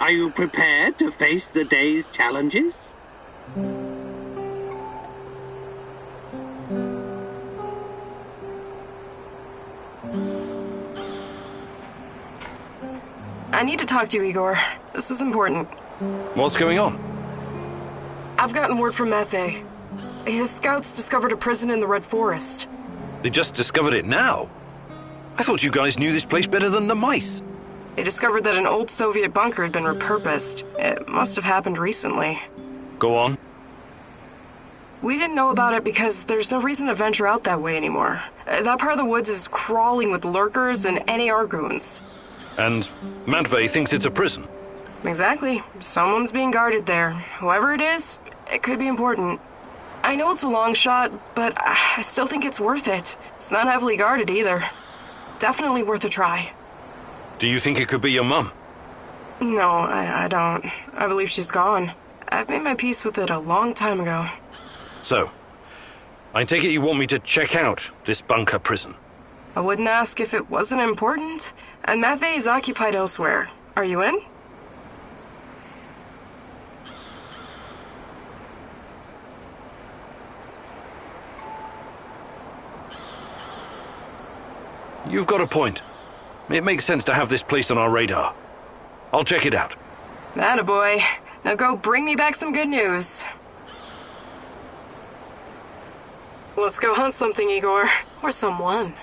Are you prepared to face the day's challenges? I need to talk to you, Igor. This is important. What's going on? I've gotten word from Matvey. His scouts discovered a prison in the Red Forest. They just discovered it now? I thought you guys knew this place better than the mice. They discovered that an old Soviet bunker had been repurposed. It must have happened recently. Go on. We didn't know about it because there's no reason to venture out that way anymore. That part of the woods is crawling with lurkers and NAR goons. And Matvey thinks it's a prison. Exactly. Someone's being guarded there. Whoever it is, it could be important. I know it's a long shot, but I still think it's worth it. It's not heavily guarded either. Definitely worth a try. Do you think it could be your mum? No, I don't. I believe she's gone. I've made my peace with it a long time ago. So, I take it you want me to check out this bunker prison? I wouldn't ask if it wasn't important. And Matvey is occupied elsewhere. Are you in? You've got a point. It makes sense to have this place on our radar. I'll check it out. Attaboy. Now go bring me back some good news. Let's go hunt something, Igor. Or someone.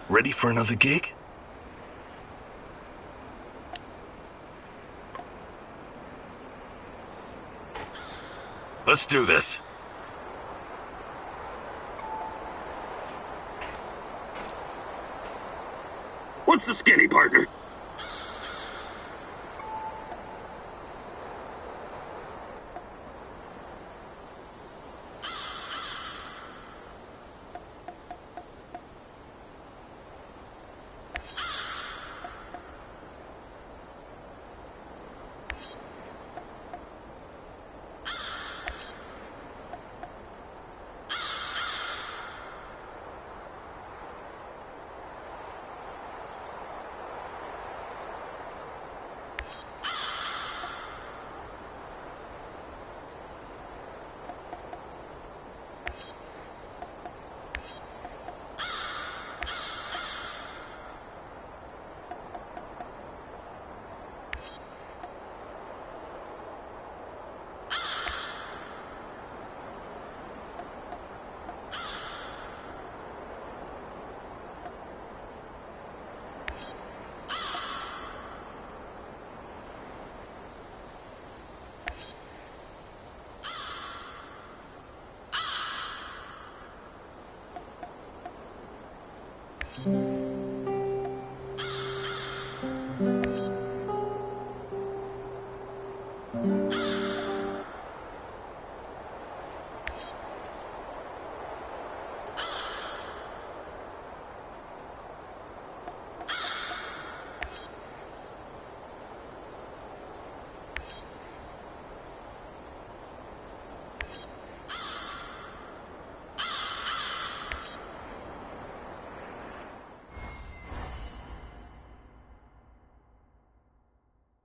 Ready for another gig? Let's do this. What's the skinny, partner?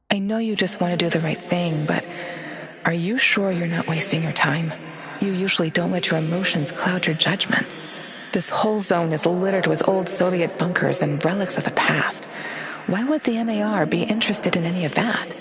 I know you just want to do the right thing, but are you sure you're not wasting your time? You usually don't let your emotions cloud your judgment. This whole zone is littered with old Soviet bunkers and relics of the past. Why would the NAR be interested in any of that?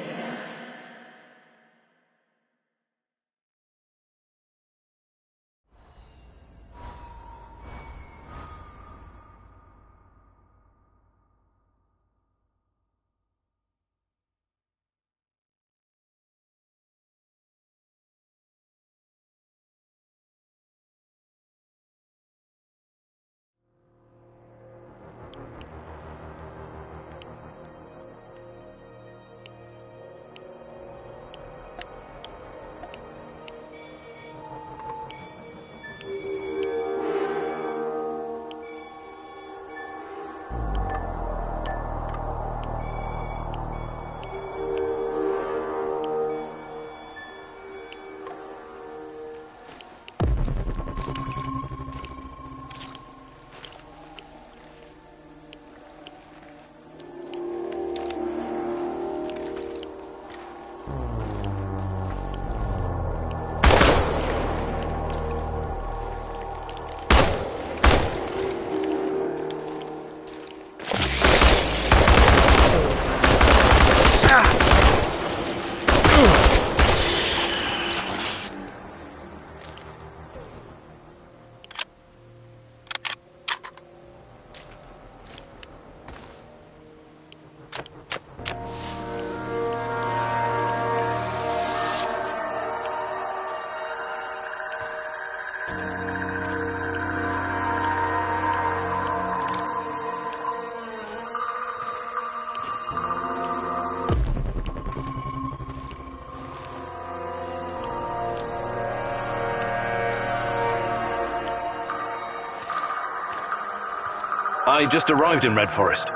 I just arrived in Red Forest.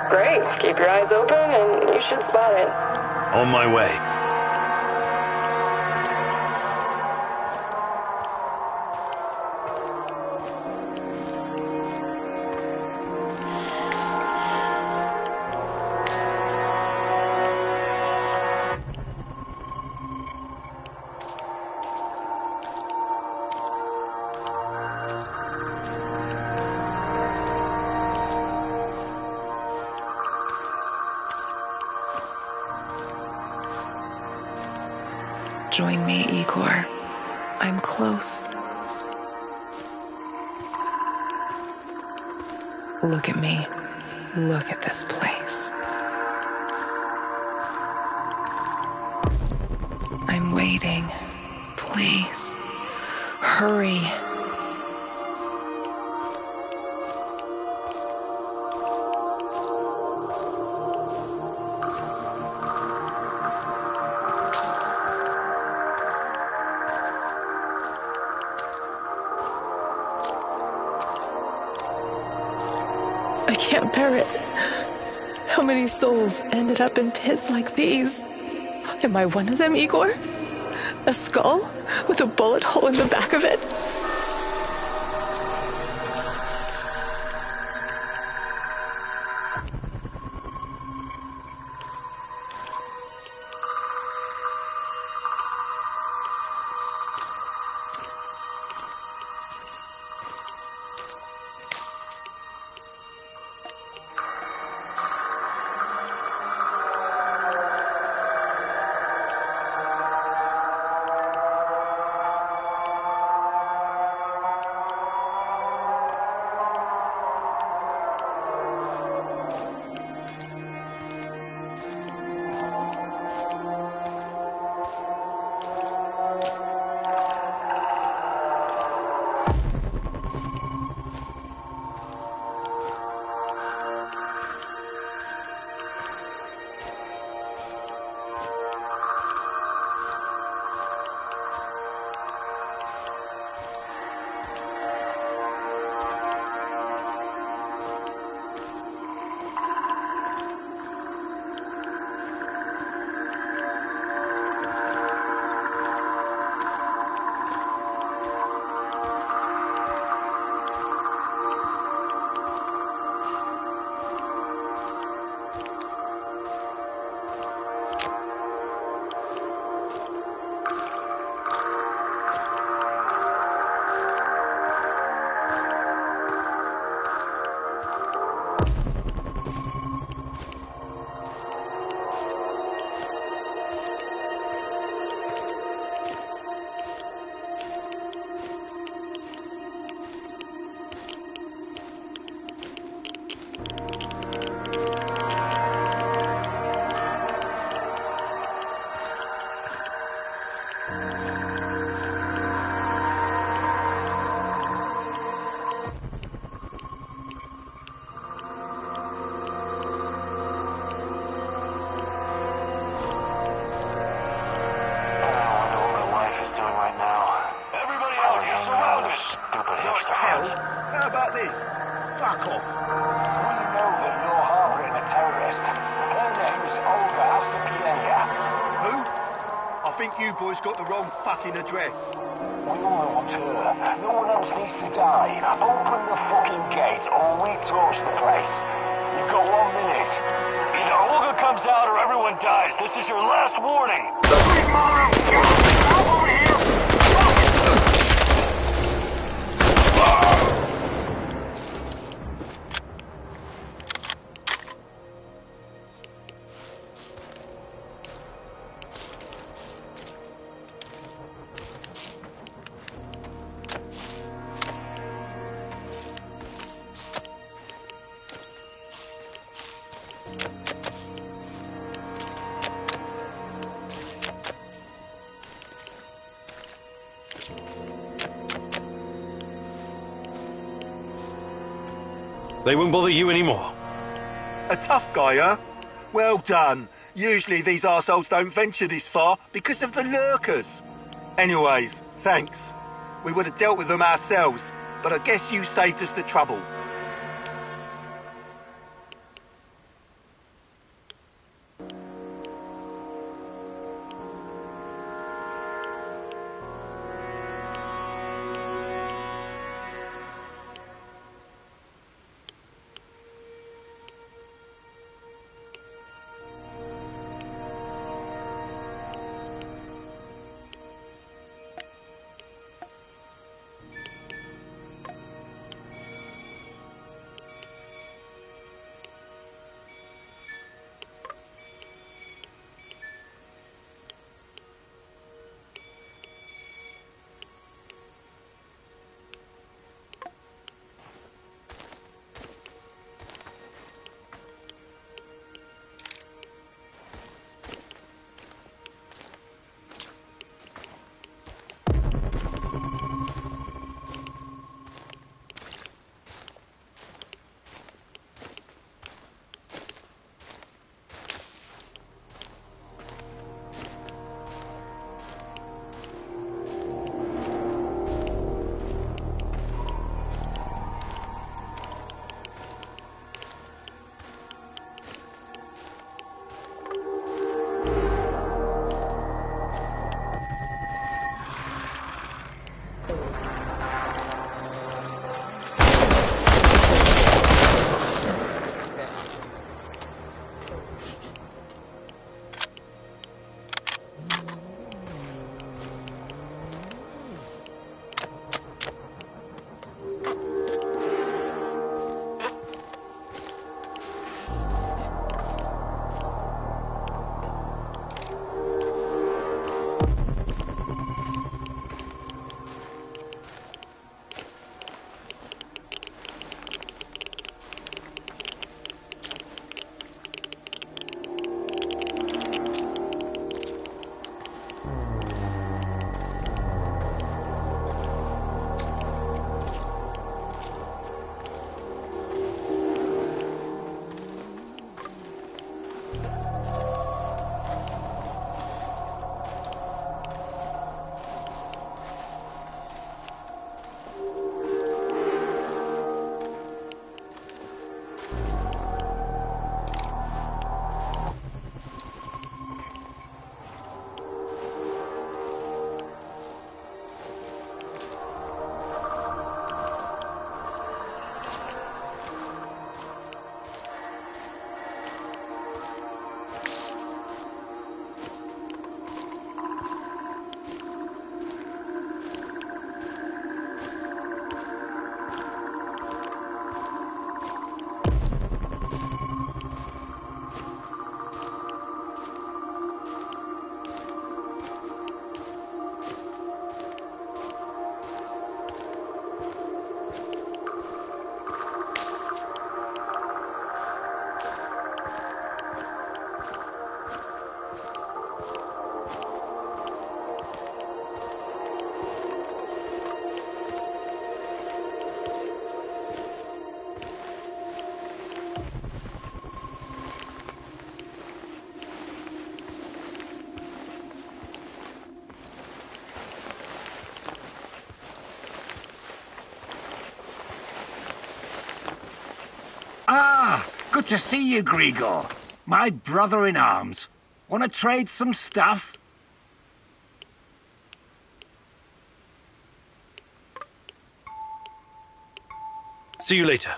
Great. Keep your eyes open and you should spot it. On my way. Join me, Igor. I'm close. Look at me. Look at this place. I'm waiting. Please, hurry. I can't bear it. How many souls ended up in pits like these? Am I one of them, Igor? A skull with a bullet hole in the back of it? You boys got the wrong fucking address. We all want her. No one else needs to die. Open the fucking gate or we torch the place. You've got 1 minute. Either Olga comes out or everyone dies. This is your last warning. Over here! They won't bother you anymore. A tough guy, huh? Well done. Usually these arseholes don't venture this far because of the lurkers. Anyways, thanks. We would have dealt with them ourselves, but I guess you saved us the trouble. Good to see you, Grigor. My brother in arms. Want to trade some stuff? See you later.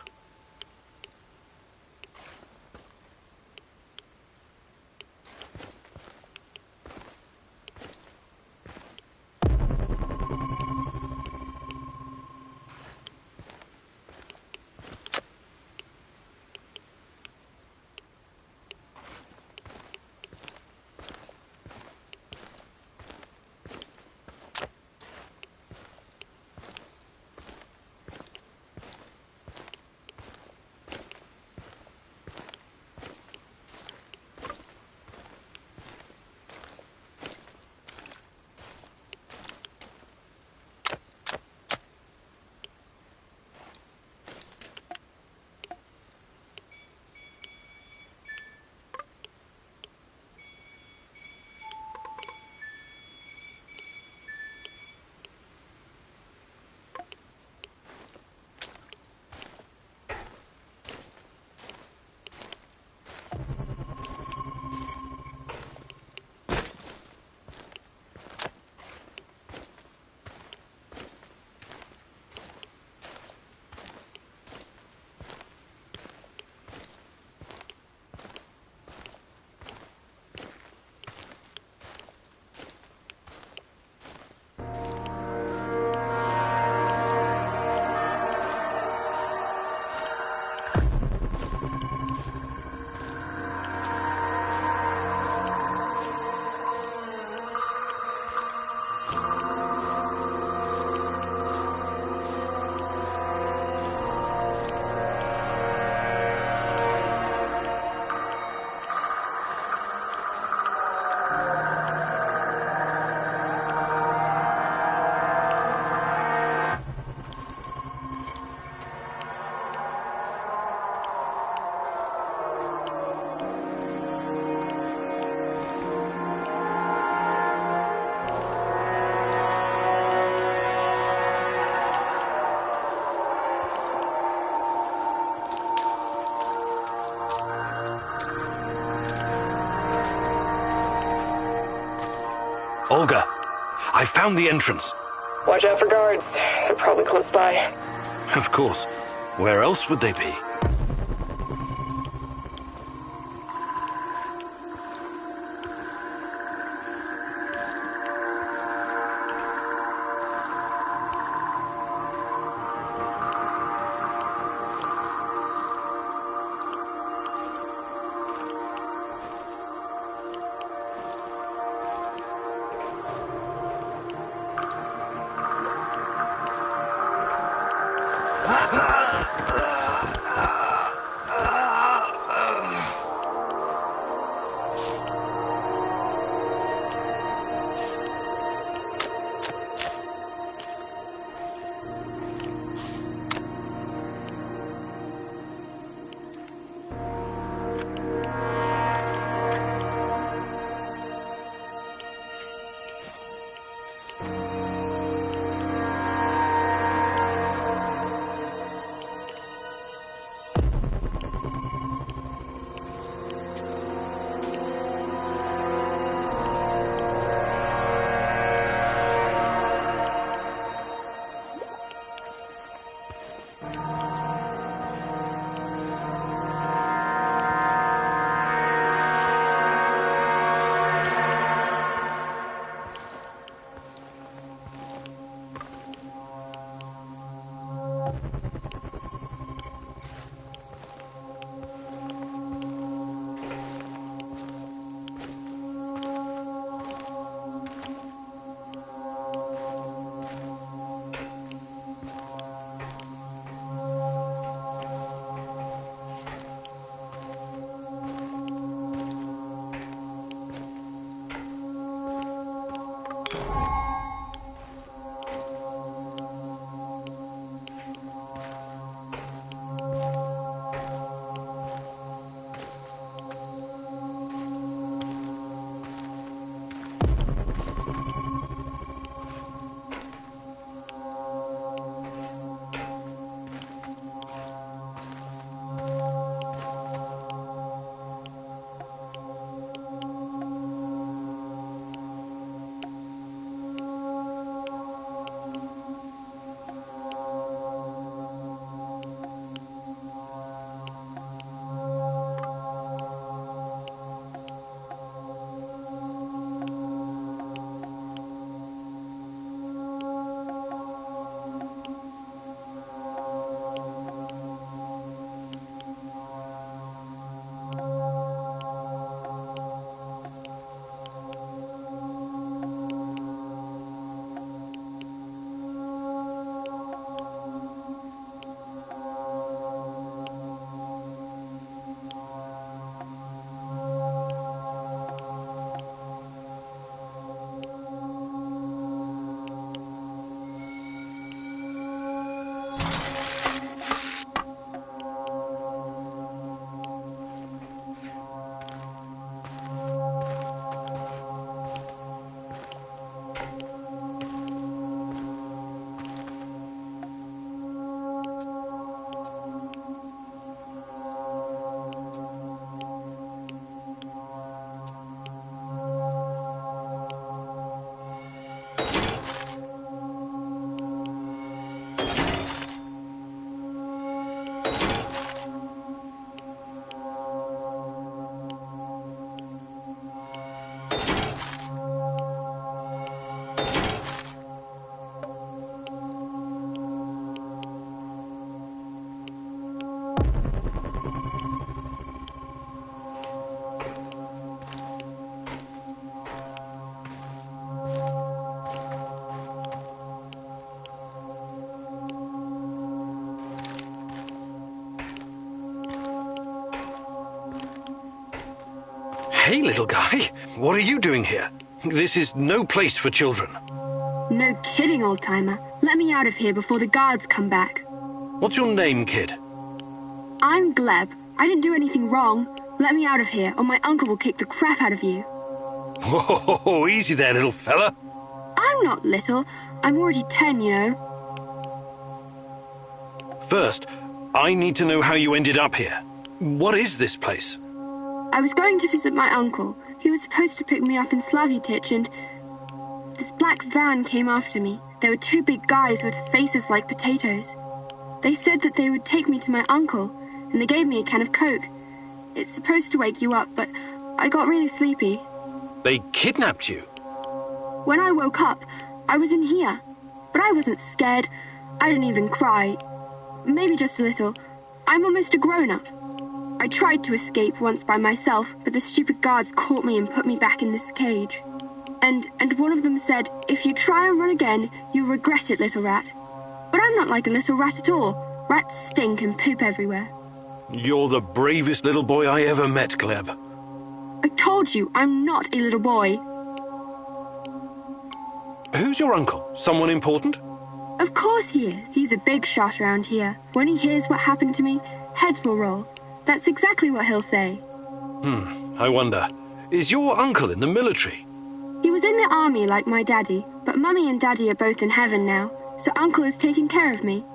Olga, I found the entrance. Watch out for guards. They're probably close by. Of course. Where else would they be? Hey, little guy. What are you doing here? This is no place for children. No kidding, old-timer. Let me out of here before the guards come back. What's your name, kid? I'm Gleb. I didn't do anything wrong. Let me out of here, or my uncle will kick the crap out of you. Whoa, easy there, little fella. I'm not little. I'm already 10, you know. First, I need to know how you ended up here. What is this place? I was going to visit my uncle. He was supposed to pick me up in Slavutich, and this black van came after me. There were two big guys with faces like potatoes. They said that they would take me to my uncle, and they gave me a can of Coke. It's supposed to wake you up, but I got really sleepy. They kidnapped you? When I woke up, I was in here. But I wasn't scared. I didn't even cry. Maybe just a little. I'm almost a grown-up. I tried to escape once by myself, but the stupid guards caught me and put me back in this cage. And one of them said, if you try and run again, you'll regret it, little rat. But I'm not like a little rat at all. Rats stink and poop everywhere. You're the bravest little boy I ever met, Gleb. I told you, I'm not a little boy. Who's your uncle? Someone important? Of course he is. He's a big shot around here. When he hears what happened to me, heads will roll. That's exactly what he'll say. I wonder. Is your uncle in the military? He was in the army like my daddy, but Mummy and Daddy are both in heaven now, so Uncle is taking care of me.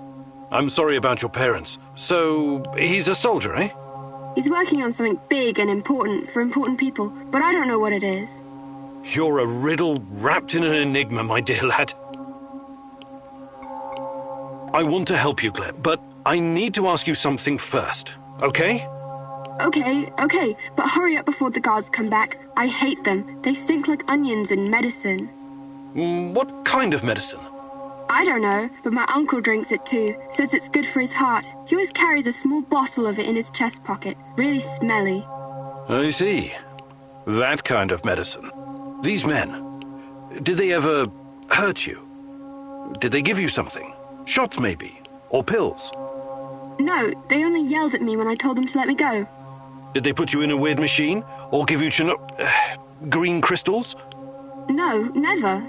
I'm sorry about your parents. So, he's a soldier, eh? He's working on something big and important for important people, but I don't know what it is. You're a riddle wrapped in an enigma, my dear lad. I want to help you, Gleb, but I need to ask you something first, okay? Okay, but hurry up before the guards come back. I hate them. They stink like onions and medicine. What kind of medicine? I don't know, but my uncle drinks it too. Says it's good for his heart. He always carries a small bottle of it in his chest pocket. Really smelly. I see. That kind of medicine. These men, did they ever hurt you? Did they give you something? Shots, maybe? Or pills? No, they only yelled at me when I told them to let me go. Did they put you in a weird machine? Or give you green crystals? No, never.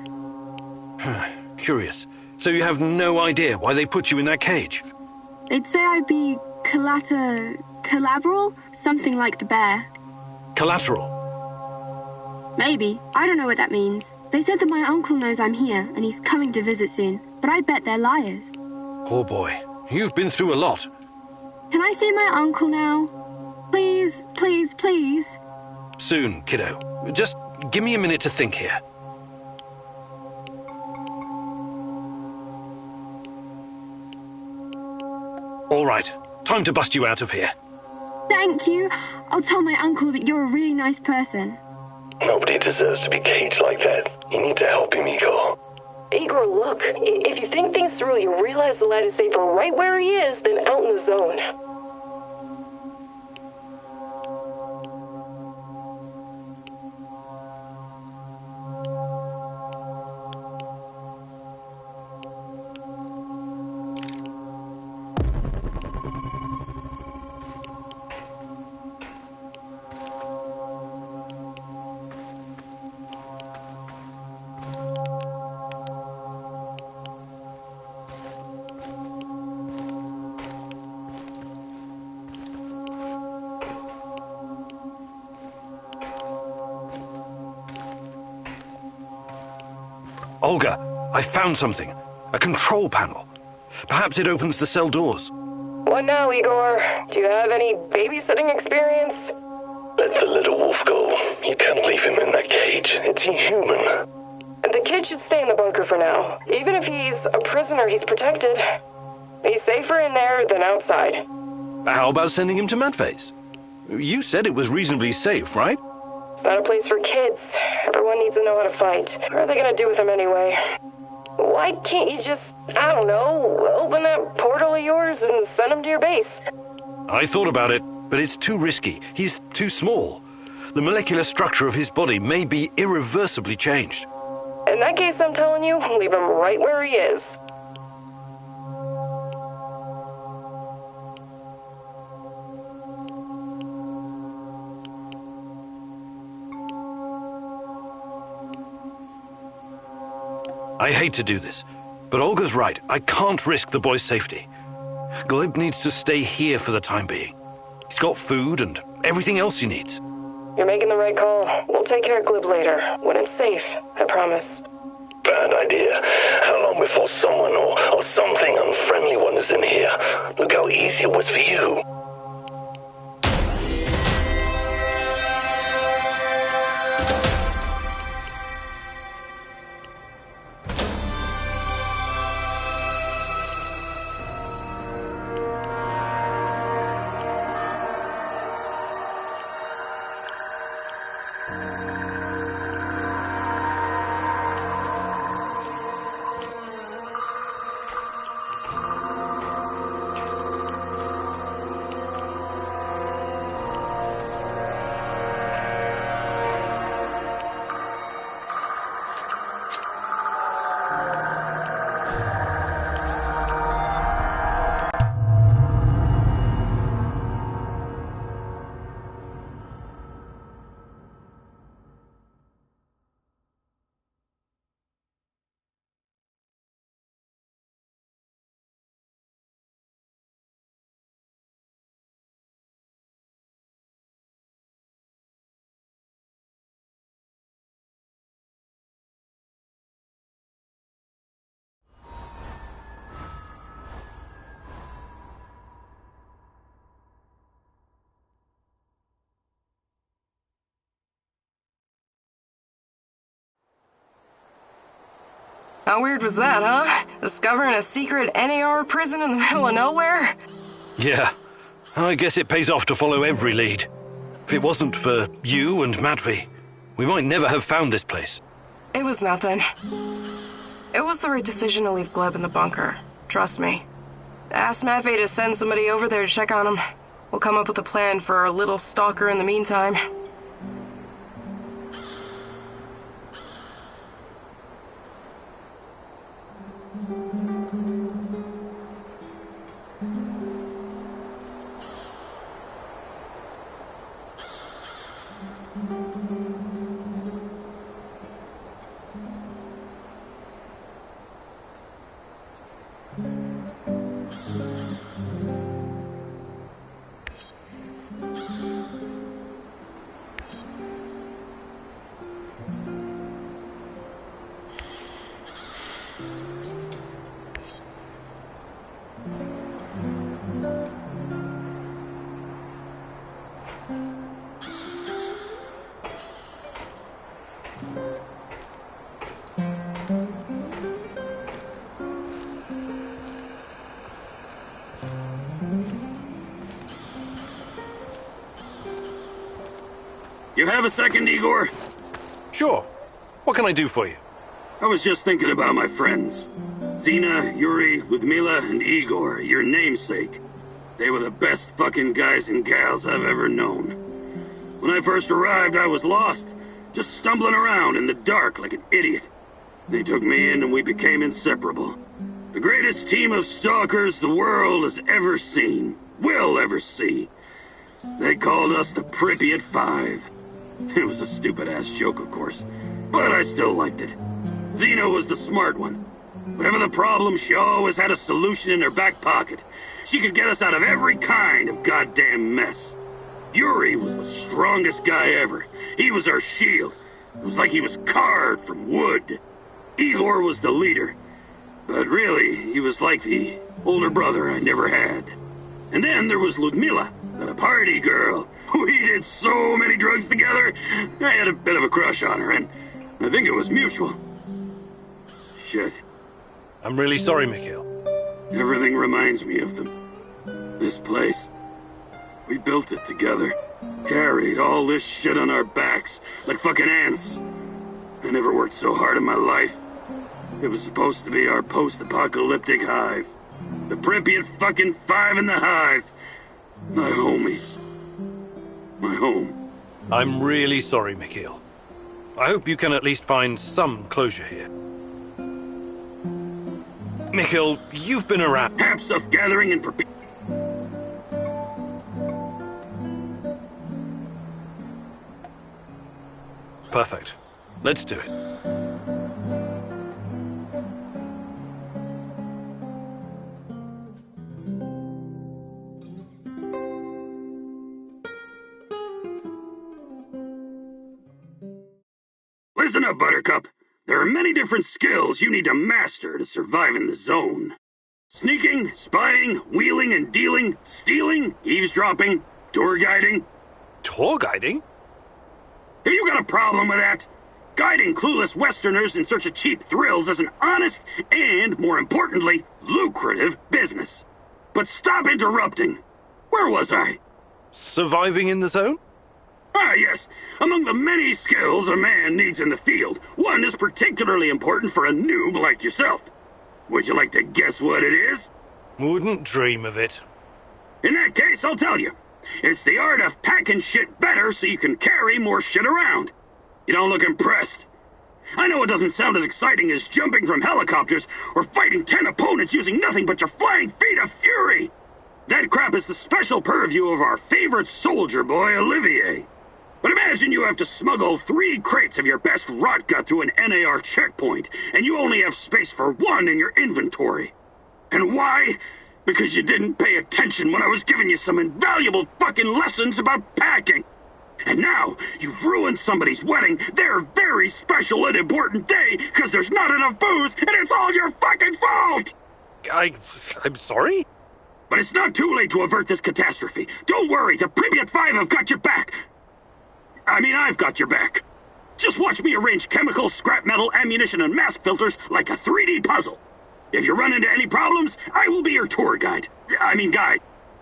Curious. So you have no idea why they put you in that cage? They'd say I'd be collateral? Something like the bear. Collateral? Maybe. I don't know what that means. They said that my uncle knows I'm here, and he's coming to visit soon. But I bet they're liars. Poor boy. You've been through a lot. Can I see my uncle now? Please, please, please. Soon, kiddo. Just give me a minute to think here. All right. Time to bust you out of here. Thank you. I'll tell my uncle that you're a really nice person. Nobody deserves to be caged like that. You need to help him, Igor. Igor, look. If you think things through, you'll realize the lad is safer right where he is than out in the zone. Olga, I found something. A control panel. Perhaps it opens the cell doors. What now, Igor? Do you have any babysitting experience? Let the little wolf go. You can't leave him in that cage. It's inhuman. The kid should stay in the bunker for now. Even if he's a prisoner, he's protected. He's safer in there than outside. How about sending him to Matface? You said it was reasonably safe, right? It's not a place for kids. Everyone needs to know how to fight. What are they gonna do with him anyway? Why can't you just, I don't know, open that portal of yours and send him to your base? I thought about it, but it's too risky. He's too small. The molecular structure of his body may be irreversibly changed. In that case, I'm telling you, leave him right where he is. I hate to do this, but Olga's right. I can't risk the boy's safety. Gleb needs to stay here for the time being. He's got food and everything else he needs. You're making the right call. We'll take care of Glib later, when it's safe, I promise. Bad idea. How long before someone or something unfriendly one is in here? Look how easy it was for you. How weird was that, huh? Discovering a secret NAR prison in the middle of nowhere? Yeah, I guess it pays off to follow every lead. If it wasn't for you and Matvey, we might never have found this place. It was nothing. It was the right decision to leave Gleb in the bunker. Trust me. Ask Matvey to send somebody over there to check on him. We'll come up with a plan for our little stalker in the meantime. You have a second, Igor? Sure. What can I do for you? I was just thinking about my friends. Zina, Yuri, Ludmila, and Igor, your namesake. They were the best fucking guys and gals I've ever known. When I first arrived, I was lost, just stumbling around in the dark like an idiot. They took me in and we became inseparable. The greatest team of stalkers the world has ever seen, will ever see. They called us the Pripyat Five. It was a stupid-ass joke, of course, but I still liked it. Zina was the smart one. Whatever the problem, she always had a solution in her back pocket. She could get us out of every kind of goddamn mess. Yuri was the strongest guy ever. He was our shield. It was like he was carved from wood. Igor was the leader, but really, he was like the older brother I never had. And then there was Ludmila, the party girl. We did so many drugs together. I had a bit of a crush on her, and I think it was mutual. Shit. I'm really sorry, Mikhail. Everything reminds me of them. This place. We built it together. Carried all this shit on our backs, like fucking ants. I never worked so hard in my life. It was supposed to be our post-apocalyptic hive. The Pripyat fucking Five in the hive. My homies. My home. I'm really sorry, Mikhail. I hope you can at least find some closure here. Mikhail, you've been around. Have stuff gathering and prepare. Perfect. Let's do it. Listen up, Buttercup. There are many different skills you need to master to survive in the zone. Sneaking, spying, wheeling and dealing, stealing, eavesdropping, tour guiding. Tour guiding? Have you got a problem with that? Guiding clueless Westerners in search of cheap thrills is an honest and, more importantly, lucrative business. But stop interrupting. Where was I? Surviving in the zone? Ah, yes. Among the many skills a man needs in the field, one is particularly important for a noob like yourself. Would you like to guess what it is? Wouldn't dream of it. In that case, I'll tell you. It's the art of packing shit better so you can carry more shit around. You don't look impressed. I know it doesn't sound as exciting as jumping from helicopters or fighting 10 opponents using nothing but your flying feet of fury. That crap is the special purview of our favorite soldier boy, Olivier. But imagine you have to smuggle 3 crates of your best rot gut through an NAR checkpoint, and you only have space for 1 in your inventory. And why? Because you didn't pay attention when I was giving you some invaluable fucking lessons about packing. And now, you ruined somebody's wedding, their very special and important day, because there's not enough booze, and it's all your fucking fault! I'm sorry? But it's not too late to avert this catastrophe. Don't worry, the Pripyat 5 have got your back. I've got your back. Just watch me arrange chemicals, scrap metal, ammunition, and mask filters like a 3D puzzle. If you run into any problems, I will be your tour guide. Guide.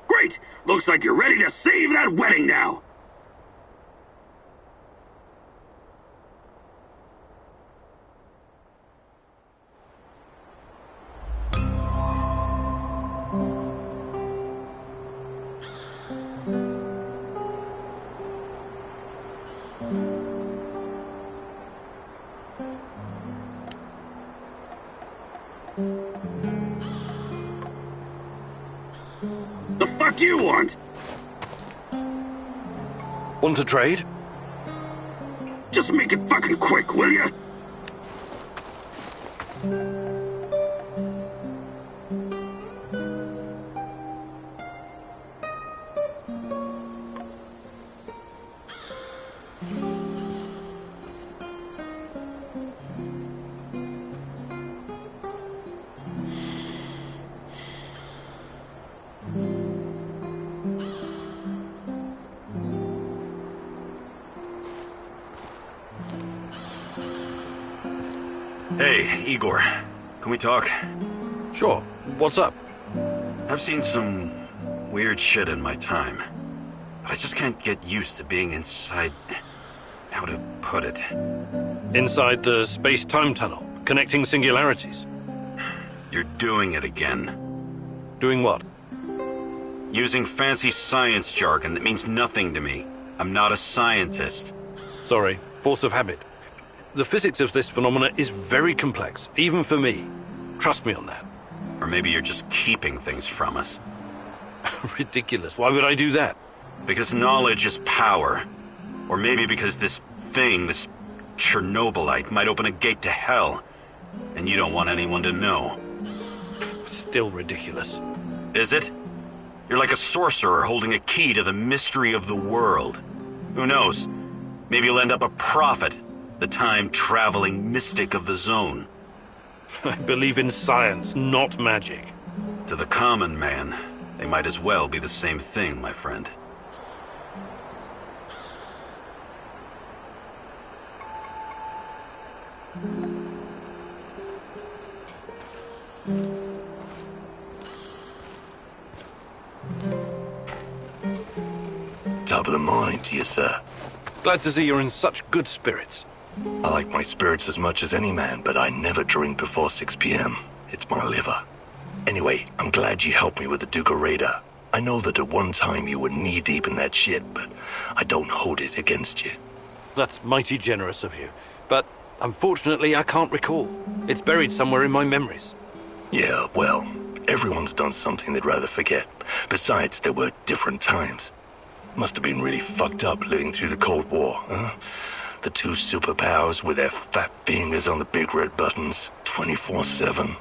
Great! Looks like you're ready to save that wedding now. The fuck you want? Want to trade? Just make it fucking quick, will ya? Hey, Igor. Can we talk? Sure. What's up? I've seen some weird shit in my time. But I just can't get used to being inside... how to put it? Inside the space-time tunnel, connecting singularities. You're doing it again. Doing what? Using fancy science jargon that means nothing to me. I'm not a scientist. Sorry, force of habit. The physics of this phenomena is very complex, even for me. Trust me on that. Or maybe you're just keeping things from us. Ridiculous. Why would I do that? Because knowledge is power. Or maybe because this thing, this Chernobylite, might open a gate to hell. And you don't want anyone to know. Still ridiculous. Is it? You're like a sorcerer holding a key to the mystery of the world. Who knows? Maybe you'll end up a prophet. The time-traveling mystic of the zone. I believe in science, not magic. To the common man, they might as well be the same thing, my friend. Top of the morning to you, sir. Glad to see you're in such good spirits. I like my spirits as much as any man, but I never drink before 6 p.m. It's my liver. Anyway, I'm glad you helped me with the Duca Raider. I know that at one time you were knee-deep in that shit, but I don't hold it against you. That's mighty generous of you. But unfortunately, I can't recall. It's buried somewhere in my memories. Yeah, well, everyone's done something they'd rather forget. Besides, there were different times. Must have been really fucked up living through the Cold War, huh? The 2 superpowers with their fat fingers on the big red buttons, 24/7.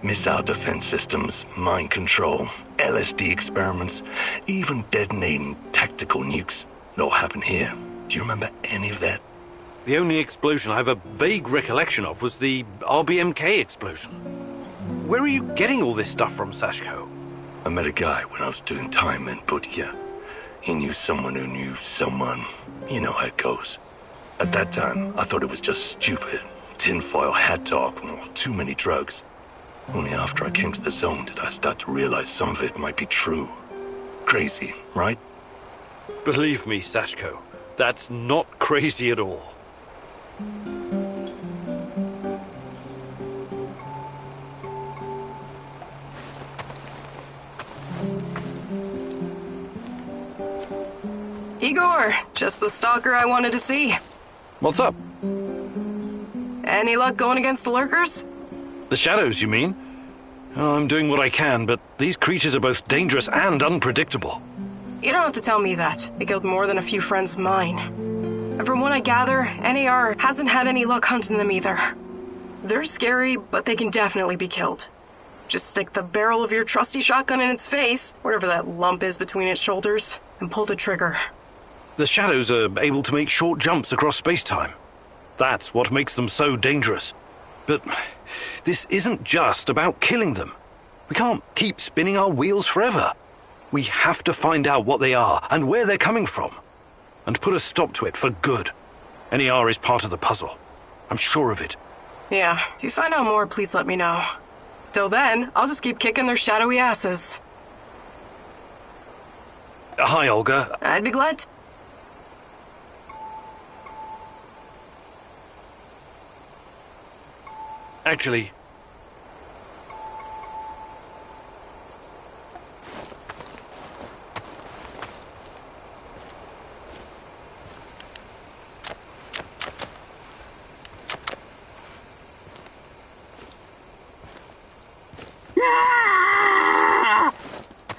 Missile defense systems, mind control, LSD experiments, even detonating tactical nukes. It all happened here. Do you remember any of that? The only explosion I have a vague recollection of was the RBMK explosion. Where are you getting all this stuff from, Sashko? I met a guy when I was doing time in Butya. He knew someone who knew someone. You know how it goes. At that time, I thought it was just stupid. Tinfoil hat talk, or too many drugs. Only after I came to the zone did I start to realize some of it might be true. Crazy, right? Believe me, Sashko, that's not crazy at all. Igor, just the stalker I wanted to see. What's up? Any luck going against the lurkers? The shadows, you mean? Oh, I'm doing what I can, but these creatures are both dangerous and unpredictable. You don't have to tell me that. They killed more than a few friends of mine. And from what I gather, NAR hasn't had any luck hunting them either. They're scary, but they can definitely be killed. Just stick the barrel of your trusty shotgun in its face, whatever that lump is between its shoulders, and pull the trigger. The shadows are able to make short jumps across space-time. That's what makes them so dangerous. But this isn't just about killing them. We can't keep spinning our wheels forever. We have to find out what they are and where they're coming from. And put a stop to it for good. NER is part of the puzzle. I'm sure of it. Yeah, if you find out more, please let me know. Till then, I'll just keep kicking their shadowy asses. Hi, Olga. I'd be glad to. Actually...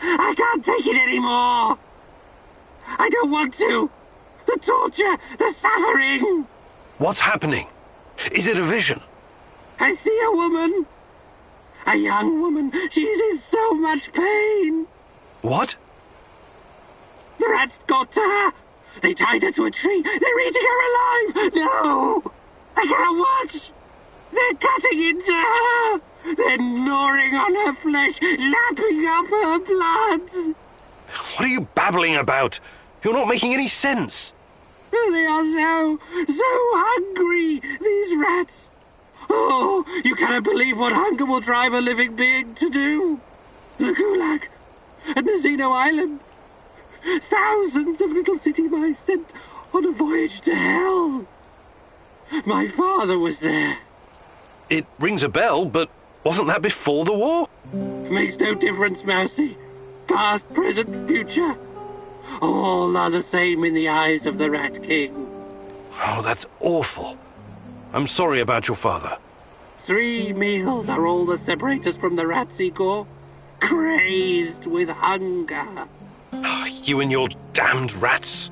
I can't take it anymore! I don't want to! The torture! The suffering! What's happening? Is it a vision? I see a woman! A young woman. She's in so much pain! What? The rats got to her! They tied her to a tree! They're eating her alive! No! I cannot watch! They're cutting into her! They're gnawing on her flesh, lapping up her blood! What are you babbling about? You're not making any sense. They are so hungry, these rats! Oh, you cannot believe what hunger will drive a living being to do! The Gulag and the Xeno Island. Thousands of little city mice sent on a voyage to hell. My father was there. It rings a bell, but wasn't that before the war? Makes no difference, Mousy. Past, present, future. All are the same in the eyes of the Rat King. Oh, that's awful. I'm sorry about your father. 3 meals are all that separate us from the rats, Igor. Crazed with hunger. You and your damned rats.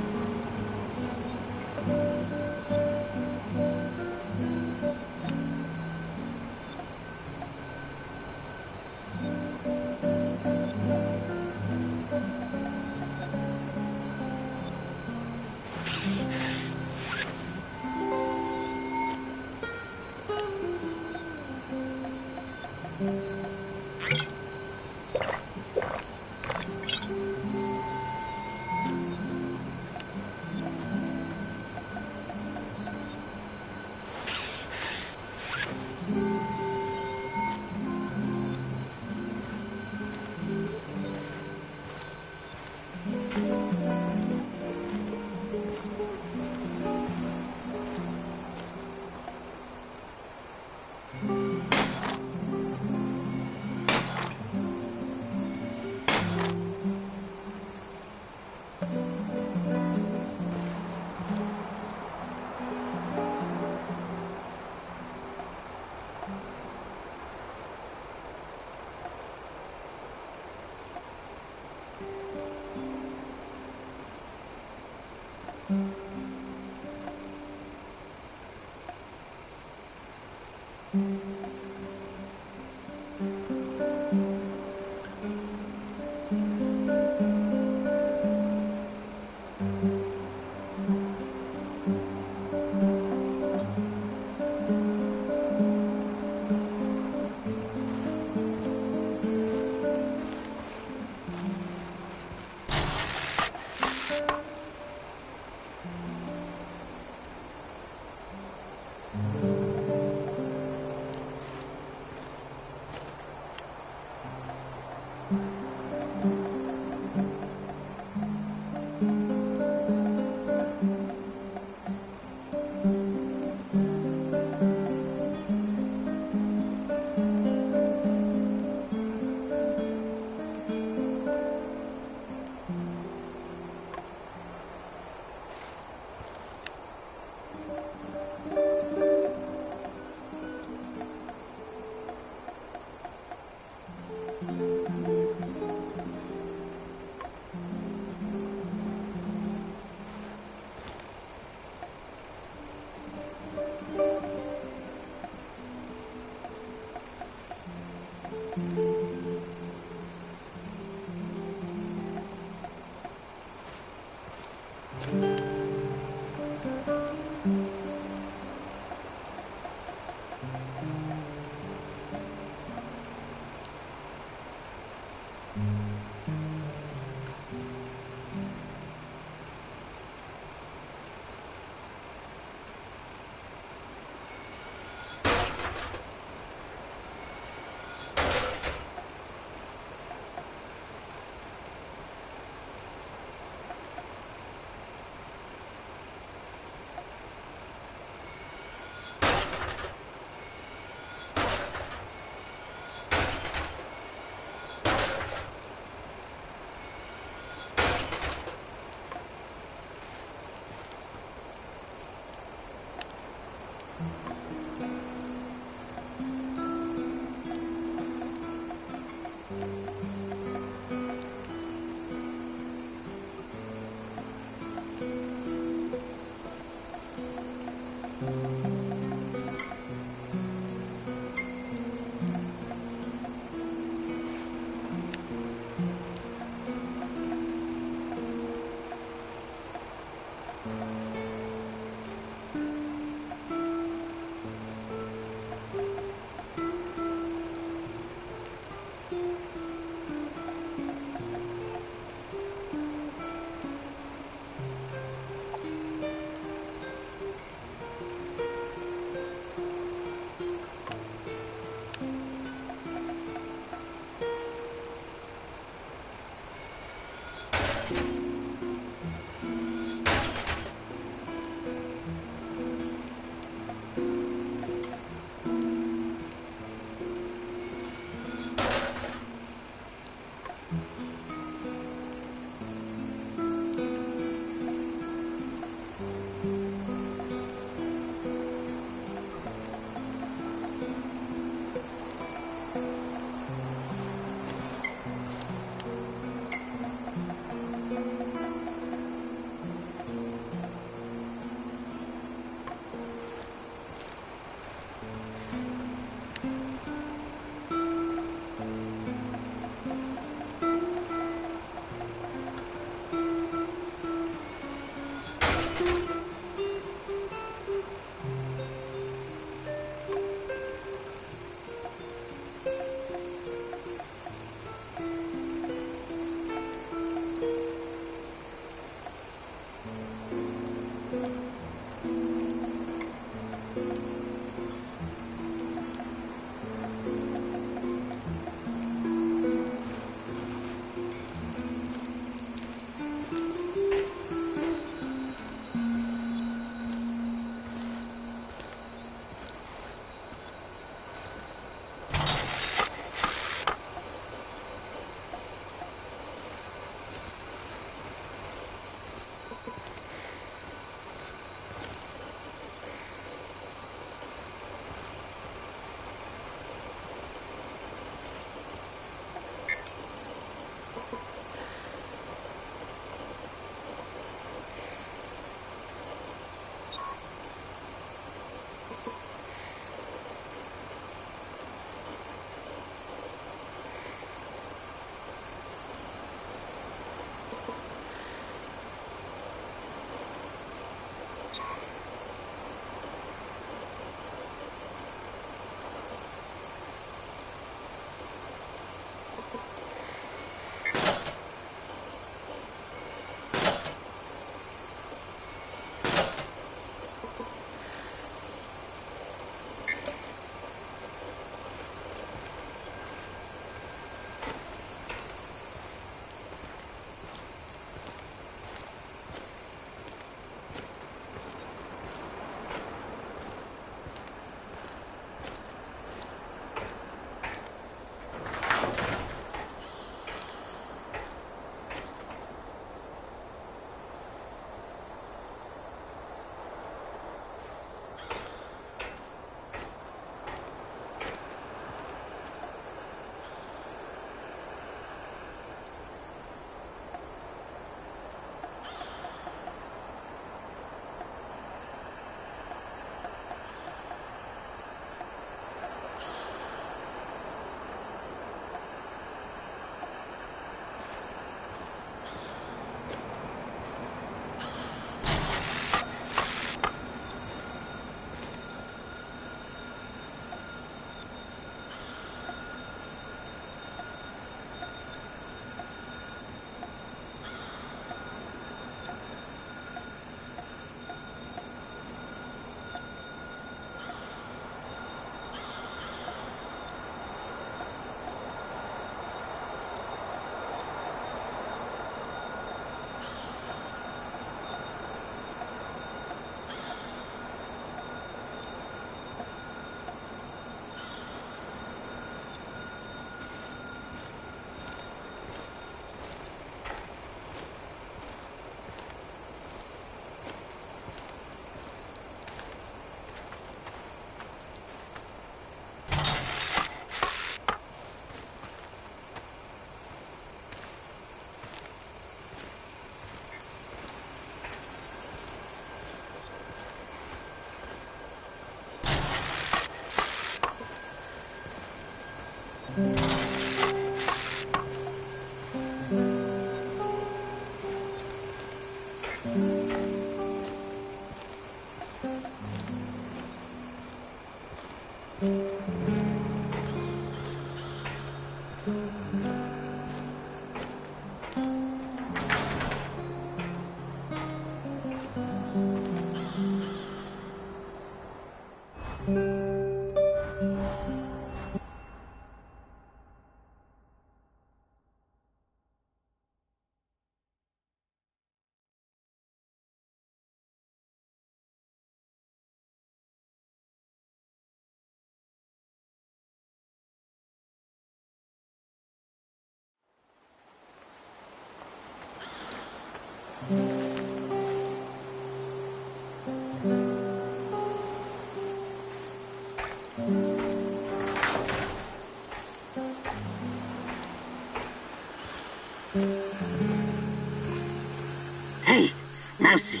Hey, Mousy.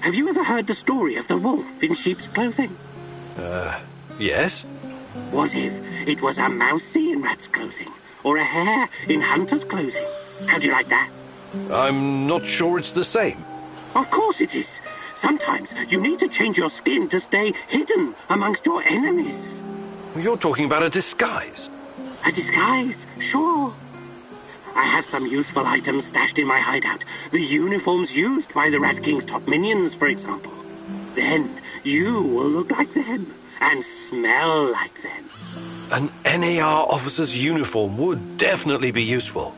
Have you ever heard the story of the wolf in sheep's clothing? Yes? What if it was a mousy in rat's clothing? Or a hare in hunter's clothing? How do you like that? I'm not sure it's the same. Of course it is. Sometimes you need to change your skin to stay hidden amongst your enemies. You're talking about a disguise. A disguise, sure. I have some useful items stashed in my hideout. The uniforms used by the Rat King's top minions, for example. Then you will look like them and smell like them. An NAR officer's uniform would definitely be useful.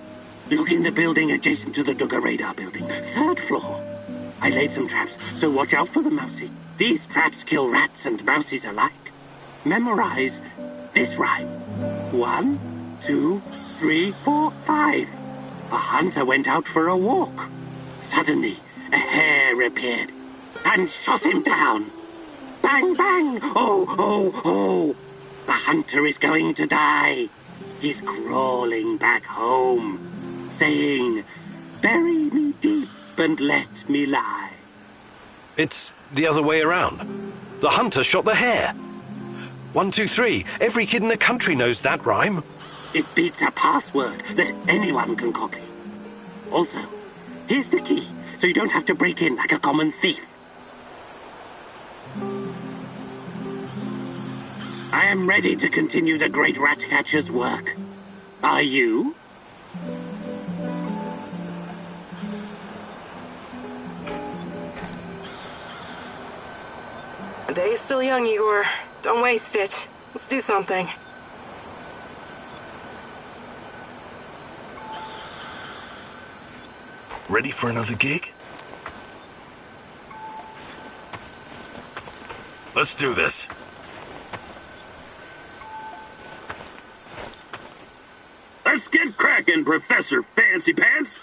Look in the building adjacent to the Duggar radar building, 3rd floor. I laid some traps, so watch out for them, Mousy. These traps kill rats and mousies alike. Memorize this rhyme. 1, 2, 3, 4, 5. A hunter went out for a walk. Suddenly, a hare appeared and shot him down. Bang, bang! Oh, oh, oh! The hunter is going to die. He's crawling back home, saying, "Bury me deep and let me lie." It's the other way around. The hunter shot the hare. 1, 2, 3. Every kid in the country knows that rhyme. It beats a password that anyone can copy. Also, here's the key, so you don't have to break in like a common thief. I am ready to continue the great rat catcher's work. Are you? The day is still young, Igor. Don't waste it. Let's do something. Ready for another gig? Let's do this. Let's get cracking, Professor Fancy Pants!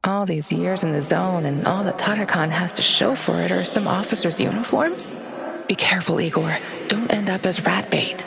All these years in the zone and all that Tatterkhan has to show for it are some officers' uniforms? Be careful, Igor. Don't end up as rat bait.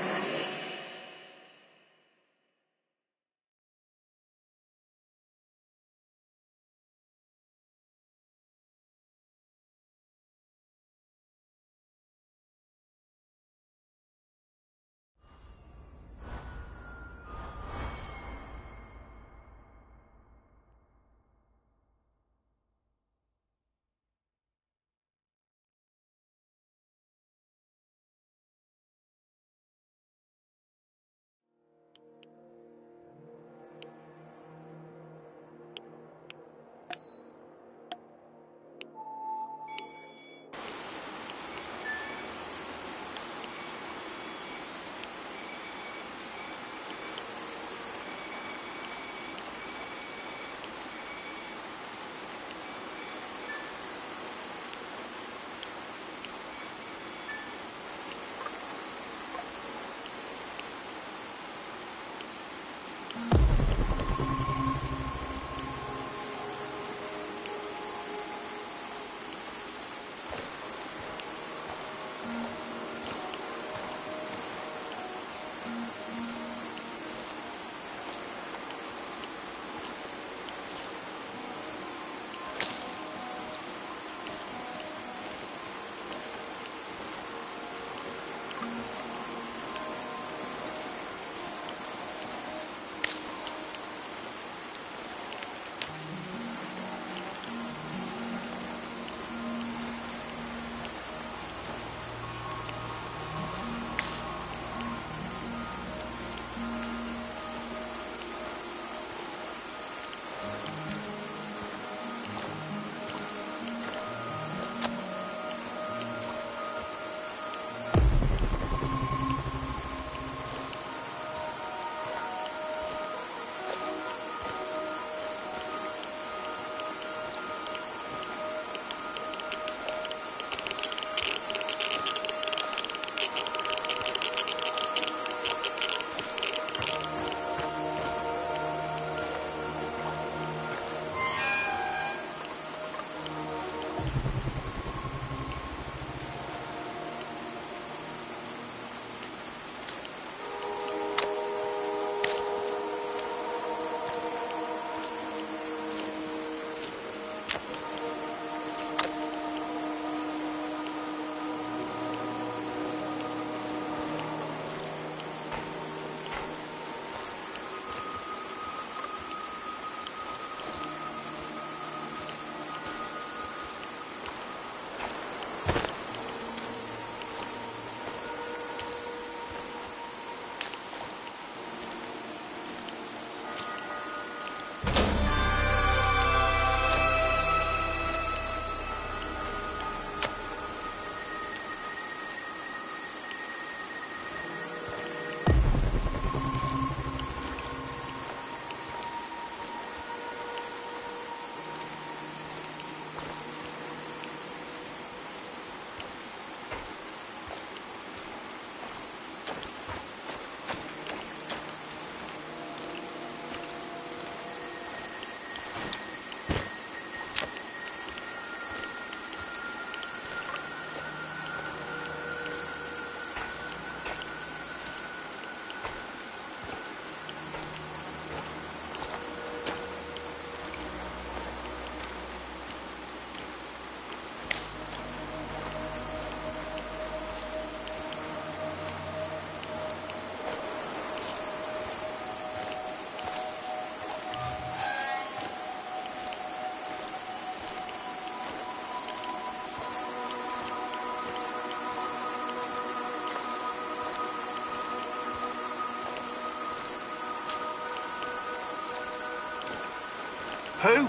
Who?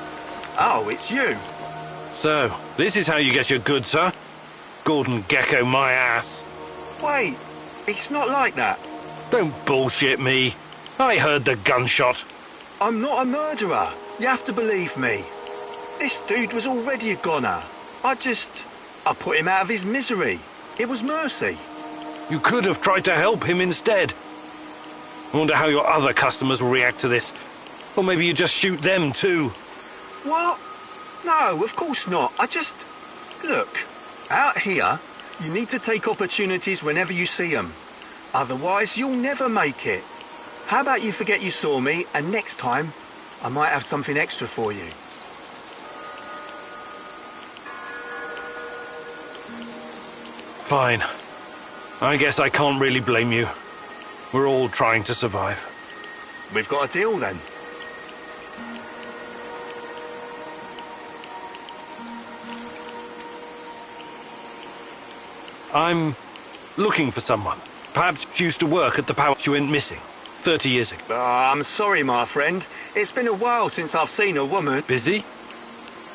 Oh, it's you. So, this is how you get your goods, huh? Gordon Gecko my ass. Wait, it's not like that. Don't bullshit me. I heard the gunshot. I'm not a murderer. You have to believe me. This dude was already a goner. I put him out of his misery. It was mercy. You could have tried to help him instead. I wonder how your other customers will react to this. Or maybe you just shoot them too. What? No, of course not. Look, out here, you need to take opportunities whenever you see them. Otherwise, you'll never make it. How about you forget you saw me, and next time, I might have something extra for you. Fine. I guess I can't really blame you. We're all trying to survive. We've got a deal then. I'm looking for someone. Perhaps she used to work at the power she went missing 30 years ago. I'm sorry, my friend. It's been a while since I've seen a woman. Busy?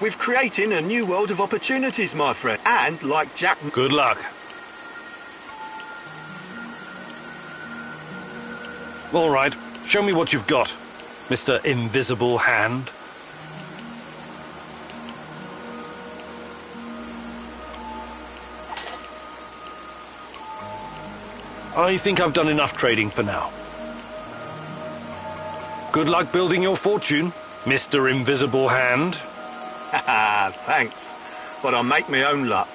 We're creating a new world of opportunities, my friend. And, like Jack... Good luck. All right, show me what you've got, Mr. Invisible Hand. I think I've done enough trading for now. Good luck building your fortune, Mr. Invisible Hand. Haha, thanks. But I'll make my own luck.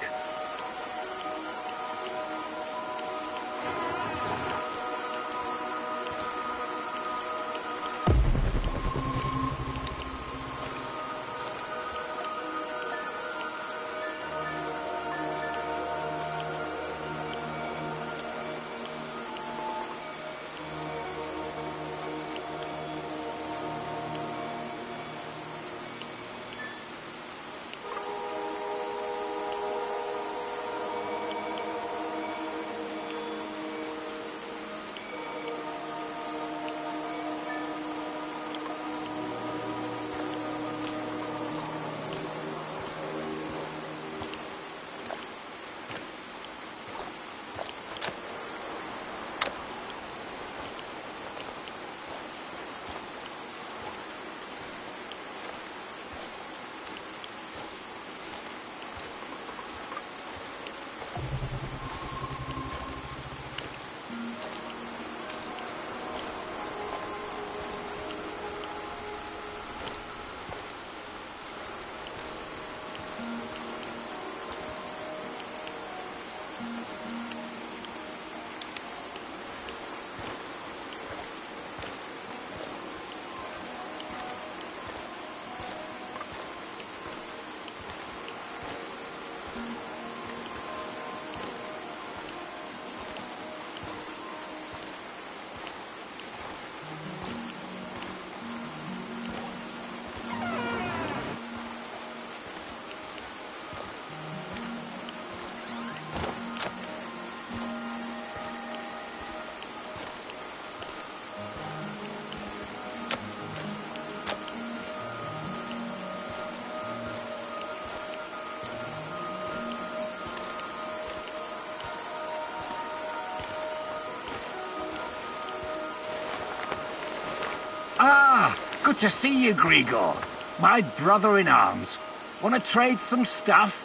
Ah, good to see you, Grigor. My brother in arms. Want to trade some stuff?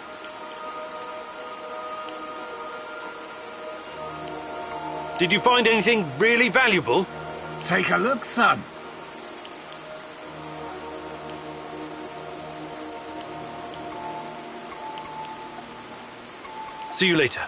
Did you find anything really valuable? Take a look, son. See you later.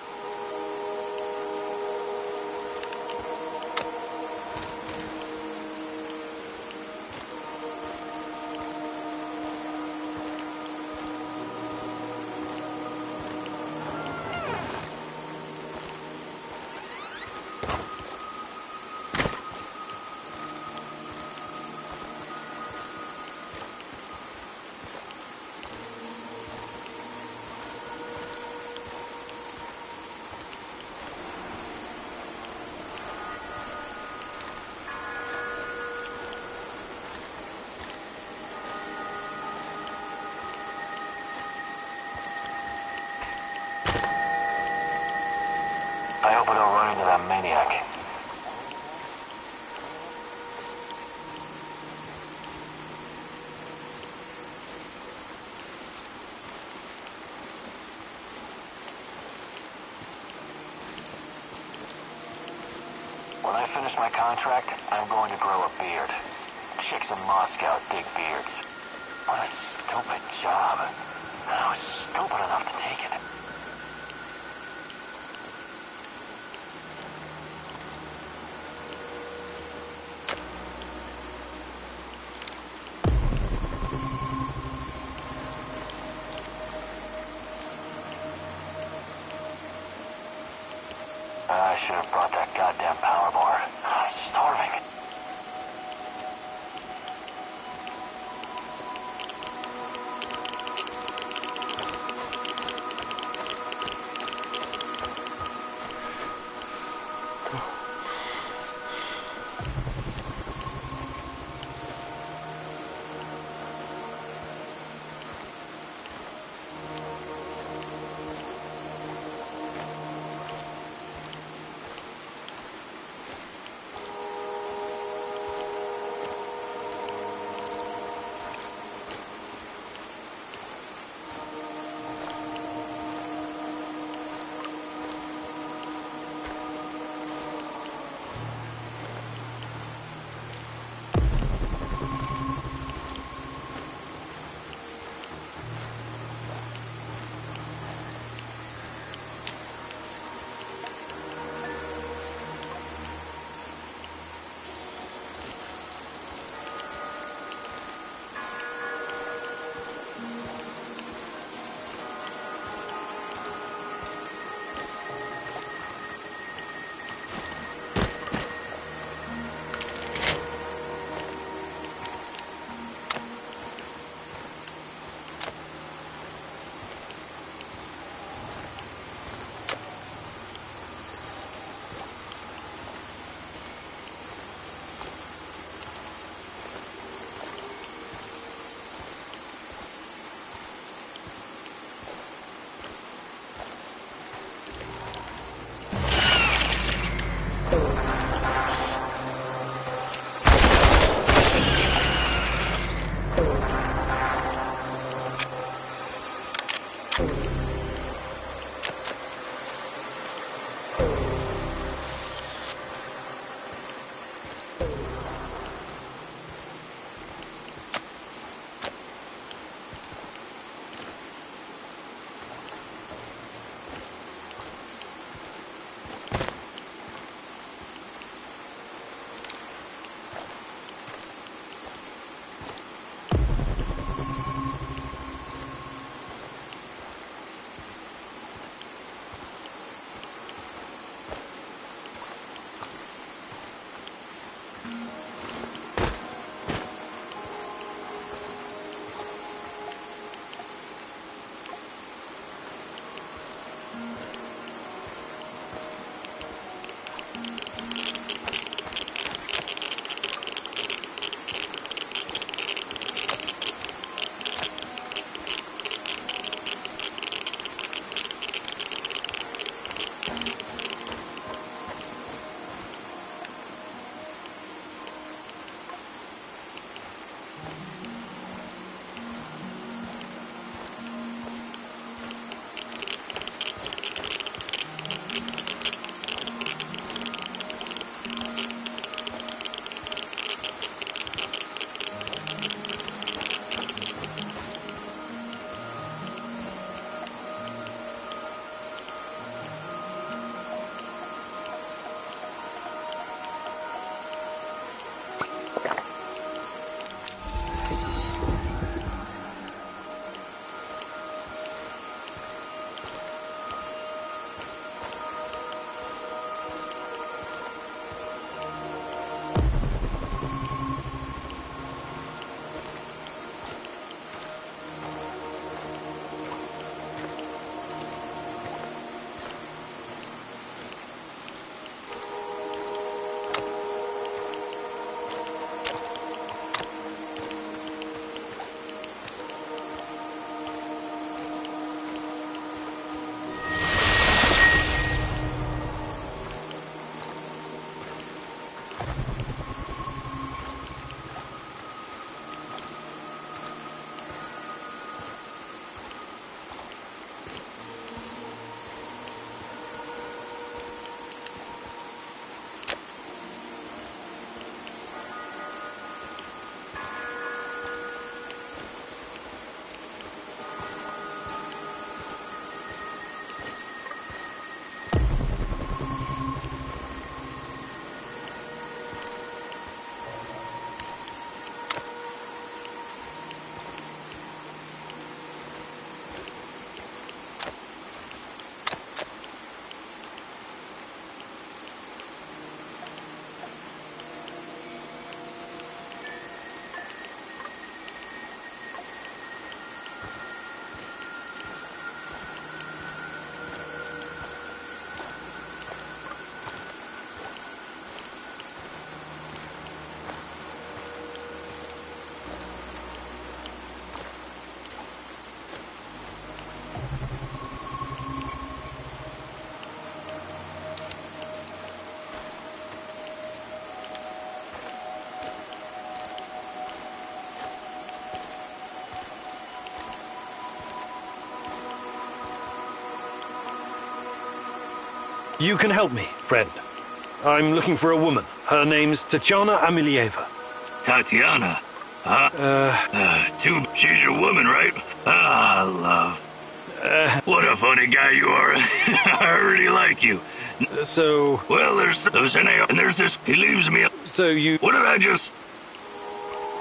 I hope I don't run into that maniac. When I finish my contract, I'm going to grow a beard. Chicks in Moscow dig beards. What a stupid job. I was stupid enough to take it. I should have brought that goddamn power bar. I'm starving. You can help me, friend. I'm looking for a woman. Her name's Tatiana Amelieva. Tatiana? She's your woman, right? Ah, love. What a funny guy you are. I really like you. So... Well, there's Eneo, and there's this. He leaves me... So you... What did I just...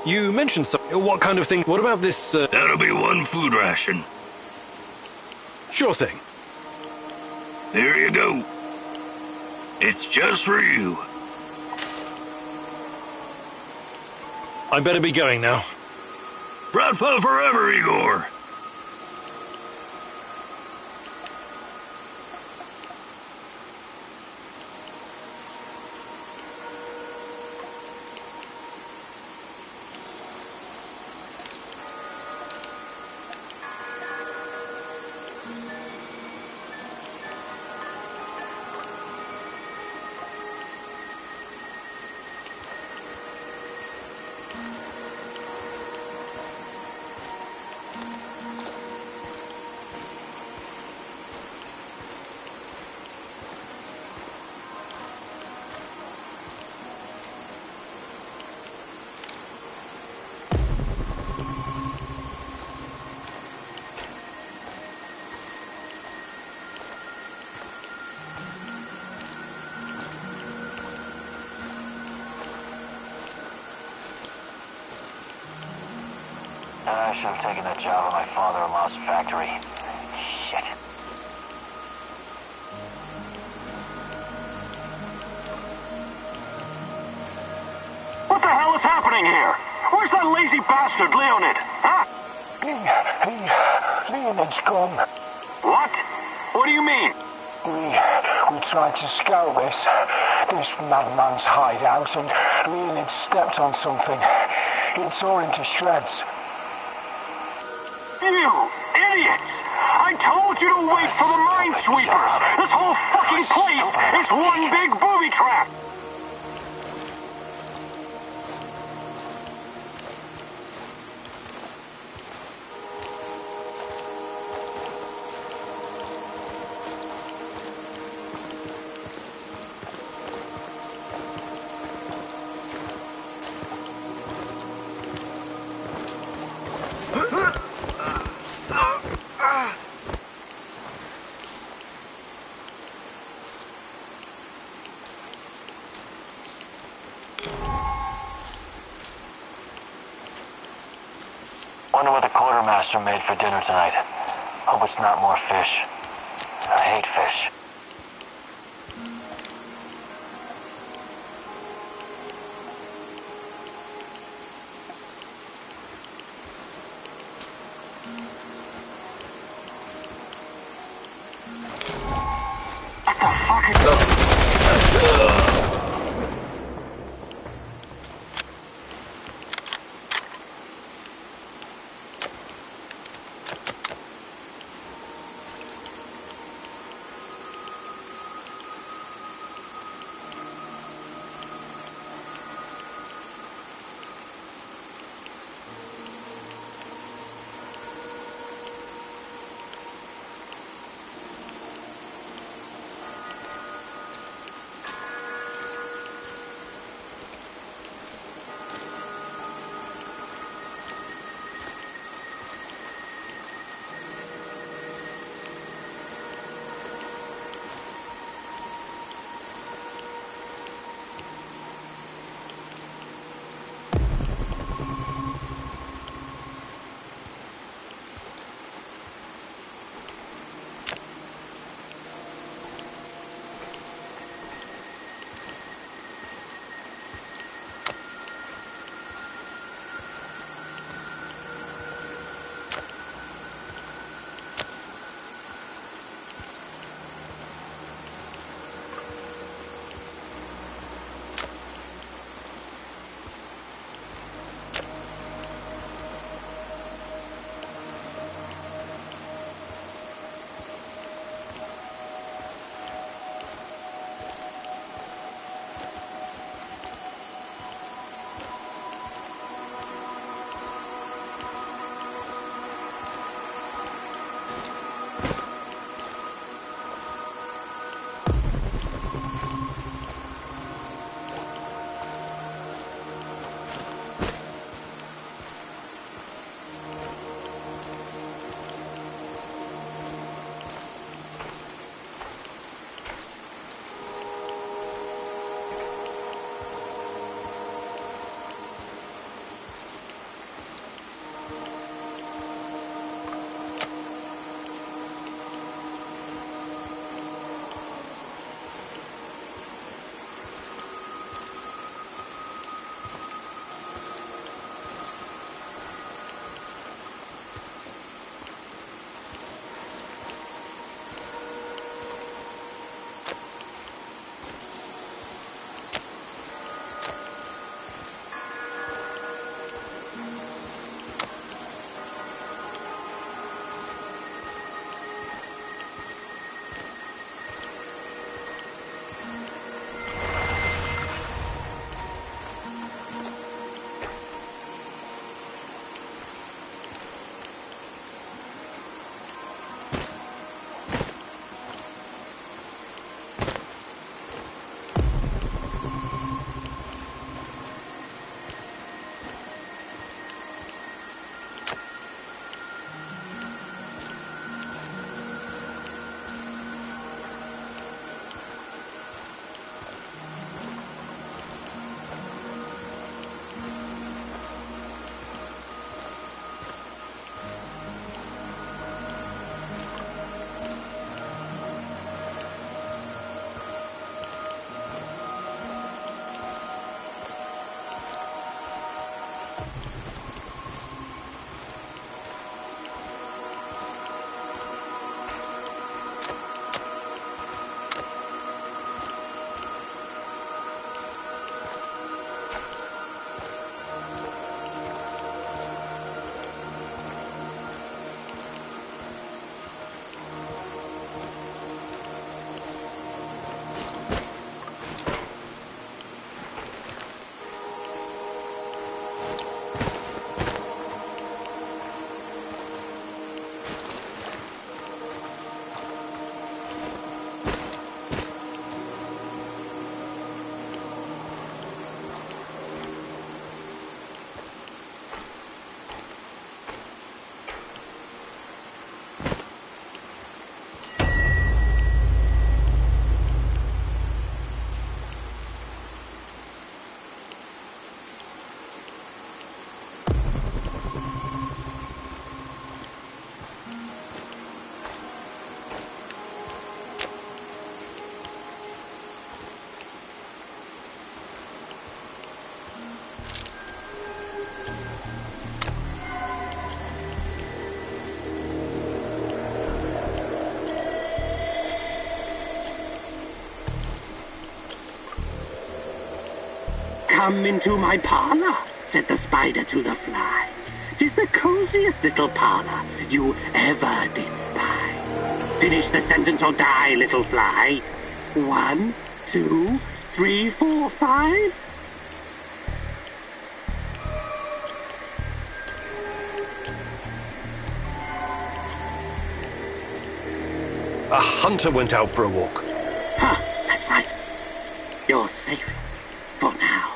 You mentioned something. What kind of thing? What about this, That'll be one food ration. Sure thing. Here you go. It's just for you. I better be going now. Bratva forever, Igor! I should have taken that job at my father-in-law's factory. Shit. What the hell is happening here? Where's that lazy bastard, Leonid? Huh? Leonid's gone. What? What do you mean? We tried to scout this madman's hideout, and Leonid stepped on something. It tore him to shreds. You idiots! I told you to wait for the minesweepers! This whole fucking place is one big booby trap! Wonder what the quartermaster made for dinner tonight. Hope it's not more fish. I hate fish. What the fuck is... Come into my parlor, said the spider to the fly. 'Tis the coziest little parlor you ever did spy. Finish the sentence or die, little fly. 1, 2, 3, 4, 5. A hunter went out for a walk. Huh, that's right. You're safe for now.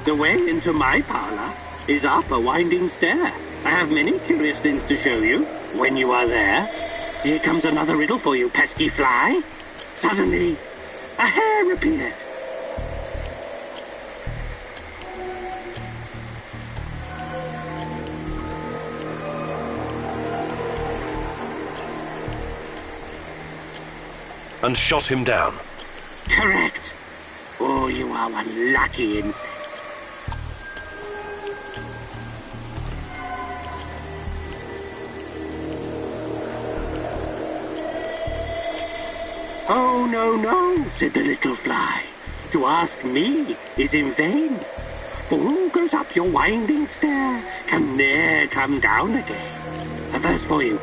The way into my parlor is up a winding stair. I have many curious things to show you when you are there. Here comes another riddle for you, pesky fly. Suddenly, a hare appeared. And shot him down. Correct. Oh, you are one lucky insect. Oh, no, no, said the little fly. To ask me is in vain. For who goes up your winding stair can ne'er come down again. A verse for you.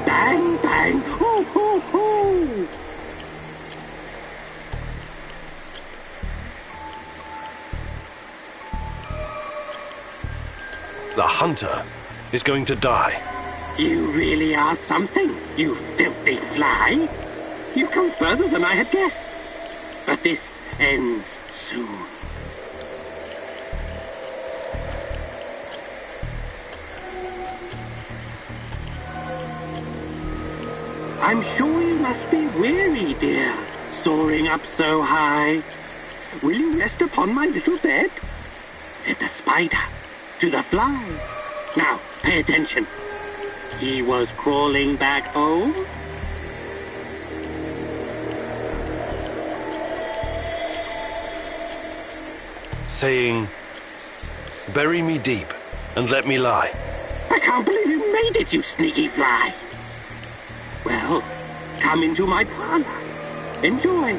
Bang, bang, hoo, hoo, hoo. The hunter is going to die. You really are something, you filthy fly. You've come further than I had guessed. But this ends soon. I'm sure you must be weary, dear, soaring up so high. Will you rest upon my little bed? Said the spider to the fly. Now, pay attention. He was crawling back home. Saying, bury me deep and let me lie. I can't believe you made it, you sneaky fly. Well, come into my parlor. Enjoy.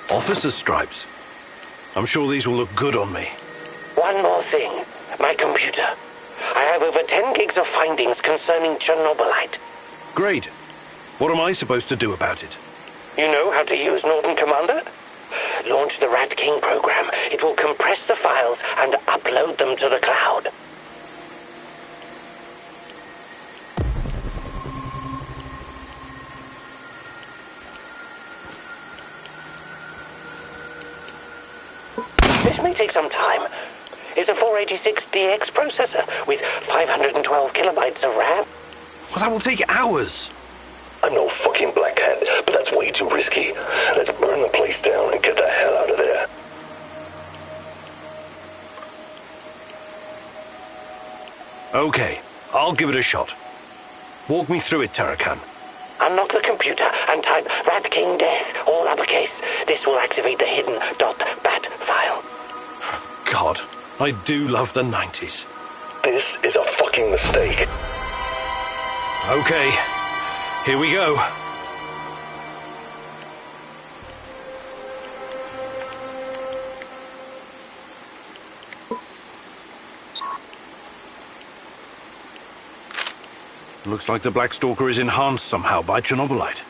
Officer's stripes. I'm sure these will look good on me. One more thing. My computer. I have over 10 gigs of findings concerning Chernobylite. Great. What am I supposed to do about it? You know how to use Norton Commander? Launch the Rat King program. It will compress the files and upload them to the cloud. This may take some time. It's a 486DX processor with 512 kilobytes of RAM. Well, that will take hours. I'm no fucking black hat, but that's way too risky. Let's burn the place down and get the hell out of there. Okay, I'll give it a shot. Walk me through it, Tarakan. Unlock the computer and type Rat King Death, all uppercase. This will activate the hidden .bat file. God, I do love the 90s. This is a fucking mistake. Okay, here we go. Looks like the Black Stalker is enhanced somehow by Chernobylite.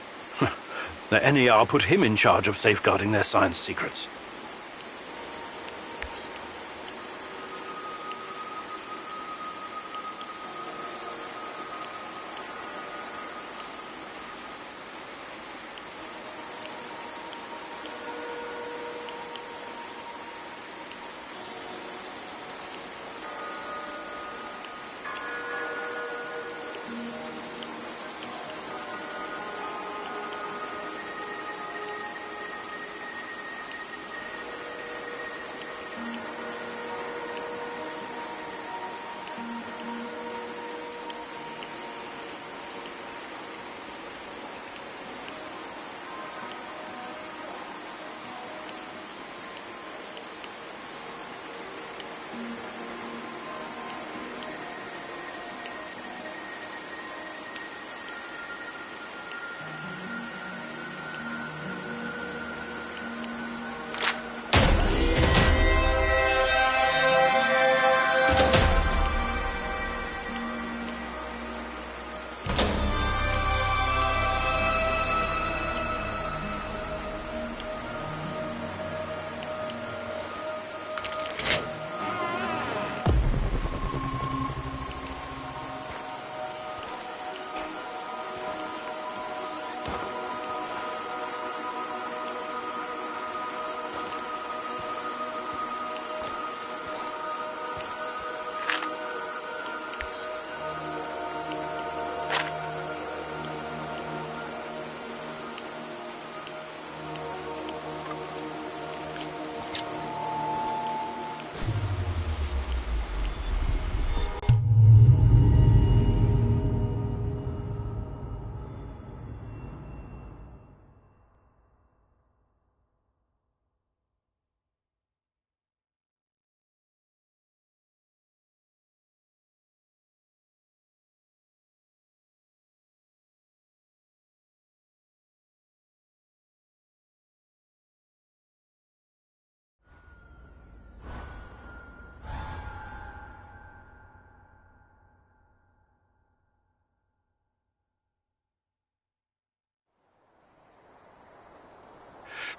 The NER put him in charge of safeguarding their science secrets.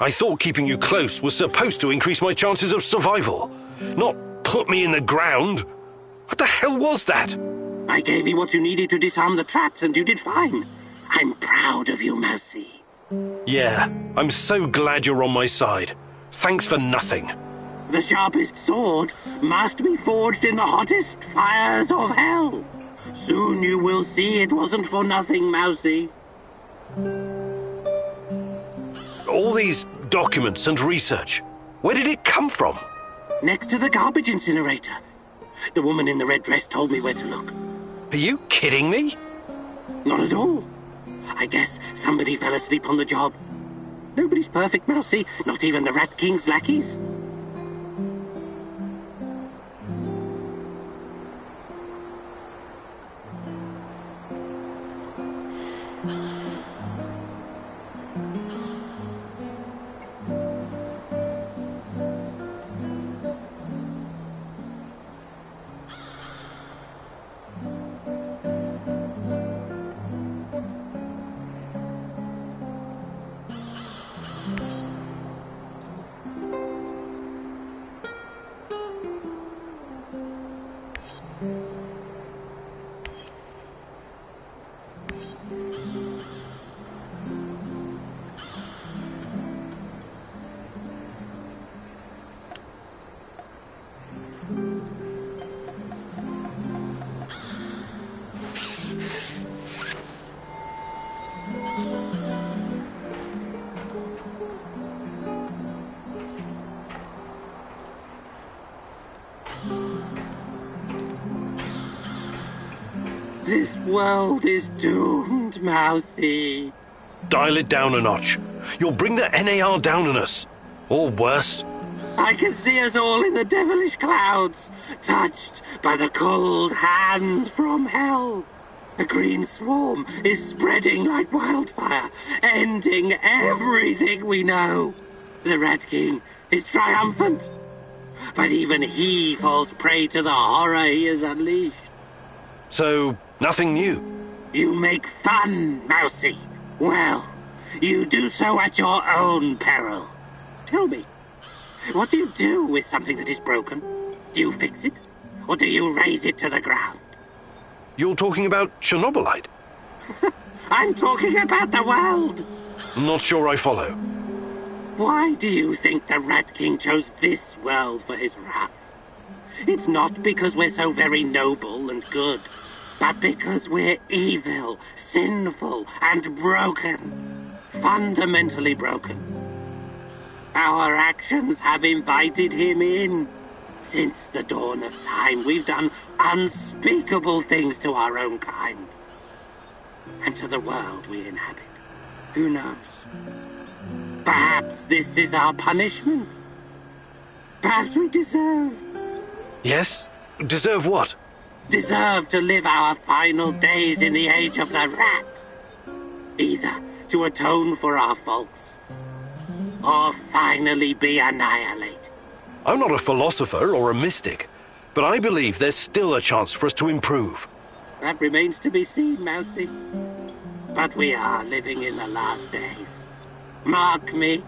I thought keeping you close was supposed to increase my chances of survival, not put me in the ground. What the hell was that? I gave you what you needed to disarm the traps, and you did fine. I'm proud of you, Mousy. Yeah, I'm so glad you're on my side. Thanks for nothing. The sharpest sword must be forged in the hottest fires of hell. Soon you will see it wasn't for nothing, Mousy. All these documents and research, where did it come from? Next to the garbage incinerator. The woman in the red dress told me where to look. Are you kidding me? Not at all. I guess somebody fell asleep on the job. Nobody's perfect, Mousy, not even the Rat King's lackeys. This world is doomed, Mousy. Dial it down a notch. You'll bring the NAR down on us. Or worse. I can see us all in the devilish clouds, touched by the cold hand from hell. The green swarm is spreading like wildfire, ending everything we know. The Rat King is triumphant, but even he falls prey to the horror he has unleashed. So, nothing new? You make fun, Mousy. Well, you do so at your own peril. Tell me, what do you do with something that is broken? Do you fix it? Or do you raze it to the ground? You're talking about Chernobylite? I'm talking about the world. Not sure I follow. Why do you think the Rat King chose this world for his wrath? It's not because we're so very noble and good, but because we're evil, sinful, and broken. Fundamentally broken. Our actions have invited him in. Since the dawn of time, we've done unspeakable things to our own kind. And to the world we inhabit. Who knows? Perhaps this is our punishment. Perhaps we deserve. Yes? Deserve what? Deserve to live our final days in the age of the rat. Either to atone for our faults, or finally be annihilated. I'm not a philosopher or a mystic, but I believe there's still a chance for us to improve. That remains to be seen, Mousy. But we are living in the last days. Mark me.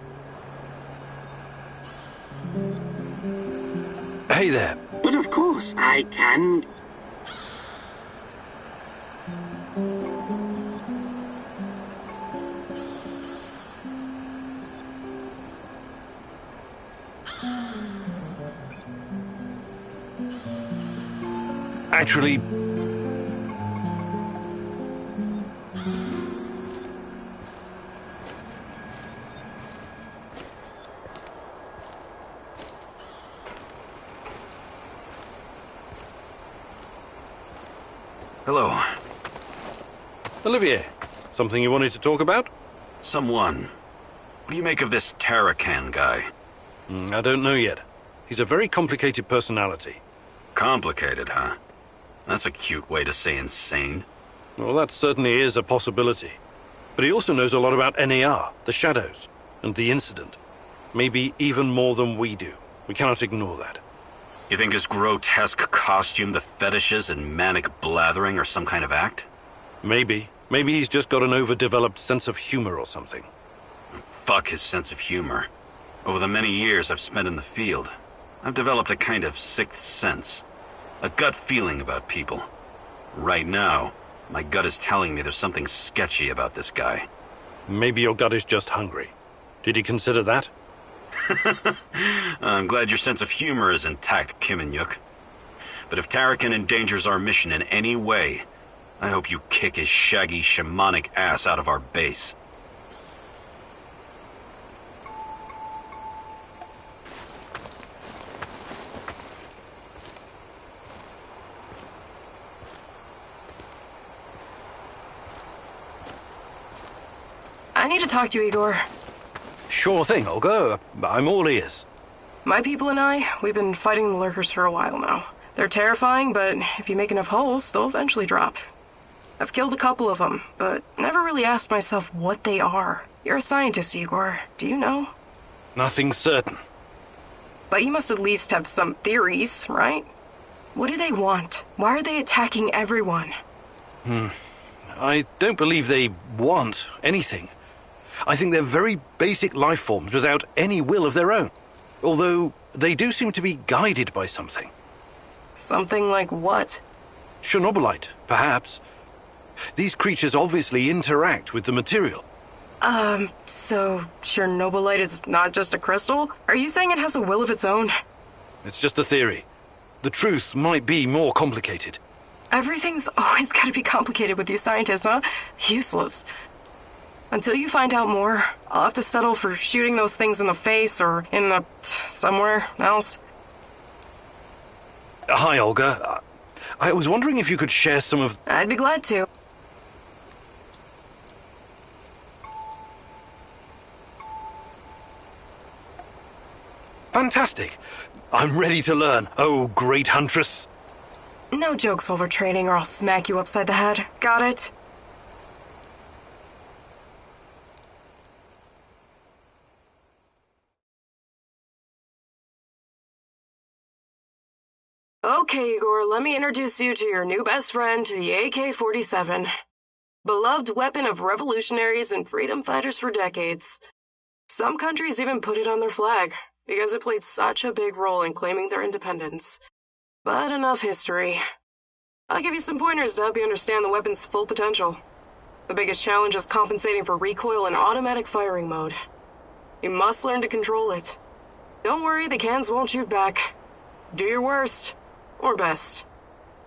Hey there. But of course, I can. Actually... Hello. Olivier, something you wanted to talk about? Someone. What do you make of this Tarakan guy? I don't know yet. He's a very complicated personality. Complicated, huh? That's a cute way to say insane. Well, that certainly is a possibility. But he also knows a lot about NAR, the shadows, and the incident. Maybe even more than we do. We cannot ignore that. You think his grotesque costume, the fetishes, and manic blathering are some kind of act? Maybe. Maybe he's just got an overdeveloped sense of humor or something. Fuck his sense of humor. Over the many years I've spent in the field, I've developed a kind of sixth sense. A gut feeling about people. Right now, my gut is telling me there's something sketchy about this guy. Maybe your gut is just hungry. Did you consider that? I'm glad your sense of humor is intact, Kim and Yuk. But if Tarakan endangers our mission in any way, I hope you kick his shaggy shamanic ass out of our base. I need to talk to you, Igor. Sure thing, Olga. I'm all ears. My people and I, we've been fighting the lurkers for a while now. They're terrifying, but if you make enough holes, they'll eventually drop. I've killed a couple of them, but never really asked myself what they are. You're a scientist, Igor. Do you know? Nothing certain. But you must at least have some theories, right? What do they want? Why are they attacking everyone? I don't believe they want anything. I think they're very basic life forms without any will of their own. Although, they do seem to be guided by something. Something like what? Chernobylite, perhaps. These creatures obviously interact with the material. So Chernobylite is not just a crystal? Are you saying it has a will of its own? It's just a theory. The truth might be more complicated. Everything's always gotta be complicated with you scientists, huh? Useless. Until you find out more, I'll have to settle for shooting those things in the face or in the... somewhere else. Hi, Olga. I was wondering if you could share some of... I'd be glad to. Fantastic. I'm ready to learn, oh great huntress. No jokes while we're training or I'll smack you upside the head. Got it? Okay, Igor, let me introduce you to your new best friend, the AK-47. Beloved weapon of revolutionaries and freedom fighters for decades. Some countries even put it on their flag, because it played such a big role in claiming their independence. But enough history. I'll give you some pointers to help you understand the weapon's full potential. The biggest challenge is compensating for recoil in automatic firing mode. You must learn to control it. Don't worry, the cans won't shoot back. Do your worst. Or best.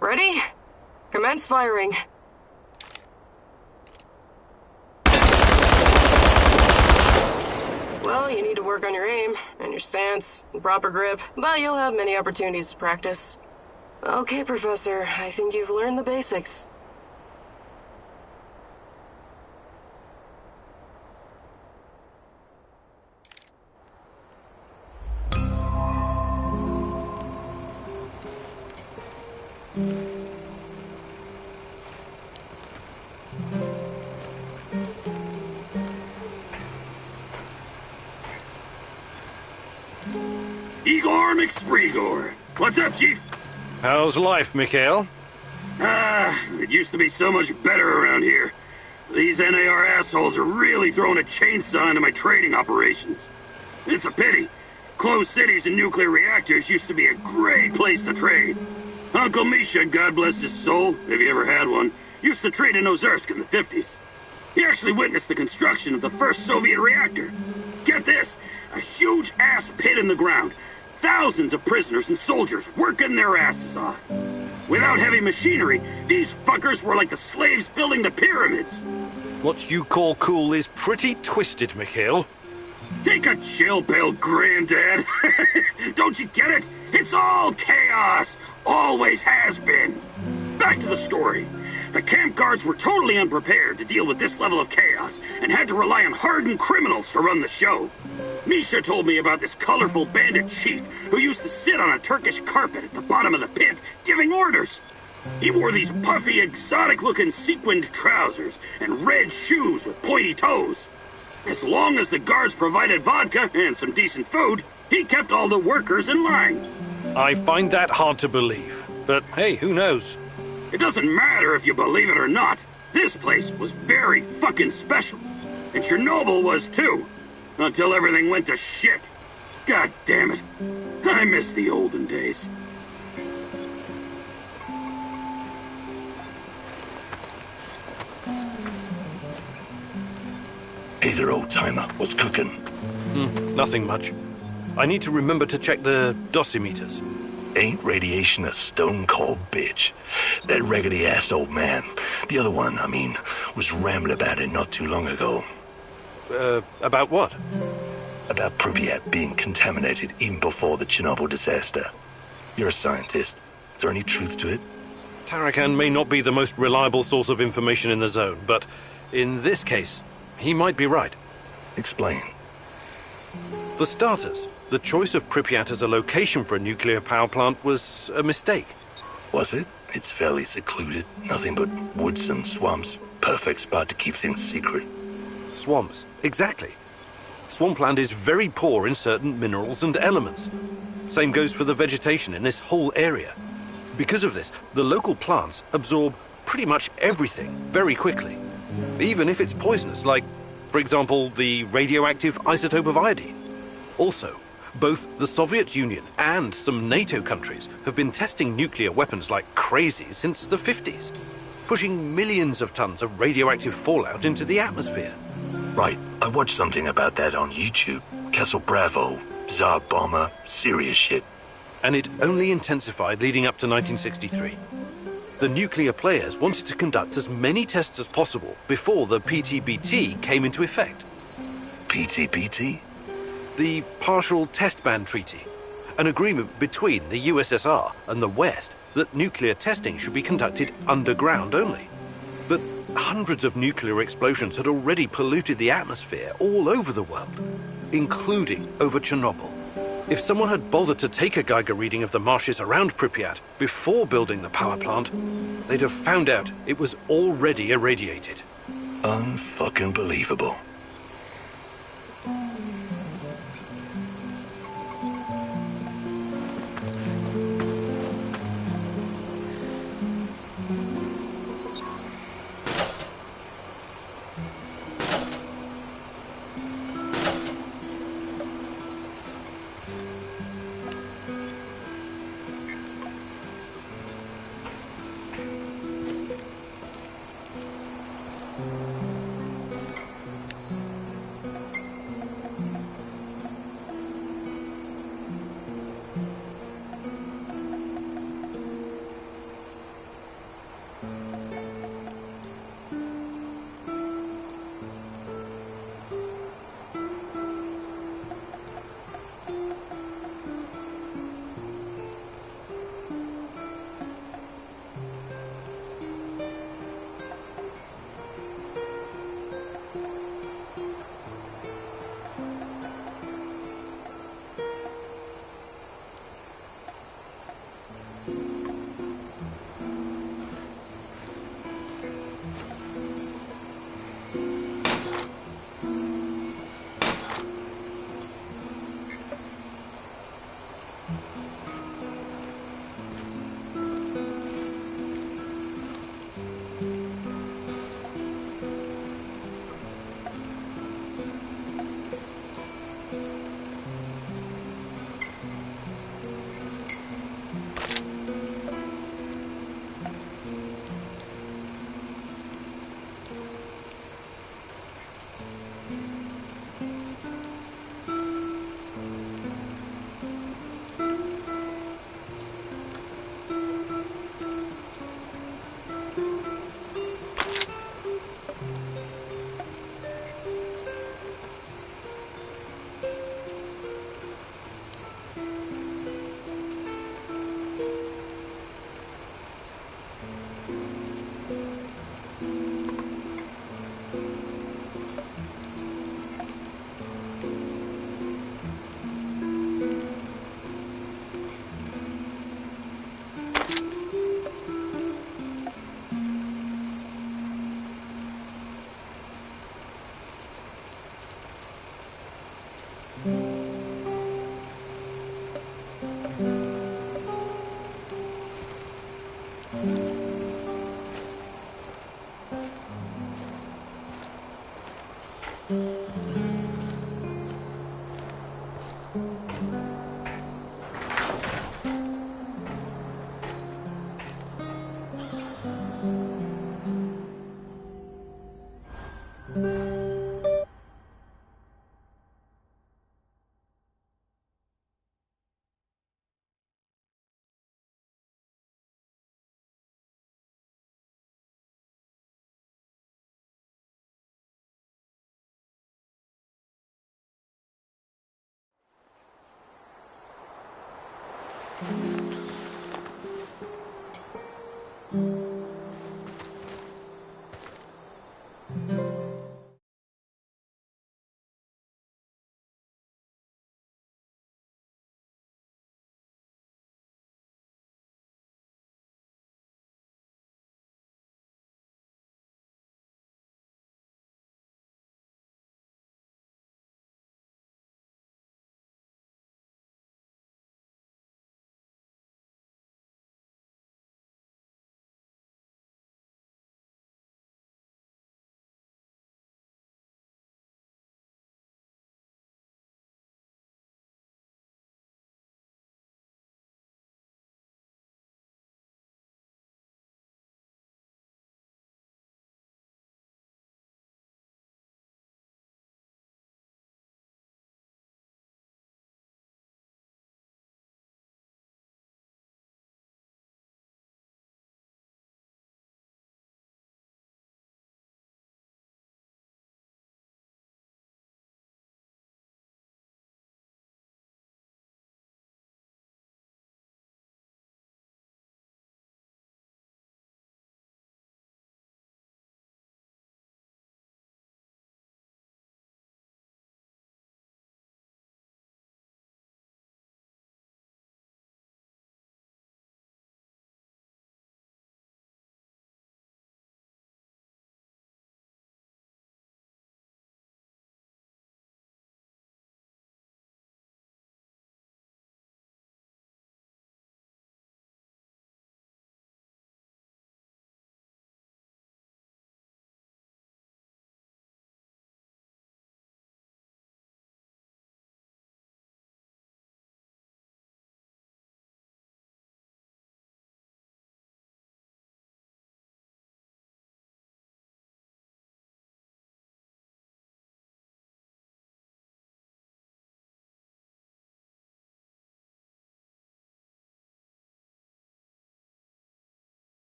Ready? Commence firing. Well, you need to work on your aim, and your stance, and proper grip, but you'll have many opportunities to practice. Okay, Professor, I think you've learned the basics. Igor McSpreegor. What's up, Chief? How's life, Mikhail? It used to be so much better around here. These NAR assholes are really throwing a chainsaw into my trading operations. It's a pity. Closed cities and nuclear reactors used to be a great place to trade. Uncle Misha, God bless his soul, if he ever had one, used to trade in Ozersk in the 50s. He actually witnessed the construction of the first Soviet reactor. Get this, a huge-ass pit in the ground. Thousands of prisoners and soldiers working their asses off. Without heavy machinery, these fuckers were like the slaves building the pyramids. What you call cool is pretty twisted, Mikhail. Take a chill pill, Granddad. Don't you get it? It's all chaos. Always has been. Back to the story. The camp guards were totally unprepared to deal with this level of chaos and had to rely on hardened criminals to run the show. Misha told me about this colorful bandit chief who used to sit on a Turkish carpet at the bottom of the pit giving orders. He wore these puffy, exotic-looking sequined trousers and red shoes with pointy toes. As long as the guards provided vodka and some decent food, he kept all the workers in line. I find that hard to believe, but hey, who knows? It doesn't matter if you believe it or not. This place was very fucking special. And Chernobyl was too. Until everything went to shit. God damn it. I miss the olden days. Hey there, old-timer. What's cooking? Nothing much. I need to remember to check the dosimeters. Ain't radiation a stone-cold bitch? That raggedy-ass old man, the other one, I mean, was rambling about it not too long ago. About what? About Pripyat being contaminated even before the Chernobyl disaster. You're a scientist. Is there any truth to it? Tarakan may not be the most reliable source of information in the zone, but in this case, he might be right. Explain. For starters, the choice of Pripyat as a location for a nuclear power plant was a mistake. Was it? It's fairly secluded. Nothing but woods and swamps. Perfect spot to keep things secret. Swamps, exactly. Swampland is very poor in certain minerals and elements. Same goes for the vegetation in this whole area. Because of this, the local plants absorb pretty much everything very quickly. Even if it's poisonous, like, for example, the radioactive isotope of iodine. Also, both the Soviet Union and some NATO countries have been testing nuclear weapons like crazy since the 50s, pushing millions of tons of radioactive fallout into the atmosphere. Right, I watched something about that on YouTube. Castle Bravo, Tsar Bomber, serious shit. And it only intensified leading up to 1963. The nuclear players wanted to conduct as many tests as possible before the PTBT came into effect. PTBT? The Partial Test Ban Treaty, an agreement between the USSR and the West that nuclear testing should be conducted underground only. But hundreds of nuclear explosions had already polluted the atmosphere all over the world, including over Chernobyl. If someone had bothered to take a Geiger reading of the marshes around Pripyat before building the power plant, they'd have found out it was already irradiated. Unfucking believable.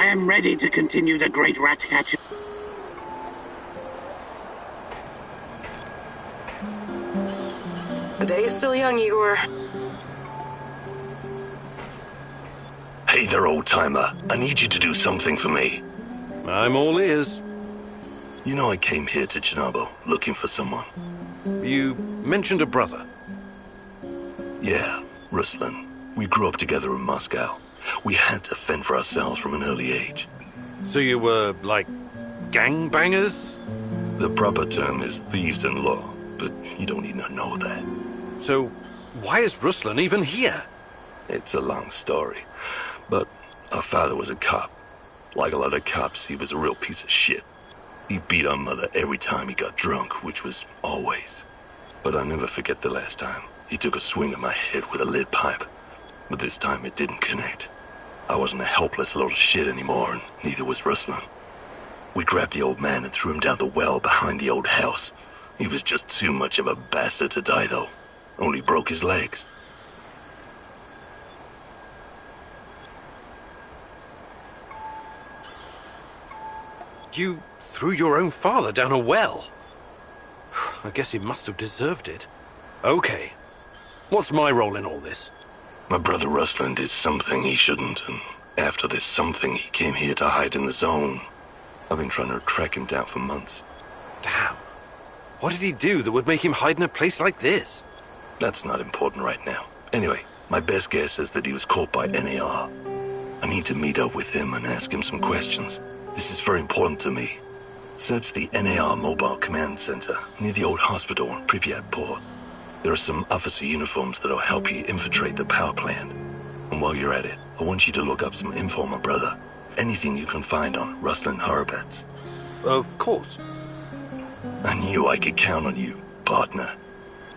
I am ready to continue the great rat catching. The day is still young, Igor. Hey there, old-timer. I need you to do something for me. I'm all ears. You know I came here to Chernobyl looking for someone. You mentioned a brother. Yeah, Ruslan. We grew up together in Moscow. We had to fend for ourselves from an early age. So you were, like, gangbangers? The proper term is thieves-in-law, but you don't need to know that. So why is Ruslan even here? It's a long story, but our father was a cop. Like a lot of cops, he was a real piece of shit. He beat our mother every time he got drunk, which was always. But I'll never forget the last time. He took a swing at my head with a lead pipe, but this time it didn't connect. I wasn't a helpless little shit anymore, and neither was Ruslan. We grabbed the old man and threw him down the well behind the old house. He was just too much of a bastard to die, though. Only broke his legs. You threw your own father down a well? I guess he must have deserved it. Okay. What's my role in all this? My brother Ruslan did something he shouldn't, and after this something, he came here to hide in the zone. I've been trying to track him down for months. Damn. What did he do that would make him hide in a place like this? That's not important right now. Anyway, my best guess is that he was caught by NAR. I need to meet up with him and ask him some questions. This is very important to me. Search the NAR Mobile Command Center near the old hospital in Pripyat Port. There are some officer uniforms that'll help you infiltrate the power plant. And while you're at it, I want you to look up some info on my brother. Anything you can find on Ruslan Horobets. Of course. I knew I could count on you, partner.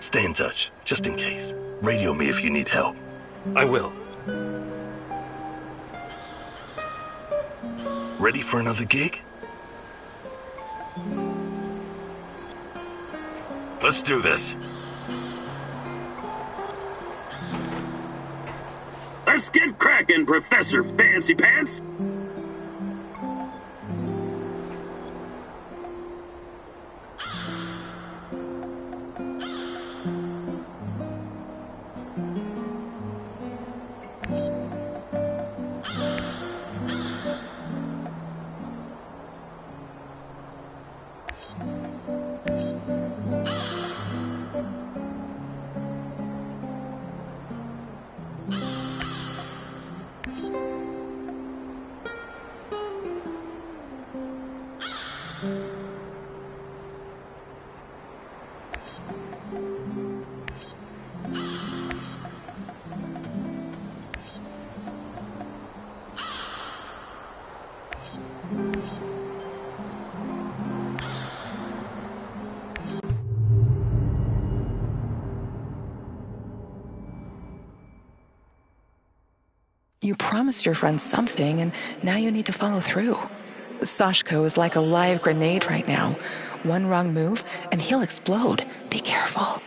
Stay in touch, just in case. Radio me if you need help. I will. Ready for another gig? Let's do this. Let's get cracking, Professor Fancy Pants! You promised your friend something, and now you need to follow through. Sashko is like a live grenade right now. One wrong move, and he'll explode. Be careful.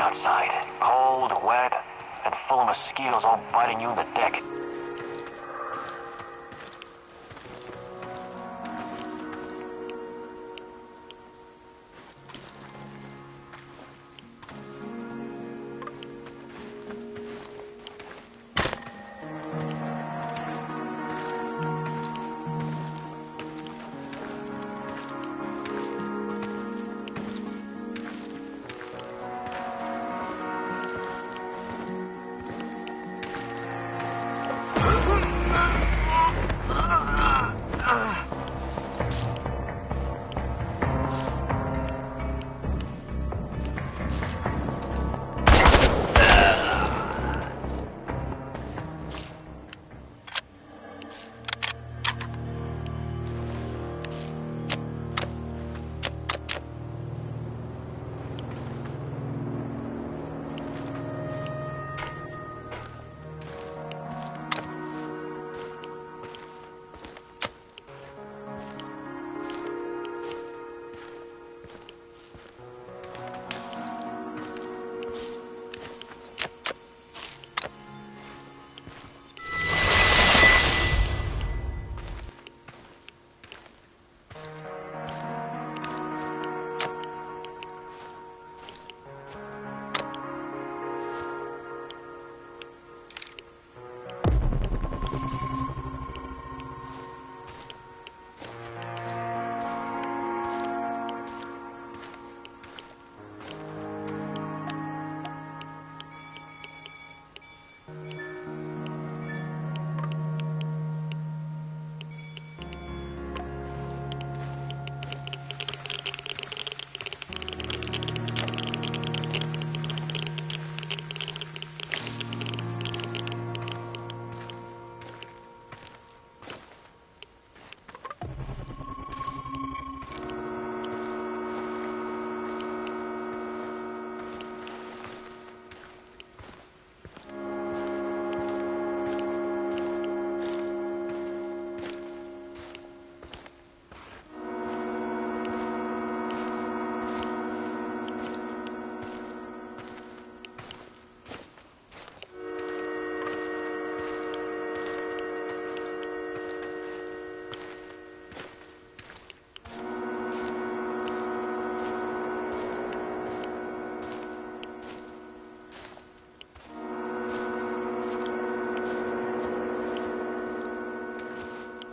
outside. Cold, wet, and full of mosquitoes all biting you in the dick.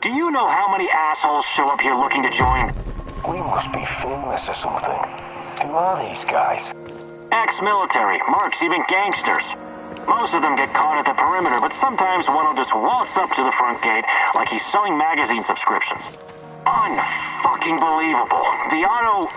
Do you know how many assholes show up here looking to join? We must be famous or something. Who are these guys? Ex-military, marks, even gangsters. Most of them get caught at the perimeter, but sometimes one will just waltz up to the front gate like he's selling magazine subscriptions. Unfucking believable. The auto...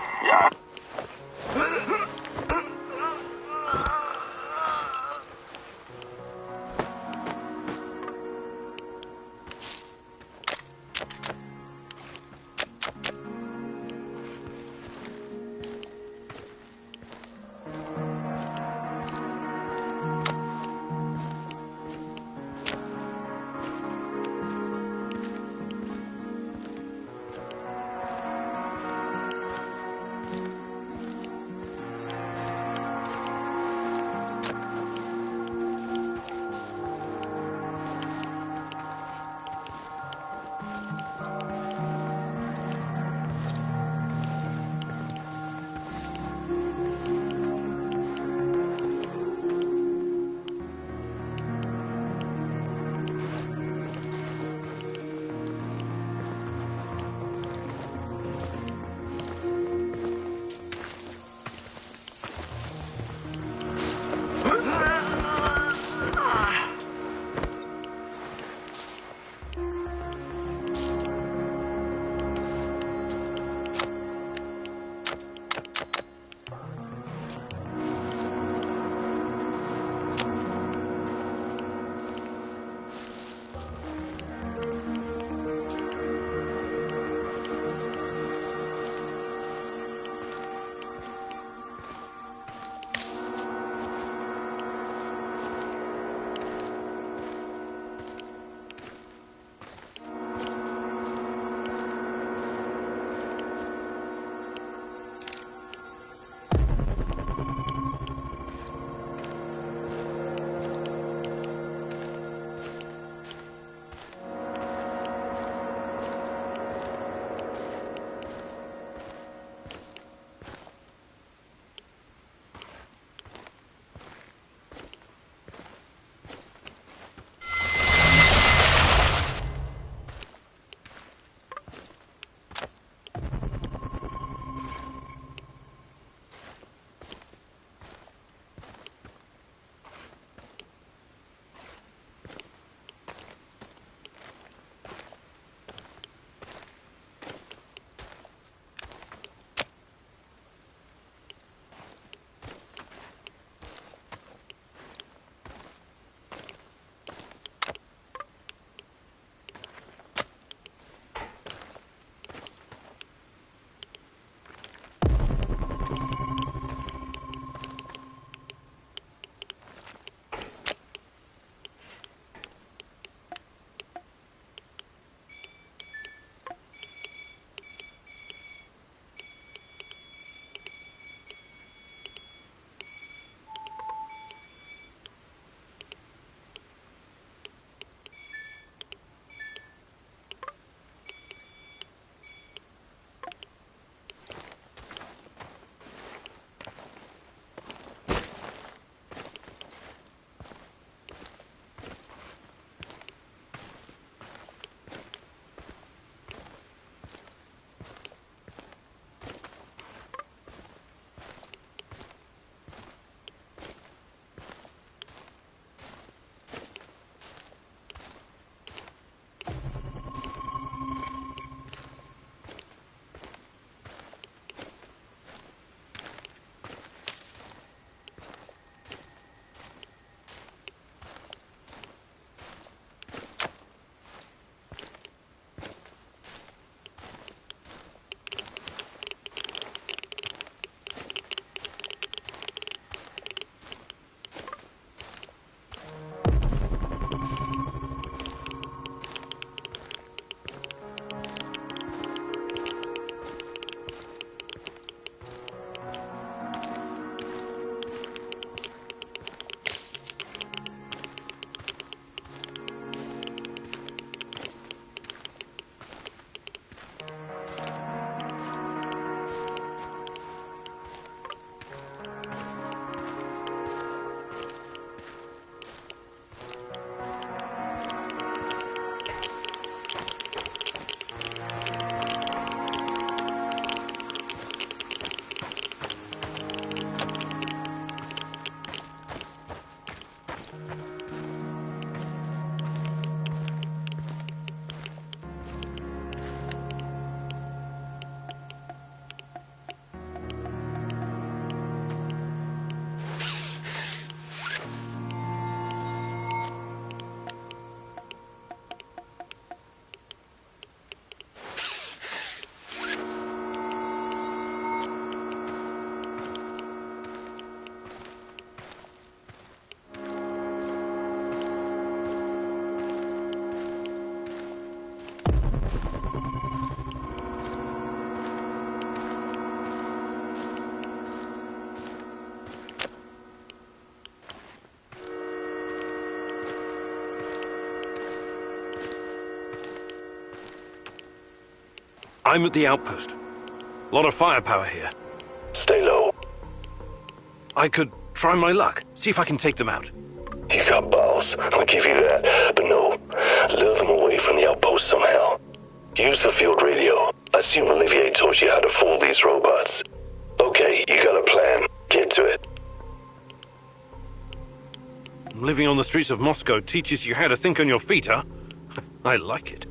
I'm at the outpost. A lot of firepower here. Stay low. I could try my luck, see if I can take them out. You got balls, I'll give you that. But no, lure them away from the outpost somehow. Use the field radio. I assume Olivier taught you how to fool these robots. Okay, you got a plan. Get to it. Living on the streets of Moscow teaches you how to think on your feet, huh? I like it.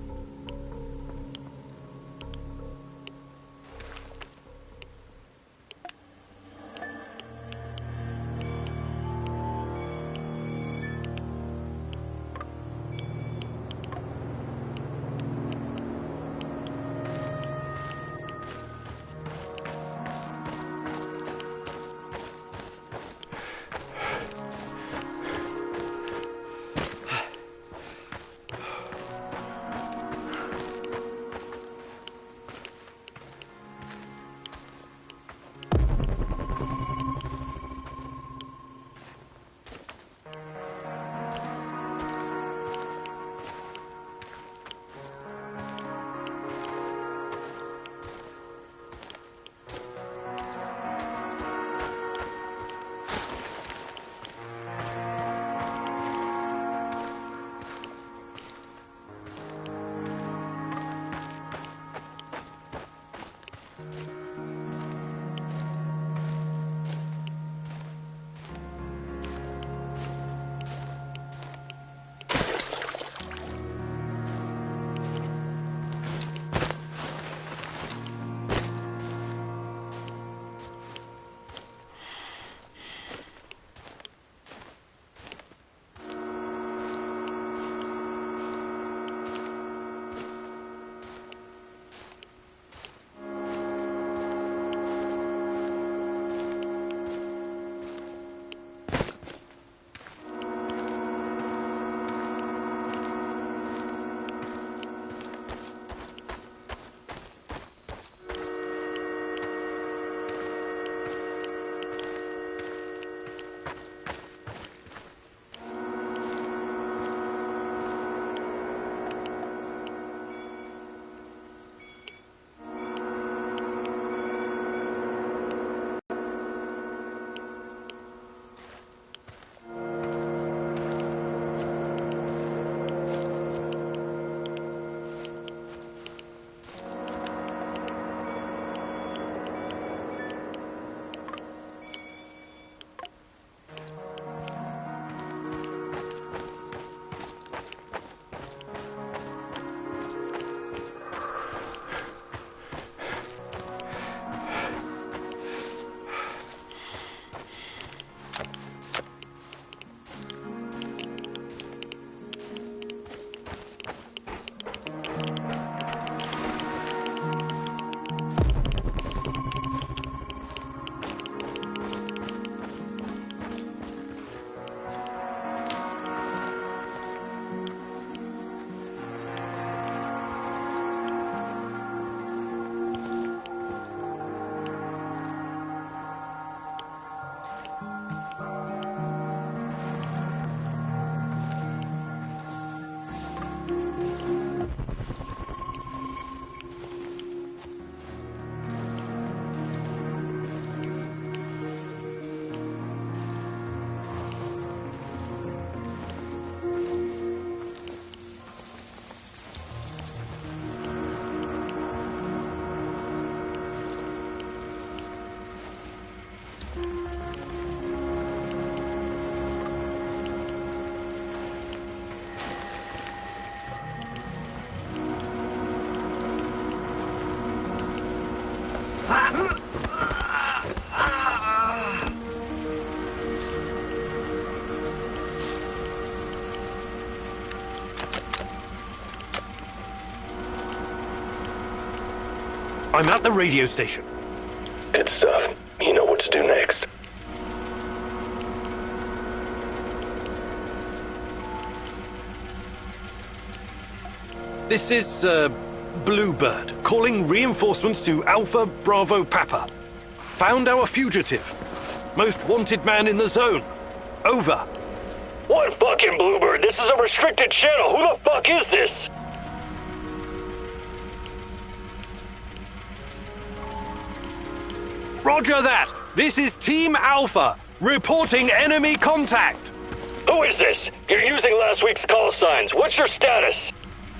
I'm at the radio station. Good stuff. You know what to do next. This is, Bluebird, calling reinforcements to Alpha Bravo Papa. Found our fugitive. Most wanted man in the zone. Over. What fucking Bluebird? This is a restricted channel. Who the fuck is this? Roger that! This is Team Alpha, reporting enemy contact! Who is this? You're using last week's call signs. What's your status?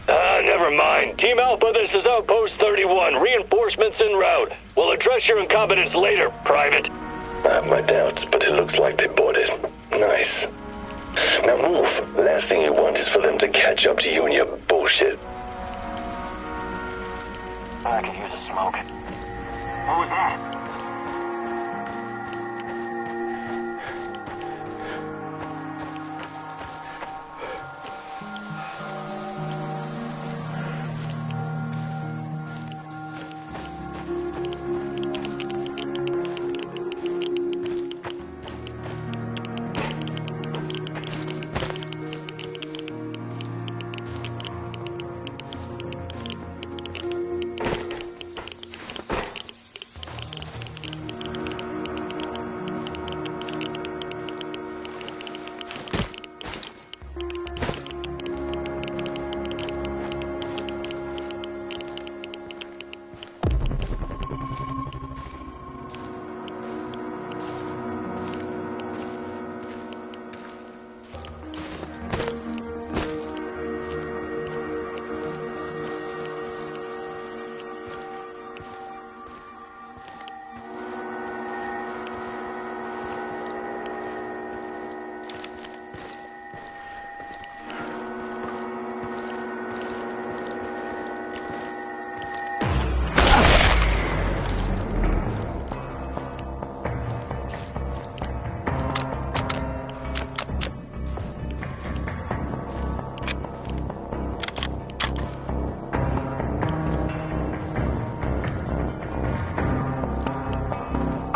Never mind. Team Alpha, this is Outpost 31. Reinforcements en route. We'll address your incompetence later, Private. I have my doubts, but it looks like they bought it. Nice. Now move. Last thing you want is for them to catch up to you and your bullshit. I could use a smoke. What was that?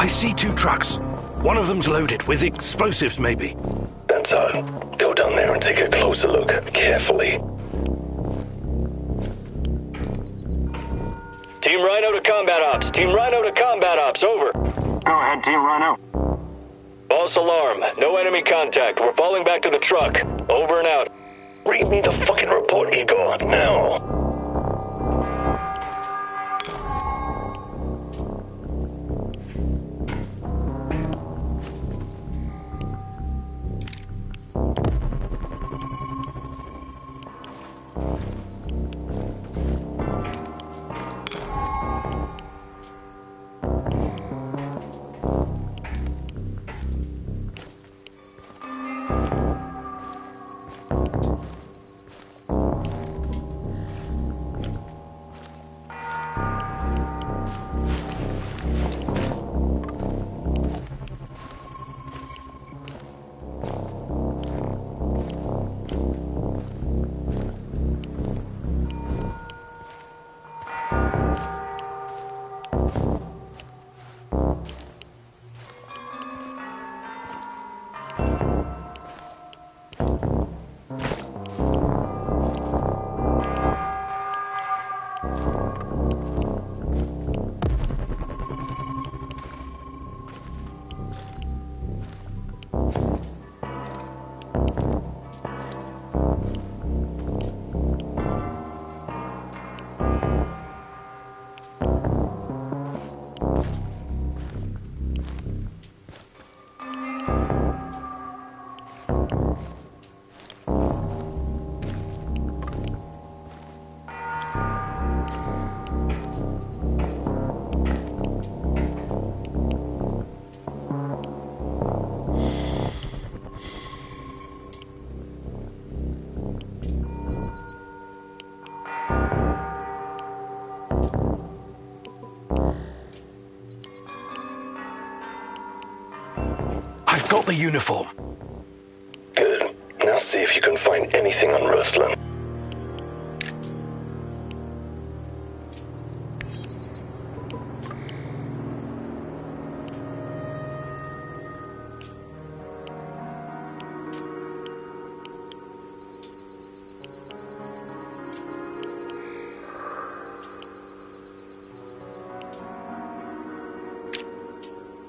I see 2 trucks. One of them's loaded with explosives, maybe. That's odd. Go down there and take a closer look, carefully. Team Rhino to combat ops. Team Rhino to combat ops. Over. Go ahead, Team Rhino. False alarm. No enemy contact. We're falling back to the truck. Over and out. Read me the fucking report, Igor, now. I've got the uniform. Good. Now see if you can find anything on Ruslan.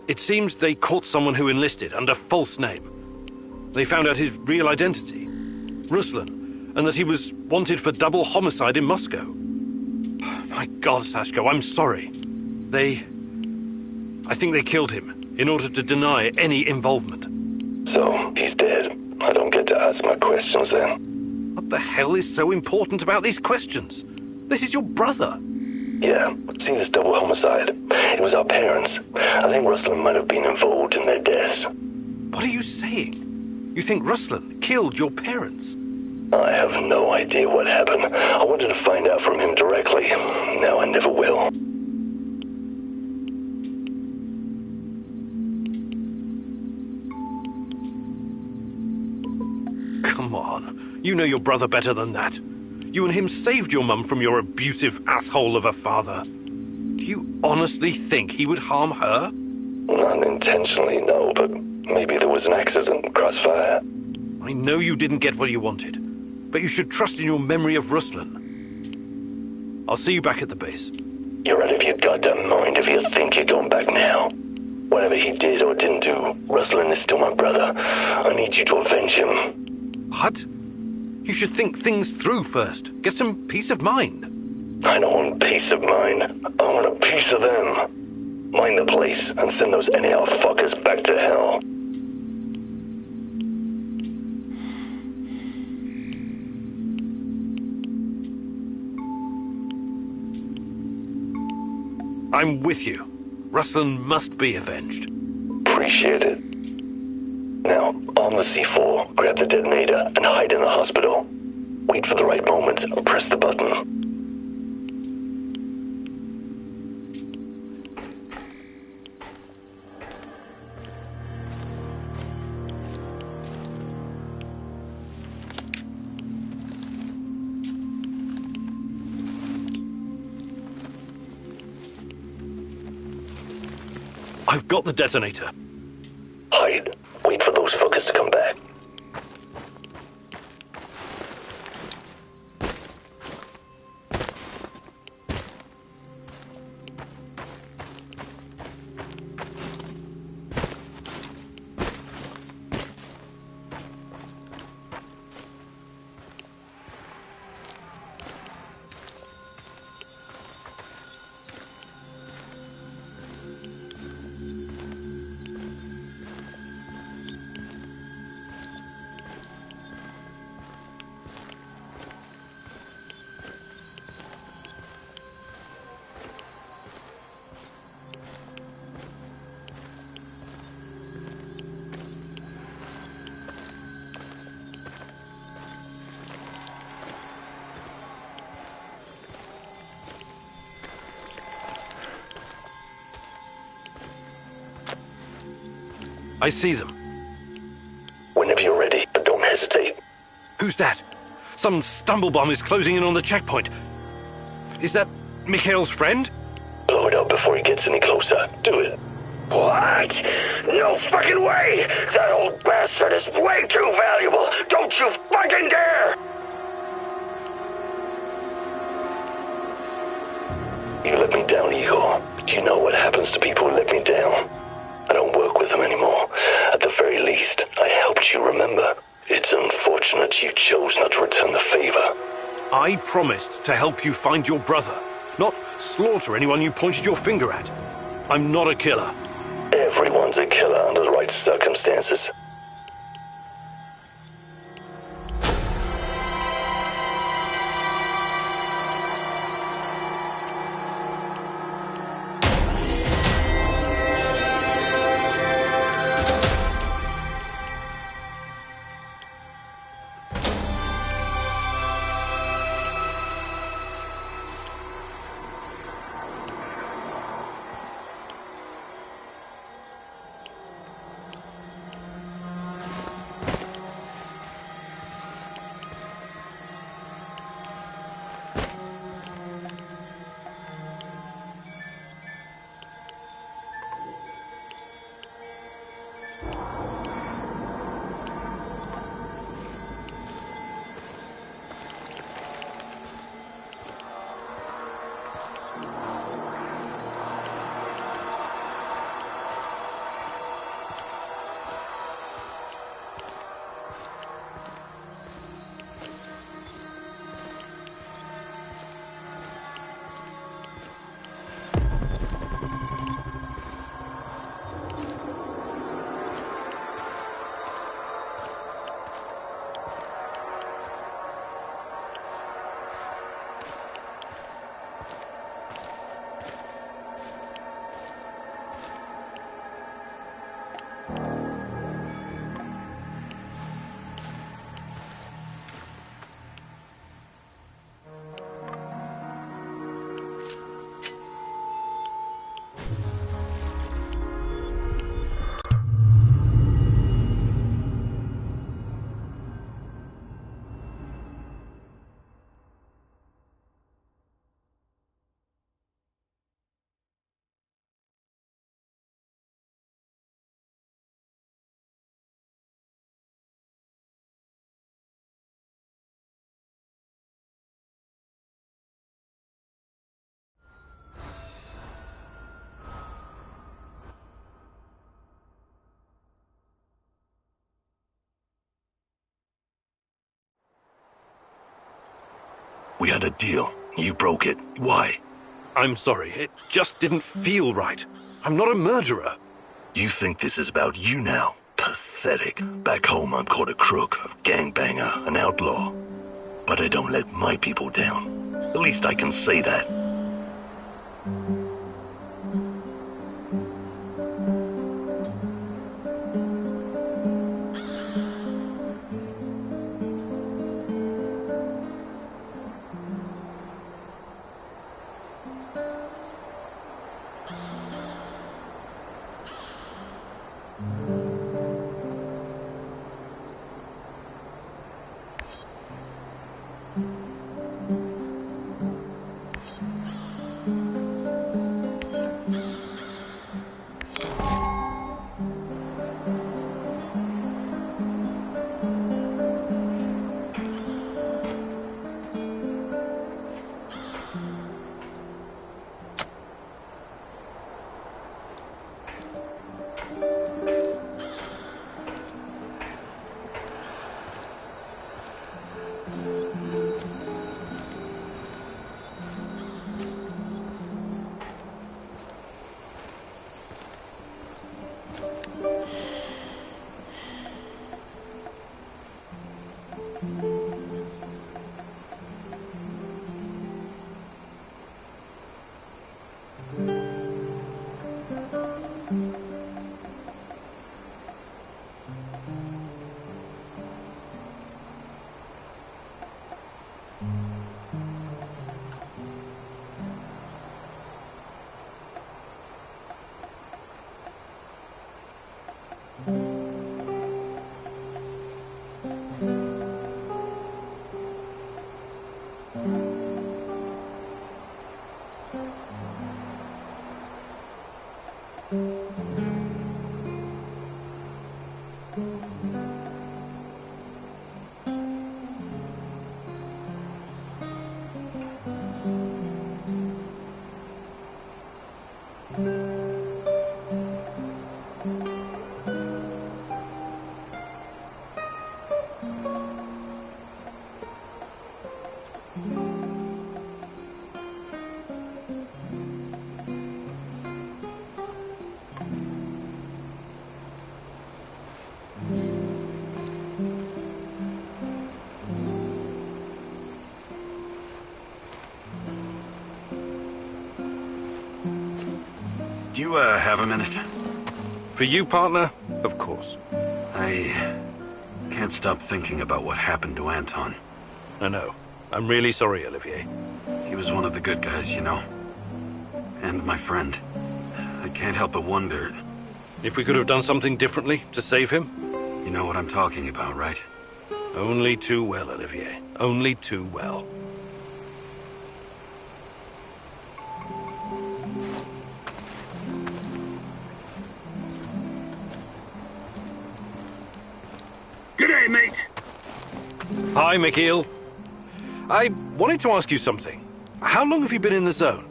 It seems they caught someone who enlisted under false name. They found out his real identity, Ruslan, and that he was wanted for double homicide in Moscow. My God, Sashko, I'm sorry. I think they killed him in order to deny any involvement. So, he's dead. I don't get to ask my questions then. What the hell is so important about these questions? This is your brother. Yeah, seen this double homicide. It was our parents. I think Ruslan might have been involved in their deaths. What are you saying? You think Ruslan killed your parents? I have no idea what happened. I wanted to find out from him directly. Now I never will. Come on. You know your brother better than that. You and him saved your mum from your abusive asshole of a father. Do you honestly think he would harm her? Unintentionally, no, but maybe there was an accident, crossfire. I know you didn't get what you wanted, but you should trust in your memory of Ruslan. I'll see you back at the base. You're out of your goddamn mind if you think you're going back now. Whatever he did or didn't do, Ruslan is still my brother. I need you to avenge him. What? You should think things through first. Get some peace of mind. I don't want peace of mind. I want a piece of them. Mind the place and send those anyhow fuckers back to hell. I'm with you. Ruslan must be avenged. Appreciate it. Now, arm the C4, grab the detonator, and hide in the hospital. Wait for the right moment and press the button. I've got the detonator. Hide. Wait for those fuckers to come back. I see them. Whenever you're ready, but don't hesitate. Who's that? Some stumblebomb is closing in on the checkpoint. Is that Mikhail's friend? Blow it up before he gets any closer. Do it. What? No fucking way! That old bastard is way too valuable! Don't you fucking dare! You let me down, Igor. You know what happens to people who let me down. I don't work with them anymore. At the very least, I helped you, remember? It's unfortunate you chose not to return the favor. I promised to help you find your brother, not slaughter anyone you pointed your finger at. I'm not a killer. Everyone's a killer under the right circumstances. We had a deal. You broke it. Why? I'm sorry, it just didn't feel right. I'm not a murderer. You think this is about you now? Pathetic. Back home I'm called a crook, a gangbanger, an outlaw. But I don't let my people down. At least I can say that. Do you, have a minute? For you, partner? Of course. I can't stop thinking about what happened to Anton. I know. I'm really sorry, Olivier. He was one of the good guys, you know. And my friend. I can't help but wonder... If we could have done something differently to save him? You know what I'm talking about, right? Only too well, Olivier. Only too well. G'day, mate. Hi, Mikhail. I wanted to ask you something. How long have you been in the zone?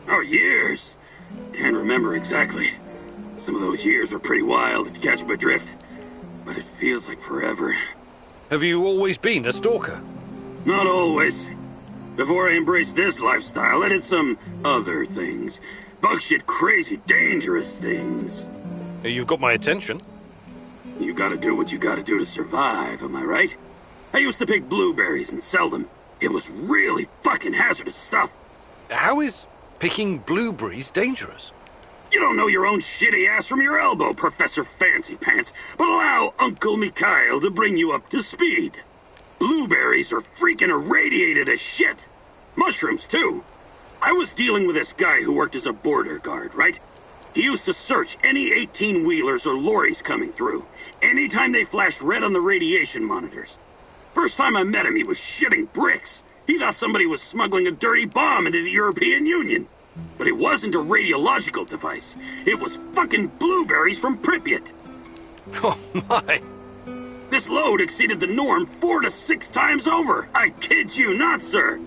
Oh, years. Can't remember exactly. Some of those years were pretty wild, if you catch my drift. But it feels like forever. Have you always been a stalker? Not always. Before I embraced this lifestyle, I did some other things. Bug shit crazy, dangerous things. You've got my attention. You gotta do what you gotta do to survive, am I right? I used to pick blueberries and sell them. It was really fucking hazardous stuff. How is picking blueberries dangerous? You don't know your own shitty ass from your elbow, Professor Fancy Pants, but allow Uncle Mikhail to bring you up to speed. Blueberries are freaking irradiated as shit. Mushrooms, too. I was dealing with this guy who worked as a border guard, right? He used to search any 18-wheelers or lorries coming through, anytime they flashed red on the radiation monitors. First time I met him, he was shitting bricks. He thought somebody was smuggling a dirty bomb into the European Union. But it wasn't a radiological device. It was fucking blueberries from Pripyat. Oh, my. This load exceeded the norm 4 to 6 times over. I kid you not, sir.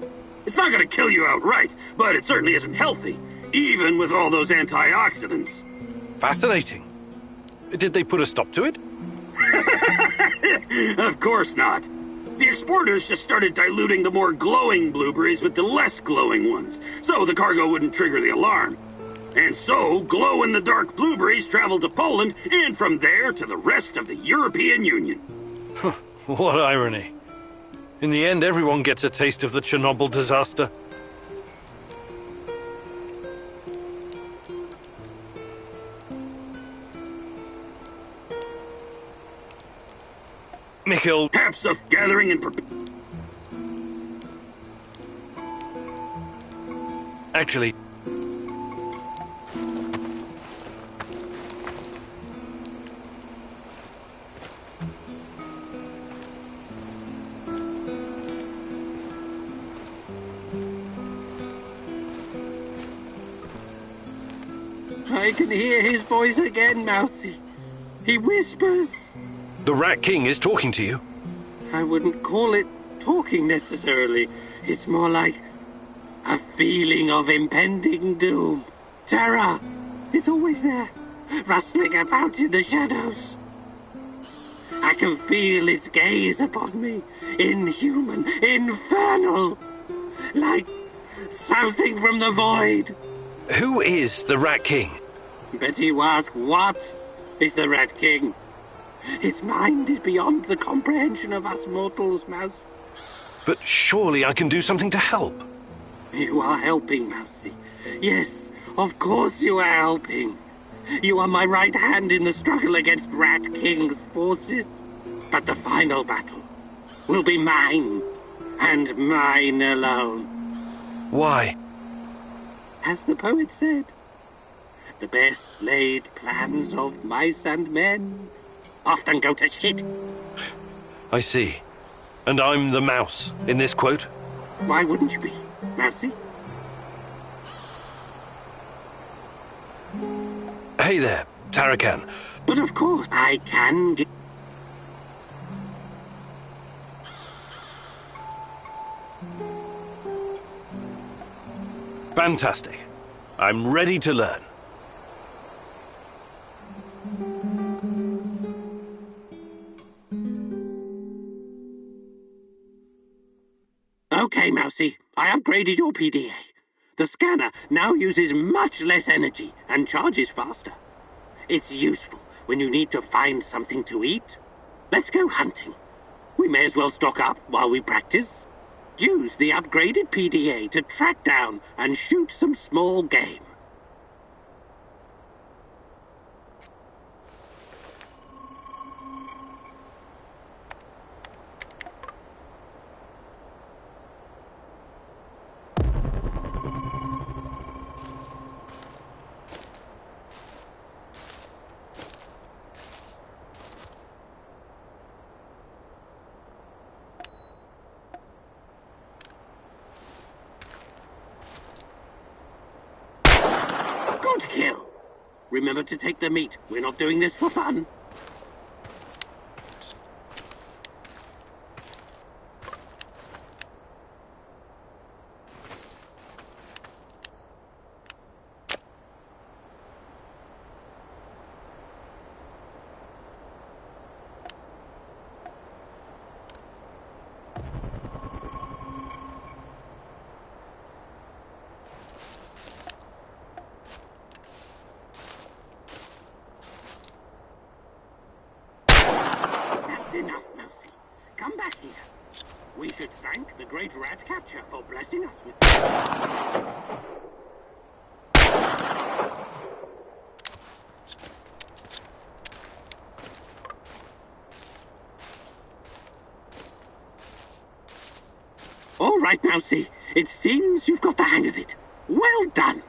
It's not gonna kill you outright, but it certainly isn't healthy, even with all those antioxidants. Fascinating. Did they put a stop to it? Of course not. The exporters just started diluting the more glowing blueberries with the less glowing ones, so the cargo wouldn't trigger the alarm. And so, glow-in-the-dark blueberries traveled to Poland, and from there to the rest of the European Union. What irony. In the end, everyone gets a taste of the Chernobyl disaster. Mikhail... Perhaps of gathering and... Actually... I can hear his voice again, Mousy. He whispers. The Rat King is talking to you. I wouldn't call it talking necessarily. It's more like a feeling of impending doom. Terror. It's always there, rustling about in the shadows. I can feel its gaze upon me, inhuman, infernal, like something from the void. Who is the Rat King? Bet you ask, what is the Rat King? Its mind is beyond the comprehension of us mortals, Mouse. But surely I can do something to help. You are helping, Mousy. Yes, of course you are helping. You are my right hand in the struggle against Rat King's forces. But the final battle will be mine, and mine alone. Why? As the poet said, the best laid plans of mice and men often go to shit. I see. And I'm the mouse in this quote? Why wouldn't you be, Mousy? Hey there, Tarakan. But of course, I can get... Fantastic. I'm ready to learn. Okay, Mousy, I upgraded your PDA. The scanner now uses much less energy and charges faster. It's useful when you need to find something to eat. Let's go hunting. We may as well stock up while we practice. Use the upgraded PDA to track down and shoot some small game. Good kill. Remember to take the meat. We're not doing this for fun. Enough, Mousy. Come back here. We should thank the great rat catcher for blessing us with... All right, Mousy. It seems you've got the hang of it. Well done.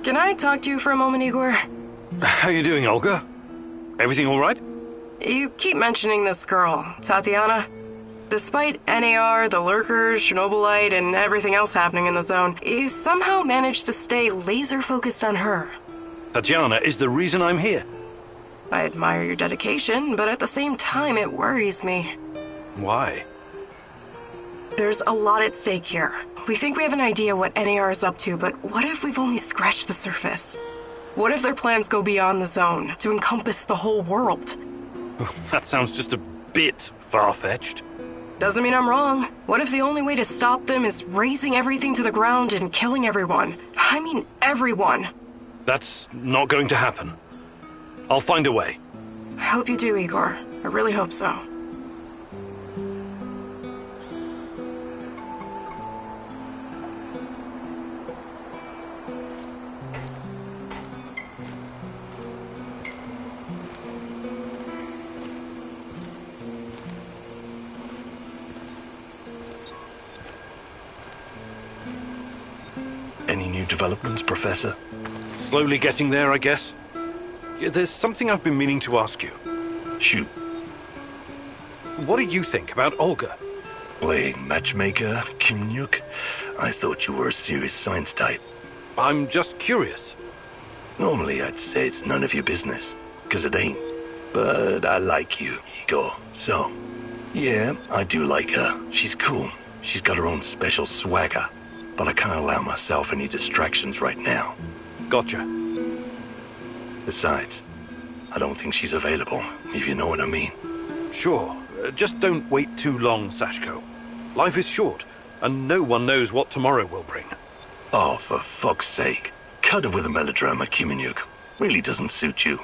Can I talk to you for a moment, Igor? How you doing, Olga? Everything all right? You keep mentioning this girl, Tatiana. Despite NAR, the Lurkers, Chernobylite, and everything else happening in the zone, you somehow managed to stay laser-focused on her. Tatiana is the reason I'm here. I admire your dedication, but at the same time, it worries me. Why? There's a lot at stake here. We think we have an idea what NAR is up to, but what if we've only scratched the surface? What if their plans go beyond the zone, to encompass the whole world? That sounds just a bit far-fetched. Doesn't mean I'm wrong. What if the only way to stop them is razing everything to the ground and killing everyone? I mean everyone. That's not going to happen. I'll find a way. I hope you do, Igor. I really hope so. Any new developments, Professor? Slowly getting there, I guess. Yeah, there's something I've been meaning to ask you. Shoot. What do you think about Olga? Wait, matchmaker, Kimnyuk? I thought you were a serious science type. I'm just curious. Normally I'd say it's none of your business, 'cause it ain't. But I like you, Igor, so... Yeah, I do like her. She's cool. She's got her own special swagger. But I can't allow myself any distractions right now. Gotcha. Besides, I don't think she's available, if you know what I mean. Sure. Just don't wait too long, Sashko. Life is short, and no one knows what tomorrow will bring. Oh, for fuck's sake. Cut it with a melodrama, Kimnyuk. Really doesn't suit you.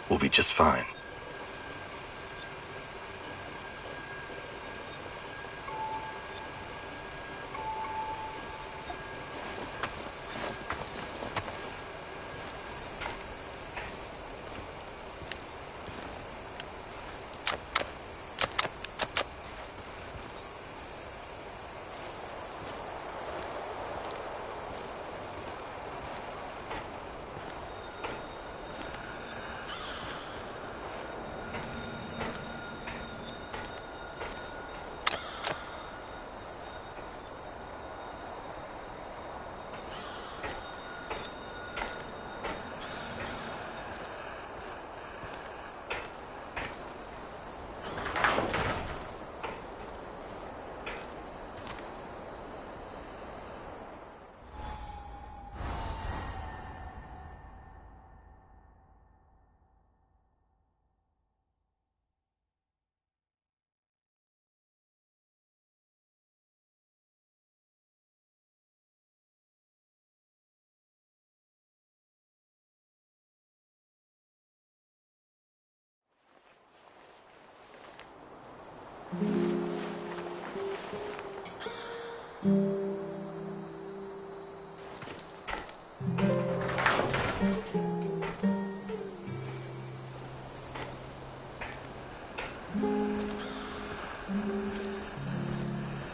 We'll be just fine.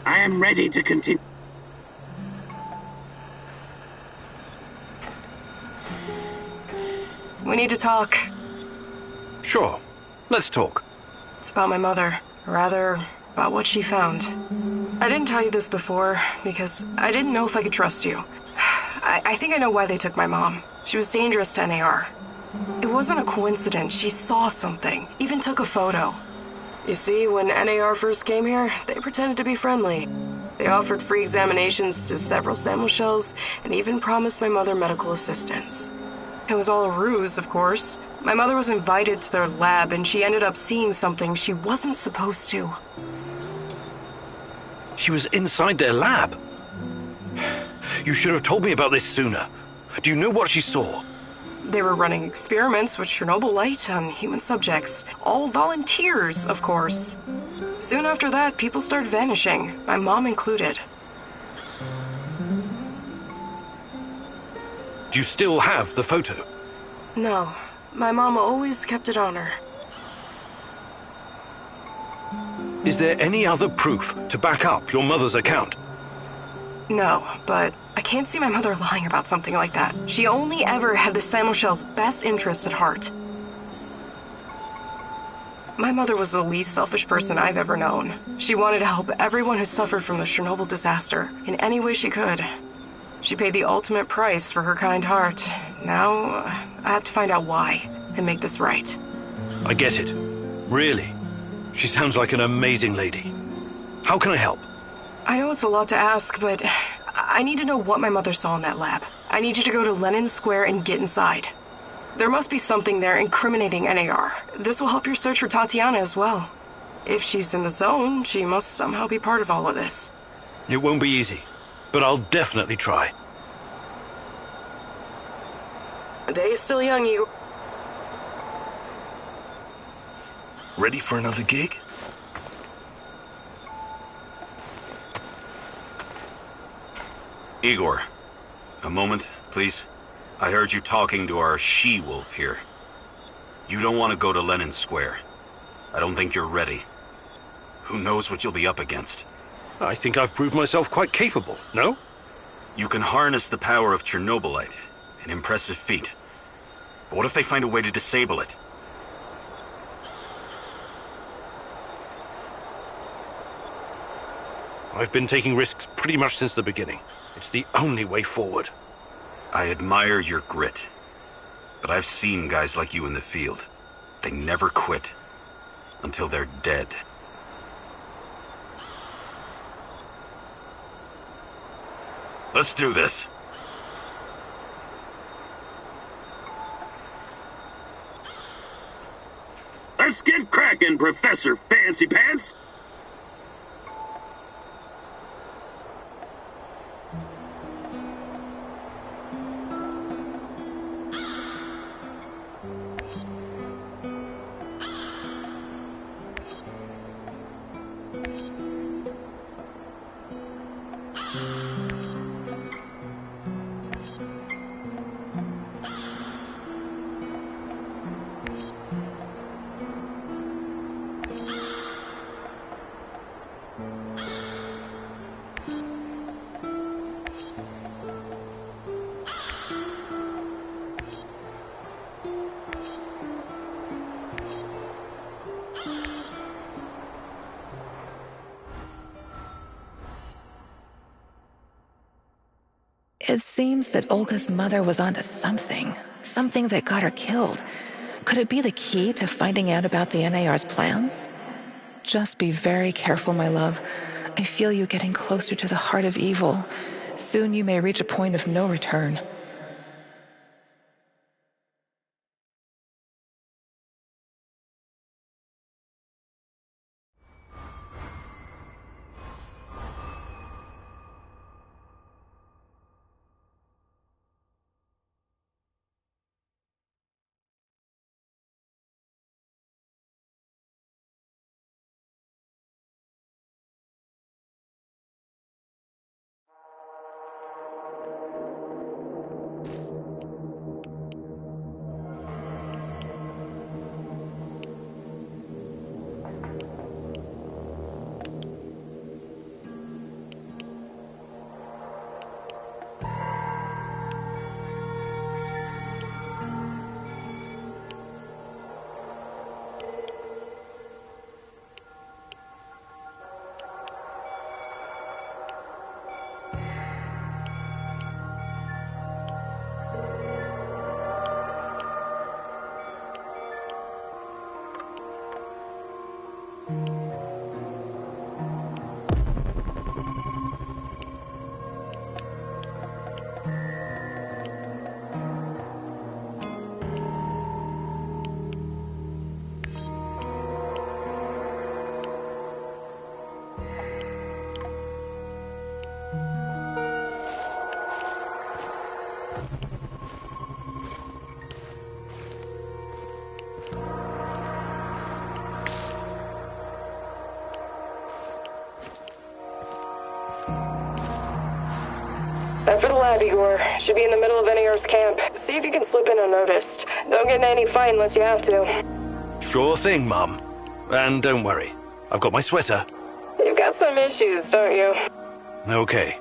I am ready to continue. We need to talk. Sure. Let's talk. It's about my mother. Rather, about what she found. I didn't tell you this before, because I didn't know if I could trust you. I think I know why they took my mom. She was dangerous to NAR. It wasn't a coincidence. She saw something, even took a photo. You see, when NAR first came here, they pretended to be friendly. They offered free examinations to several sample shells, and even promised my mother medical assistance. It was all a ruse, of course. My mother was invited to their lab, and she ended up seeing something she wasn't supposed to. She was inside their lab. You should have told me about this sooner. Do you know what she saw? They were running experiments with Chernobylite on human subjects. All volunteers, of course. Soon after that, people started vanishing, my mom included. Do you still have the photo? No. My mama always kept it on her. Is there any other proof to back up your mother's account? No, but I can't see my mother lying about something like that. She only ever had the Samuel Shell's best interest at heart. My mother was the least selfish person I've ever known. She wanted to help everyone who suffered from the Chernobyl disaster in any way she could. She paid the ultimate price for her kind heart. Now, I have to find out why and make this right. I get it. Really. She sounds like an amazing lady. How can I help? I know it's a lot to ask, but I need to know what my mother saw in that lab. I need you to go to Lenin Square and get inside. There must be something there incriminating NAR. This will help your search for Tatiana as well. If she's in the zone, she must somehow be part of all of this. It won't be easy, but I'll definitely try. The day is still young, Igor. Ready for another gig? Igor, a moment, please. I heard you talking to our she-wolf here. You don't want to go to Lenin Square. I don't think you're ready. Who knows what you'll be up against? I think I've proved myself quite capable, no? You can harness the power of Chernobylite. An impressive feat. But what if they find a way to disable it? I've been taking risks pretty much since the beginning. It's the only way forward. I admire your grit. But I've seen guys like you in the field. They never quit. Until they're dead. Let's do this. Let's get cracking, Professor Fancy Pants! It seems that Olga's mother was onto something that got her killed. Could it be the key to finding out about the NAR's plans? Just be very careful, my love. I feel you getting closer to the heart of evil. Soon you may reach a point of no return. Time for the lab, Igor. Should be in the middle of NAR's camp. See if you can slip in unnoticed. Don't get in any fight unless you have to. Sure thing, Mum. And don't worry, I've got my sweater. You've got some issues, don't you? Okay.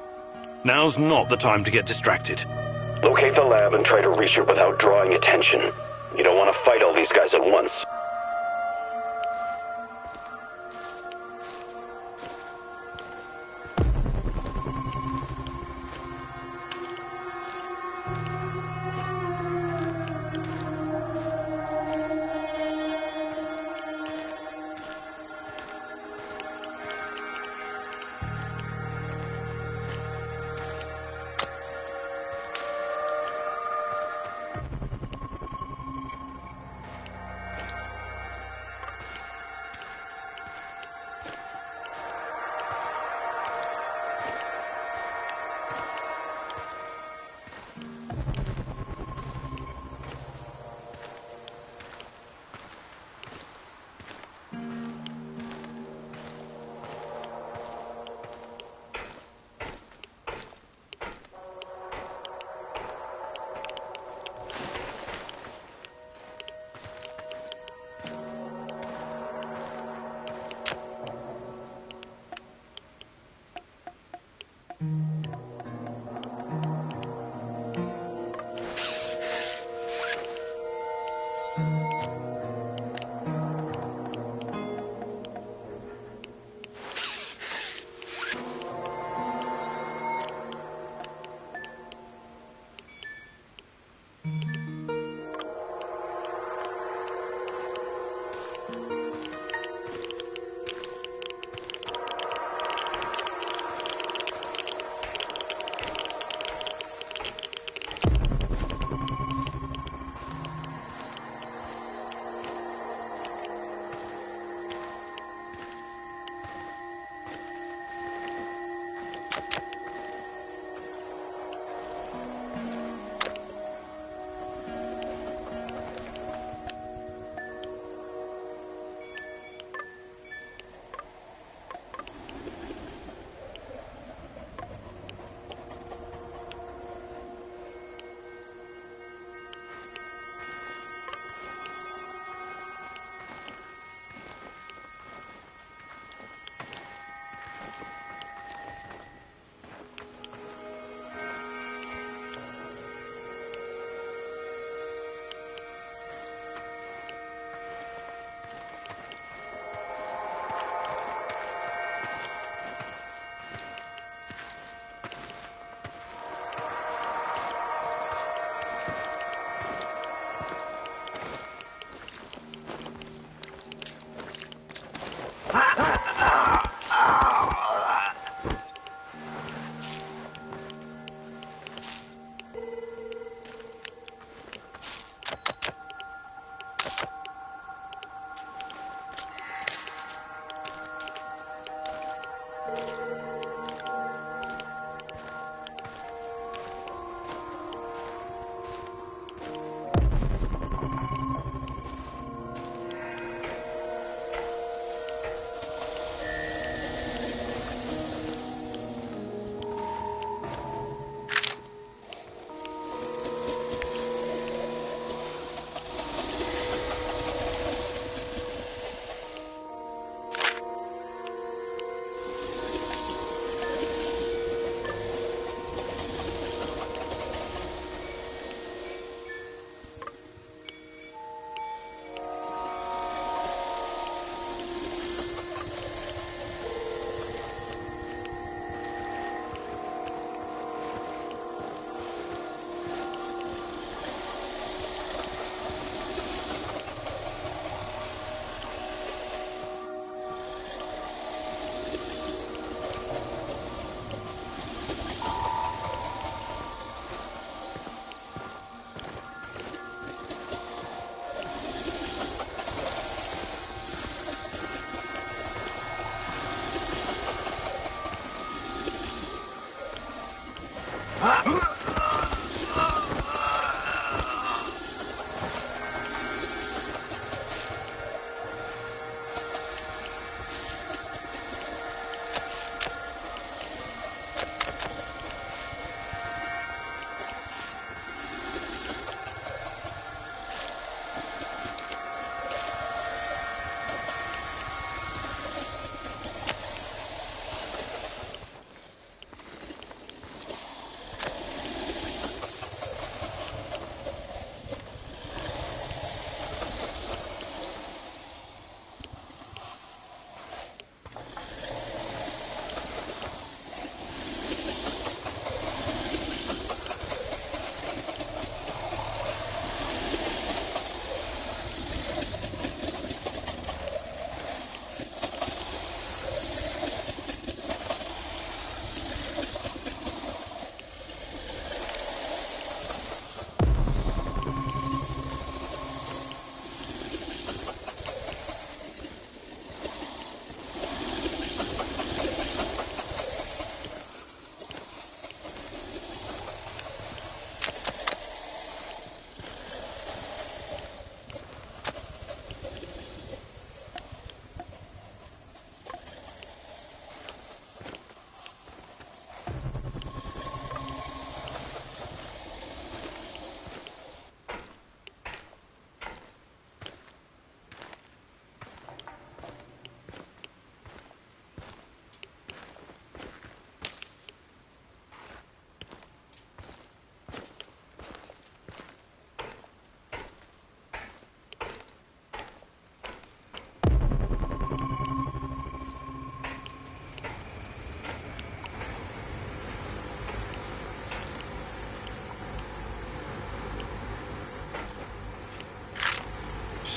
Now's not the time to get distracted. Locate the lab and try to reach it without drawing attention. You don't want to fight all these guys at once.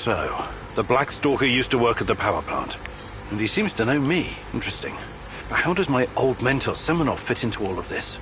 So, the Black Stalker used to work at the power plant, and he seems to know me. Interesting. But how does my old mentor Semenov fit into all of this?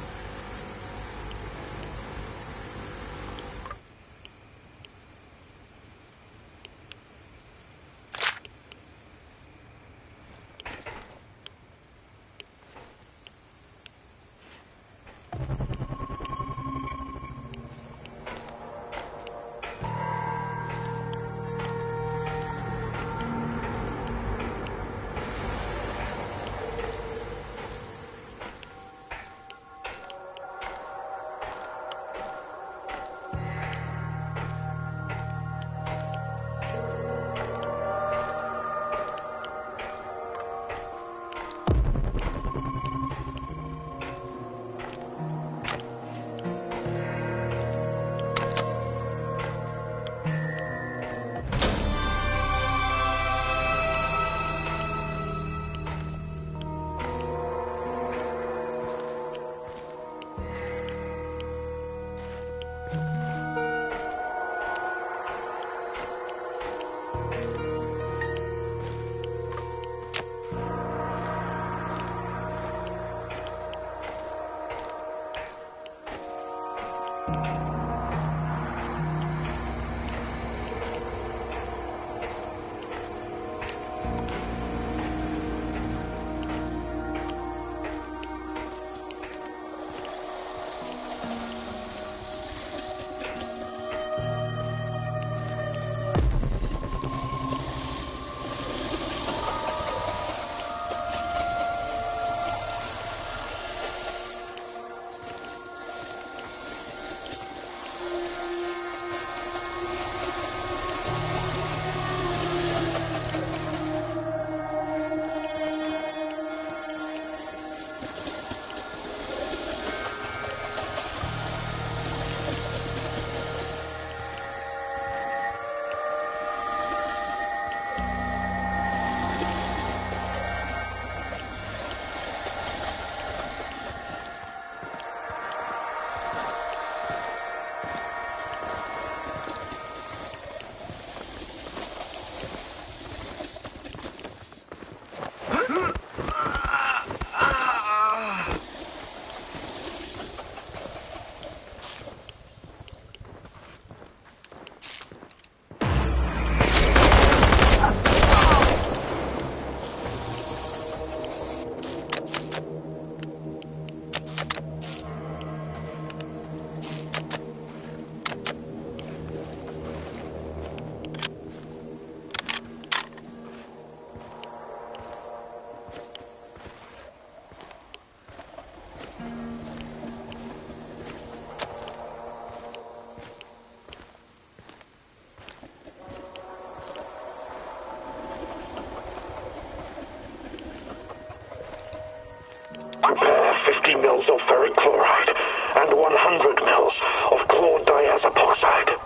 Prepare 50 mils of ferric chloride and 100 mils of chlordiazepoxide.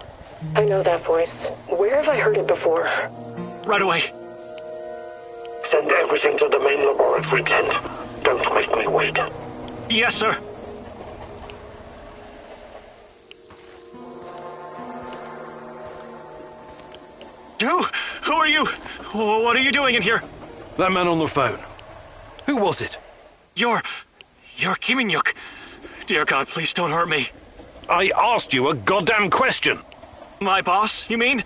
I know that voice. Where have I heard it before? Right away. Send everything to the main laboratory tent. Don't make me wait. Yes, sir. Who are you? What are you doing in here? That man on the phone. Who was it? You're Kiminyuk. Dear God, please don't hurt me. I asked you a goddamn question. My boss, you mean?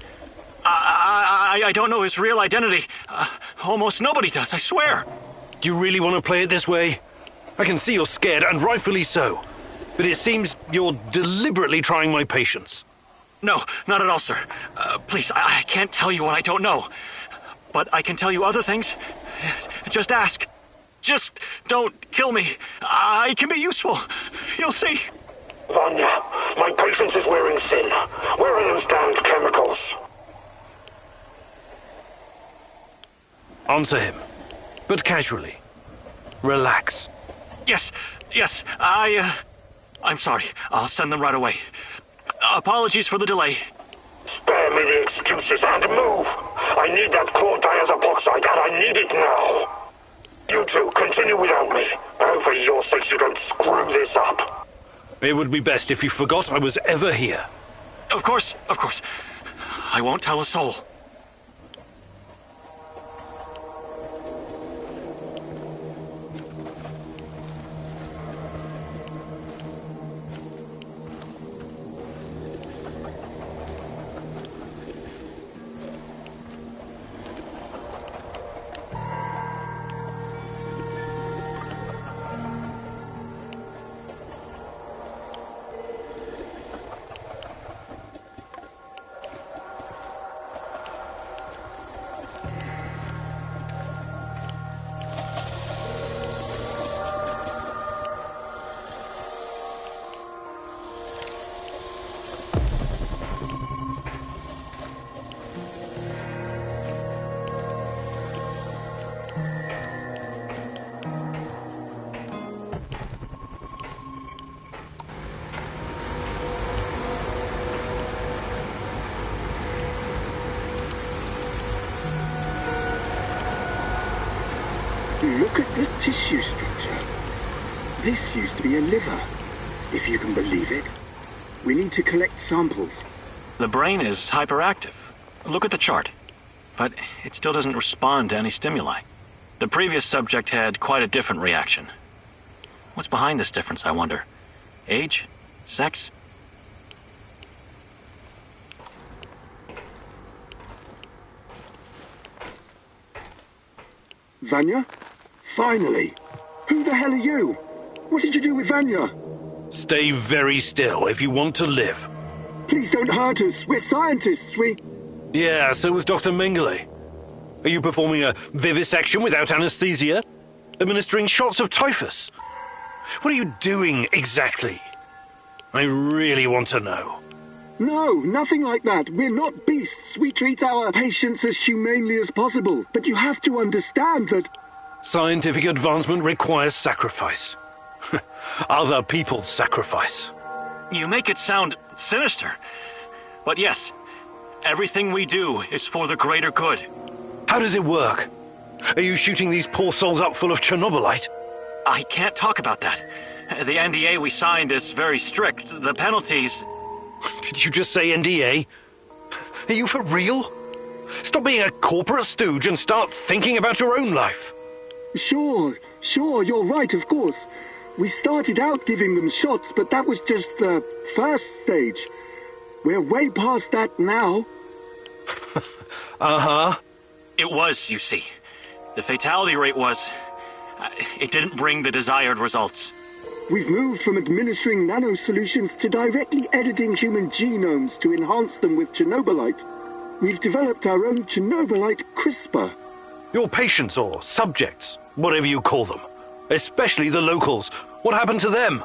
I don't know his real identity. Almost nobody does, I swear. Do you really want to play it this way? I can see you're scared, and rightfully so. But it seems you're deliberately trying my patience. No, not at all, sir. Please, I can't tell you what I don't know. But I can tell you other things. Just ask. Just don't kill me. I can be useful. You'll see. Vanya, my patience is wearing thin. Where are those damned chemicals? Answer him, but casually. Relax. Yes, I'm sorry. I'll send them right away. Apologies for the delay. Spare me the excuses and move. I need that chlordiazepoxide and I need it now. You two, continue without me. I hope for your sakes you don't screw this up. It would be best if you forgot I was ever here. Of course. I won't tell a soul. Look at the tissue structure. This used to be a liver, if you can believe it. We need to collect samples. The brain is hyperactive. Look at the chart. But it still doesn't respond to any stimuli. The previous subject had quite a different reaction. What's behind this difference, I wonder? Age? Sex? Vanya? Finally! Who the hell are you? What did you do with Vanya? Stay very still if you want to live. Please don't hurt us. We're scientists, Yeah, so was Dr. Mengele. Are you performing a vivisection without anesthesia? Administering shots of typhus? What are you doing exactly? I really want to know. No, nothing like that. We're not beasts. We treat our patients as humanely as possible. But you have to understand that... Scientific advancement requires sacrifice. Other people's sacrifice. You make it sound sinister. But yes, everything we do is for the greater good. How does it work? Are you shooting these poor souls up full of Chernobylite? I can't talk about that. The NDA we signed is very strict. The penalties... Did you just say NDA? Are you for real? Stop being a corporate stooge and start thinking about your own life. Sure, you're right, of course. We started out giving them shots, but that was just the first stage. We're way past that now. Uh-huh. It was, you see. The fatality rate was... it didn't bring the desired results. We've moved from administering nano-solutions to directly editing human genomes to enhance them with Chernobylite. We've developed our own Chernobylite CRISPR. Your patients or subjects, whatever you call them, especially the locals, what happened to them?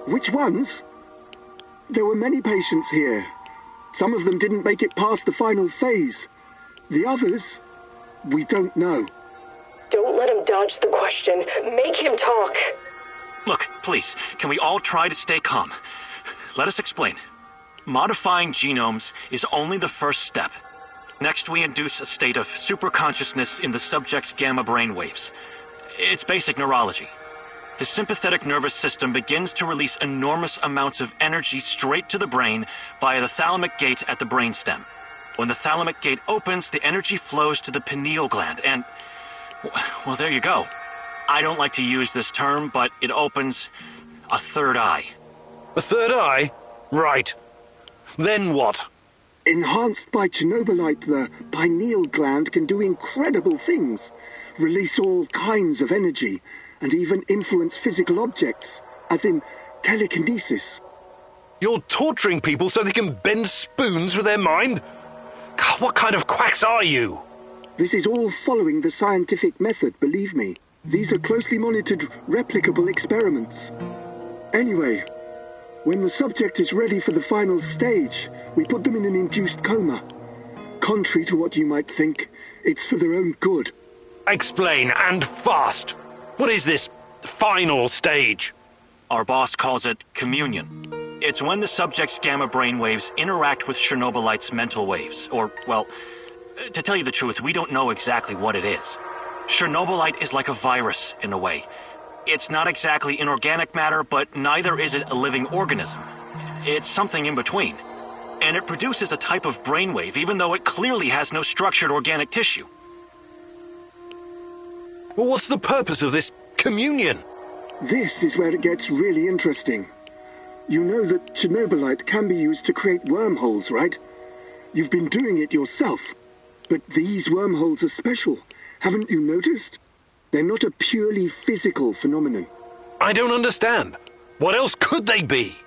Which ones? There were many patients here. Some of them didn't make it past the final phase. The others, we don't know. Don't let him dodge the question. Make him talk. Look, please, can we all try to stay calm? Let us explain. Modifying genomes is only the first step. Next, we induce a state of superconsciousness in the subject's gamma brainwaves. It's basic neurology. The sympathetic nervous system begins to release enormous amounts of energy straight to the brain via the thalamic gate at the brainstem. When the thalamic gate opens, the energy flows to the pineal gland and... well, there you go. I don't like to use this term, but it opens a third eye. A third eye? Right. Then what? Enhanced by Chernobylite, the pineal gland can do incredible things. Release all kinds of energy, and even influence physical objects, as in telekinesis. You're torturing people so they can bend spoons with their mind? God, what kind of quacks are you? This is all following the scientific method, believe me. These are closely monitored, replicable experiments. Anyway, when the subject is ready for the final stage, we put them in an induced coma. Contrary to what you might think, it's for their own good. Explain, and fast. What is this final stage? Our boss calls it communion. It's when the subject's gamma brainwaves interact with Chernobylite's mental waves. Or, well, to tell you the truth, we don't know exactly what it is. Chernobylite is like a virus, in a way. It's not exactly inorganic matter, but neither is it a living organism. It's something in between. And it produces a type of brainwave, even though it clearly has no structured organic tissue. Well, what's the purpose of this communion? This is where it gets really interesting. You know that Chernobylite can be used to create wormholes, right? You've been doing it yourself. But these wormholes are special. Haven't you noticed? They're not a purely physical phenomenon. I don't understand. What else could they be?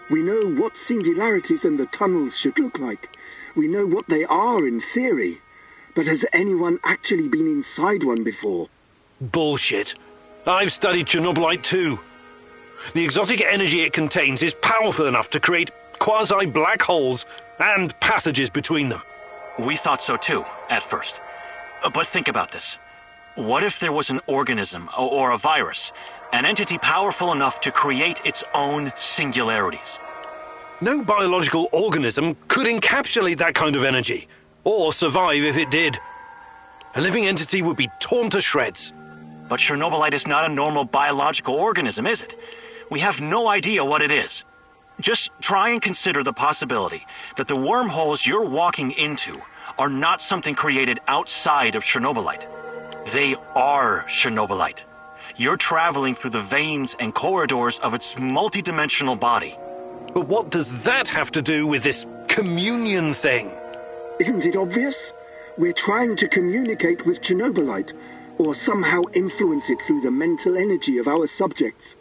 We know what singularities and the tunnels should look like. We know what they are in theory. But has anyone actually been inside one before? Bullshit. I've studied Chernobylite too. The exotic energy it contains is powerful enough to create quasi-black holes and passages between them. We thought so too, at first. But think about this. What if there was an organism, or a virus, an entity powerful enough to create its own singularities? No biological organism could encapsulate that kind of energy, or survive if it did. A living entity would be torn to shreds. But Chernobylite is not a normal biological organism, is it? We have no idea what it is. Just try and consider the possibility that the wormholes you're walking into are not something created outside of Chernobylite. They are Chernobylite. You're traveling through the veins and corridors of its multidimensional body. But what does that have to do with this communion thing? Isn't it obvious? We're trying to communicate with Chernobylite, or somehow influence it through the mental energy of our subjects.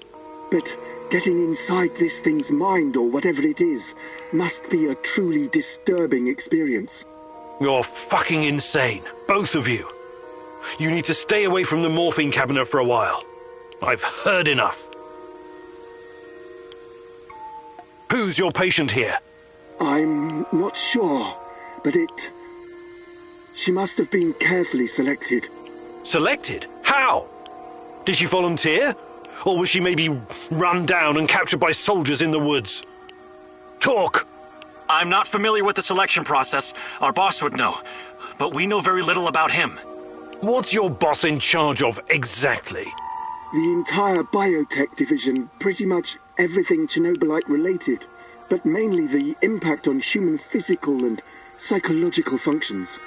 But getting inside this thing's mind, or whatever it is, must be a truly disturbing experience. You're fucking insane, both of you. You need to stay away from the morphine cabinet for a while. I've heard enough. Who's your patient here? I'm not sure, but she must have been carefully selected. Selected? How? Did she volunteer? Or was she maybe run down and captured by soldiers in the woods? Talk! I'm not familiar with the selection process. Our boss would know. But we know very little about him. What's your boss in charge of exactly? The entire biotech division, pretty much everything Chernobylite related, but mainly the impact on human physical and psychological functions.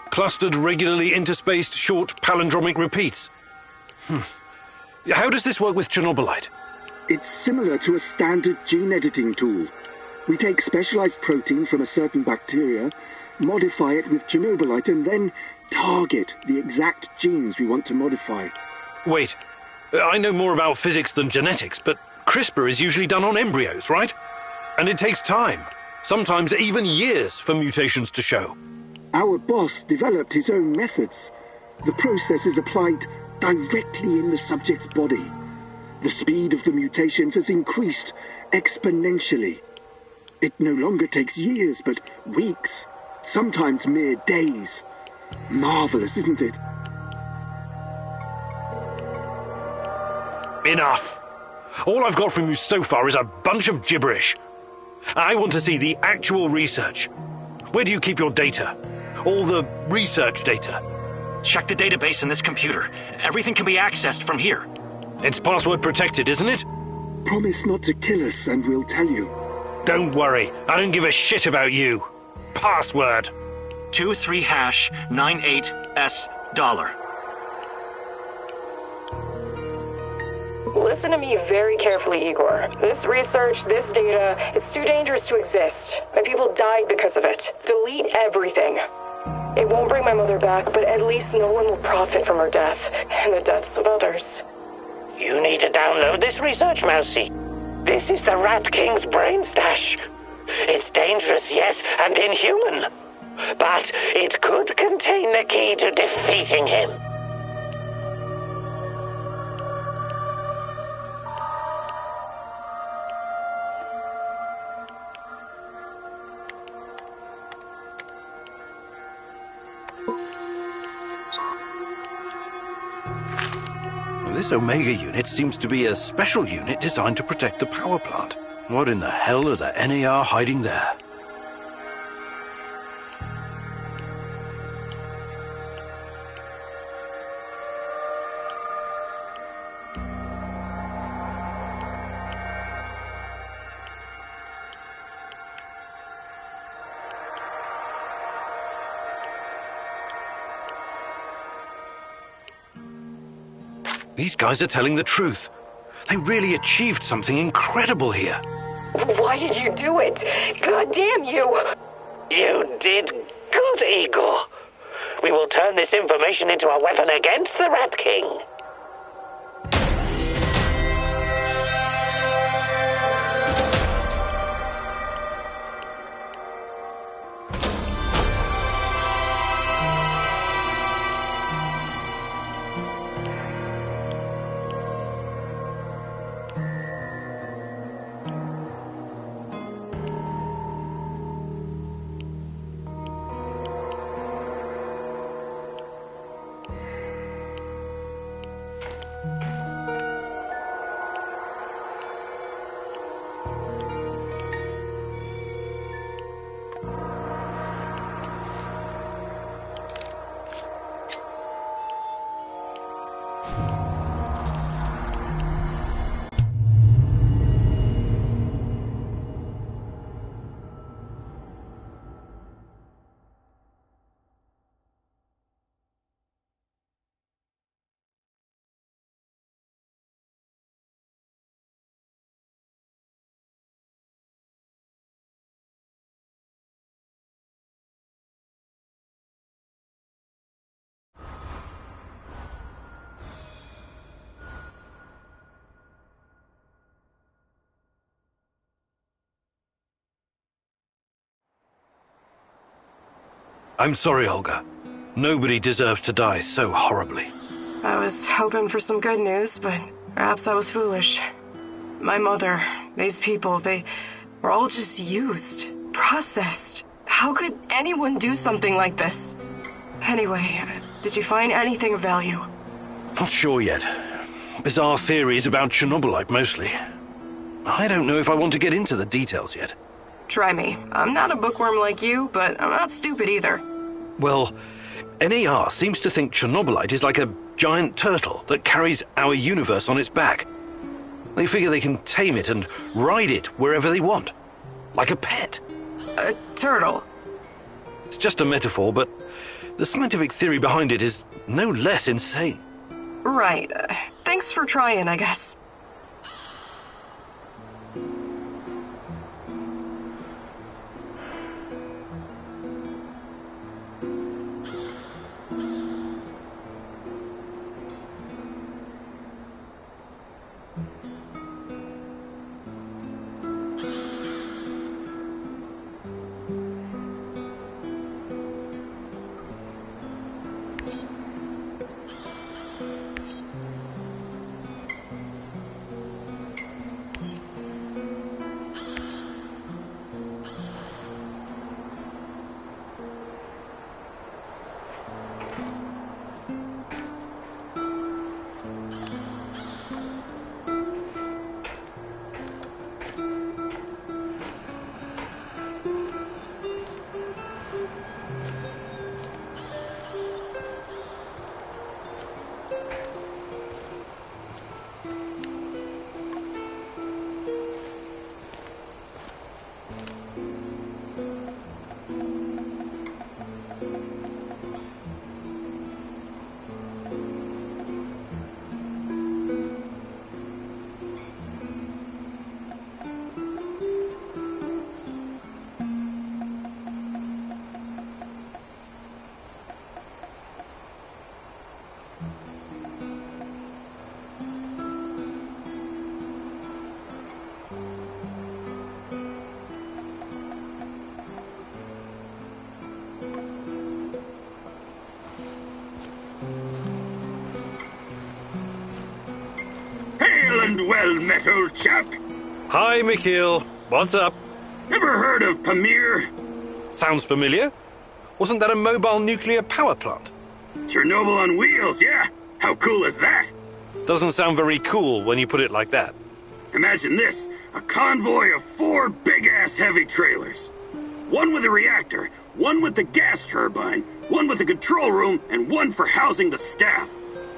Clustered, regularly interspaced, short palindromic repeats. How does this work with Chernobylite? It's similar to a standard gene editing tool. We take specialized protein from a certain bacteria, modify it with Chernobylite, and then target the exact genes we want to modify. Wait, I know more about physics than genetics, but CRISPR is usually done on embryos, right? And it takes time, sometimes even years, for mutations to show. Our boss developed his own methods. The process is applied directly in the subject's body. The speed of the mutations has increased exponentially. It no longer takes years, but weeks, sometimes mere days. Marvelous, isn't it? Enough. All I've got from you so far is a bunch of gibberish. I want to see the actual research. Where do you keep your data? All the research data? Check the database in this computer. Everything can be accessed from here. It's password protected, isn't it? Promise not to kill us and we'll tell you. Don't worry. I don't give a shit about you. Password. 23#98S$. Listen to me very carefully, Igor. This research, this data, it's too dangerous to exist. My people died because of it. Delete everything. It won't bring my mother back, but at least no one will profit from her death, and the deaths of others. You need to download this research, Mousy. This is the Rat King's brain stash. It's dangerous, yes, and inhuman. But it could contain the key to defeating him. This Omega unit seems to be a special unit designed to protect the power plant. What in the hell are the NAR hiding there? These guys are telling the truth. They really achieved something incredible here. Why did you do it? God damn you! You did good, Igor. We will turn this information into a weapon against the Rat King. I'm sorry, Olga. Nobody deserves to die so horribly. I was hoping for some good news, but perhaps I was foolish. My mother, these people, they were all just used, processed. How could anyone do something like this? Anyway, did you find anything of value? Not sure yet. Bizarre theories about Chernobylite, mostly. I don't know if I want to get into the details yet. Try me. I'm not a bookworm like you, but I'm not stupid either. Well, NAR seems to think Chernobylite is like a giant turtle that carries our universe on its back. They figure they can tame it and ride it wherever they want. Like a pet. A turtle? It's just a metaphor, but the scientific theory behind it is no less insane. Right. Thanks for trying, I guess. And well met, old chap. Hi, Mikhail. What's up? Ever heard of Pamir? Sounds familiar. Wasn't that a mobile nuclear power plant? Chernobyl on wheels, yeah? How cool is that? Doesn't sound very cool when you put it like that. Imagine this, a convoy of 4 big-ass heavy trailers. One with a reactor, one with the gas turbine, one with the control room, and one for housing the staff.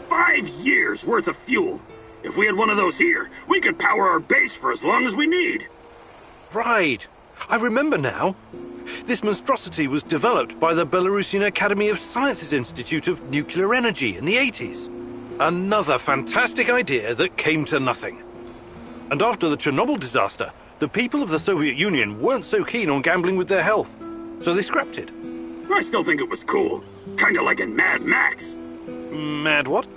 5 years worth of fuel. If we had one of those here, we could power our base for as long as we need. Right. I remember now. This monstrosity was developed by the Belarusian Academy of Sciences Institute of Nuclear Energy in the 80s. Another fantastic idea that came to nothing. And after the Chernobyl disaster, the people of the Soviet Union weren't so keen on gambling with their health, so they scrapped it. I still think it was cool. Kinda like in Mad Max. Mad what?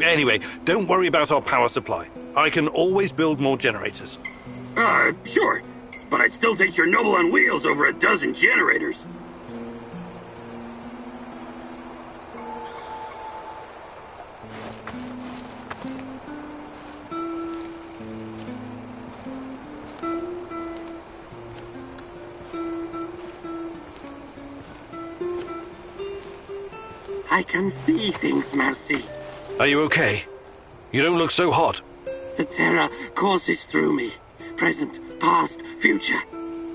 Anyway, don't worry about our power supply. I can always build more generators. Sure. But I'd still take Chernobyl on wheels over a dozen generators. I can see things, Mousy. Are you okay? You don't look so hot. The terror courses through me. Present, past, future.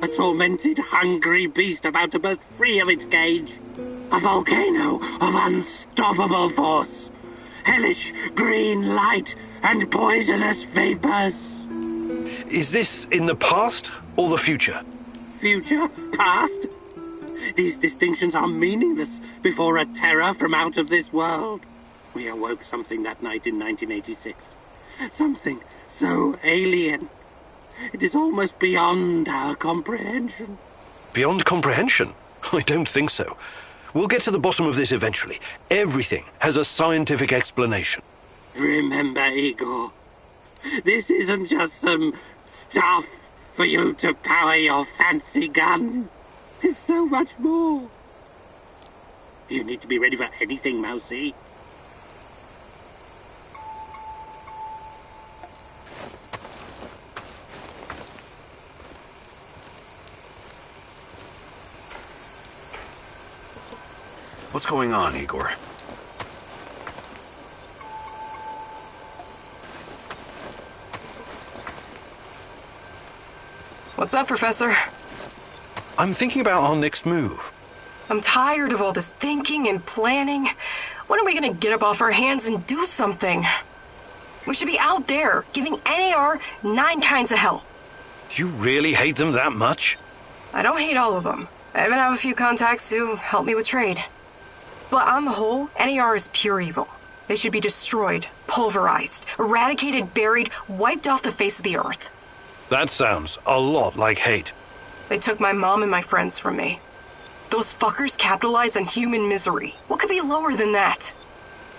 A tormented, hungry beast about to burst free of its cage. A volcano of unstoppable force. Hellish green light and poisonous vapors. Is this in the past or the future? Future? Past? These distinctions are meaningless before a terror from out of this world. We awoke something that night in 1986. Something so alien. It is almost beyond our comprehension. Beyond comprehension? I don't think so. We'll get to the bottom of this eventually. Everything has a scientific explanation. Remember, Igor, this isn't just some stuff for you to power your fancy gun. It's so much more. You need to be ready for anything, Mousy. What's going on, Igor? What's up, Professor? I'm thinking about our next move. I'm tired of all this thinking and planning. When are we gonna get up off our hands and do something? We should be out there, giving NAR 9 kinds of hell. Do you really hate them that much? I don't hate all of them. I even have a few contacts who help me with trade. But on the whole, NAR is pure evil. They should be destroyed, pulverized, eradicated, buried, wiped off the face of the earth. That sounds a lot like hate. They took my mom and my friends from me. Those fuckers capitalized on human misery. What could be lower than that?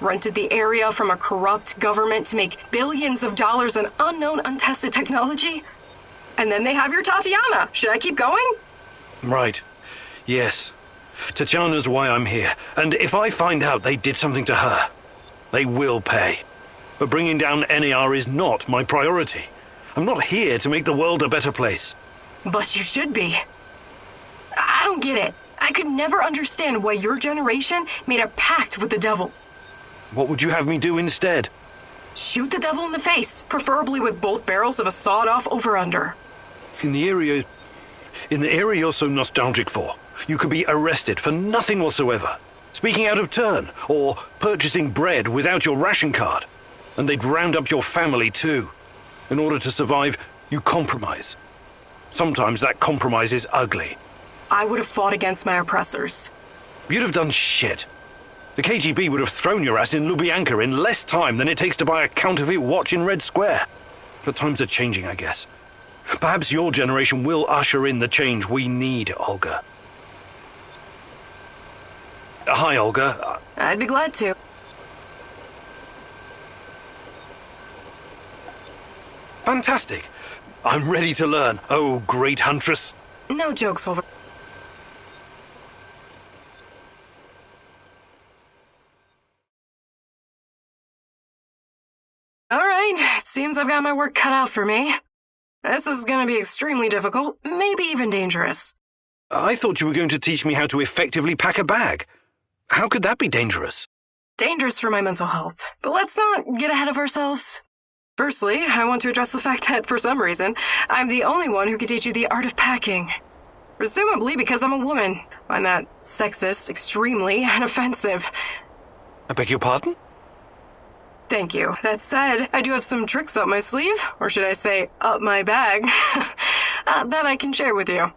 Rented the area from a corrupt government to make billions of dollars on unknown, untested technology? And then they have your Tatiana. Should I keep going? Right. Yes. Tatiana's why I'm here, and if I find out they did something to her, they will pay. But bringing down NAR is not my priority. I'm not here to make the world a better place. But you should be. I don't get it. I could never understand why your generation made a pact with the devil. What would you have me do instead? Shoot the devil in the face, preferably with both barrels of a sawed-off over-under. In the area you're so nostalgic for, you could be arrested for nothing whatsoever. speaking out of turn, or purchasing bread without your ration card. And they'd round up your family too. In order to survive, you compromise. Sometimes that compromise is ugly. I would have fought against my oppressors. You'd have done shit. The KGB would have thrown your ass in Lubyanka in less time than it takes to buy a counterfeit watch in Red Square. But times are changing, I guess. Perhaps your generation will usher in the change we need, Olga. Hi, Olga. I'd be glad to. Fantastic. I'm ready to learn, oh great huntress. No jokes, Wolver. Alright, it seems I've got my work cut out for me. This is gonna be extremely difficult, maybe even dangerous. I thought you were going to teach me how to effectively pack a bag. How could that be dangerous? Dangerous for my mental health, but let's not get ahead of ourselves. Firstly, I want to address the fact that, for some reason, I'm the only one who can teach you the art of packing. Presumably because I'm a woman. I'm that sexist, extremely, and offensive. I beg your pardon? Thank you. That said, I do have some tricks up my sleeve, or should I say, up my bag, that I can share with you.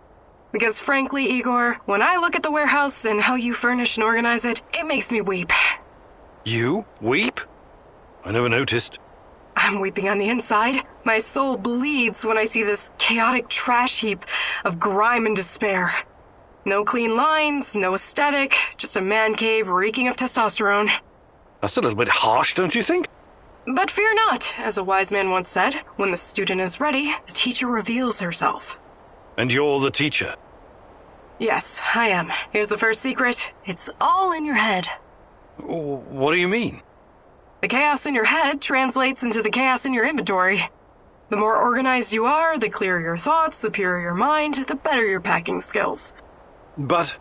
Because frankly, Igor, when I look at the warehouse and how you furnish and organize it, it makes me weep. You weep? I never noticed. I'm weeping on the inside. My soul bleeds when I see this chaotic trash heap of grime and despair. No clean lines, no aesthetic, just a man cave reeking of testosterone. That's a little bit harsh, don't you think? But fear not, as a wise man once said, when the student is ready, the teacher reveals herself. And you're the teacher? Yes, I am. Here's the first secret. It's all in your head. What do you mean? The chaos in your head translates into the chaos in your inventory. The more organized you are, the clearer your thoughts, the purer your mind, the better your packing skills. But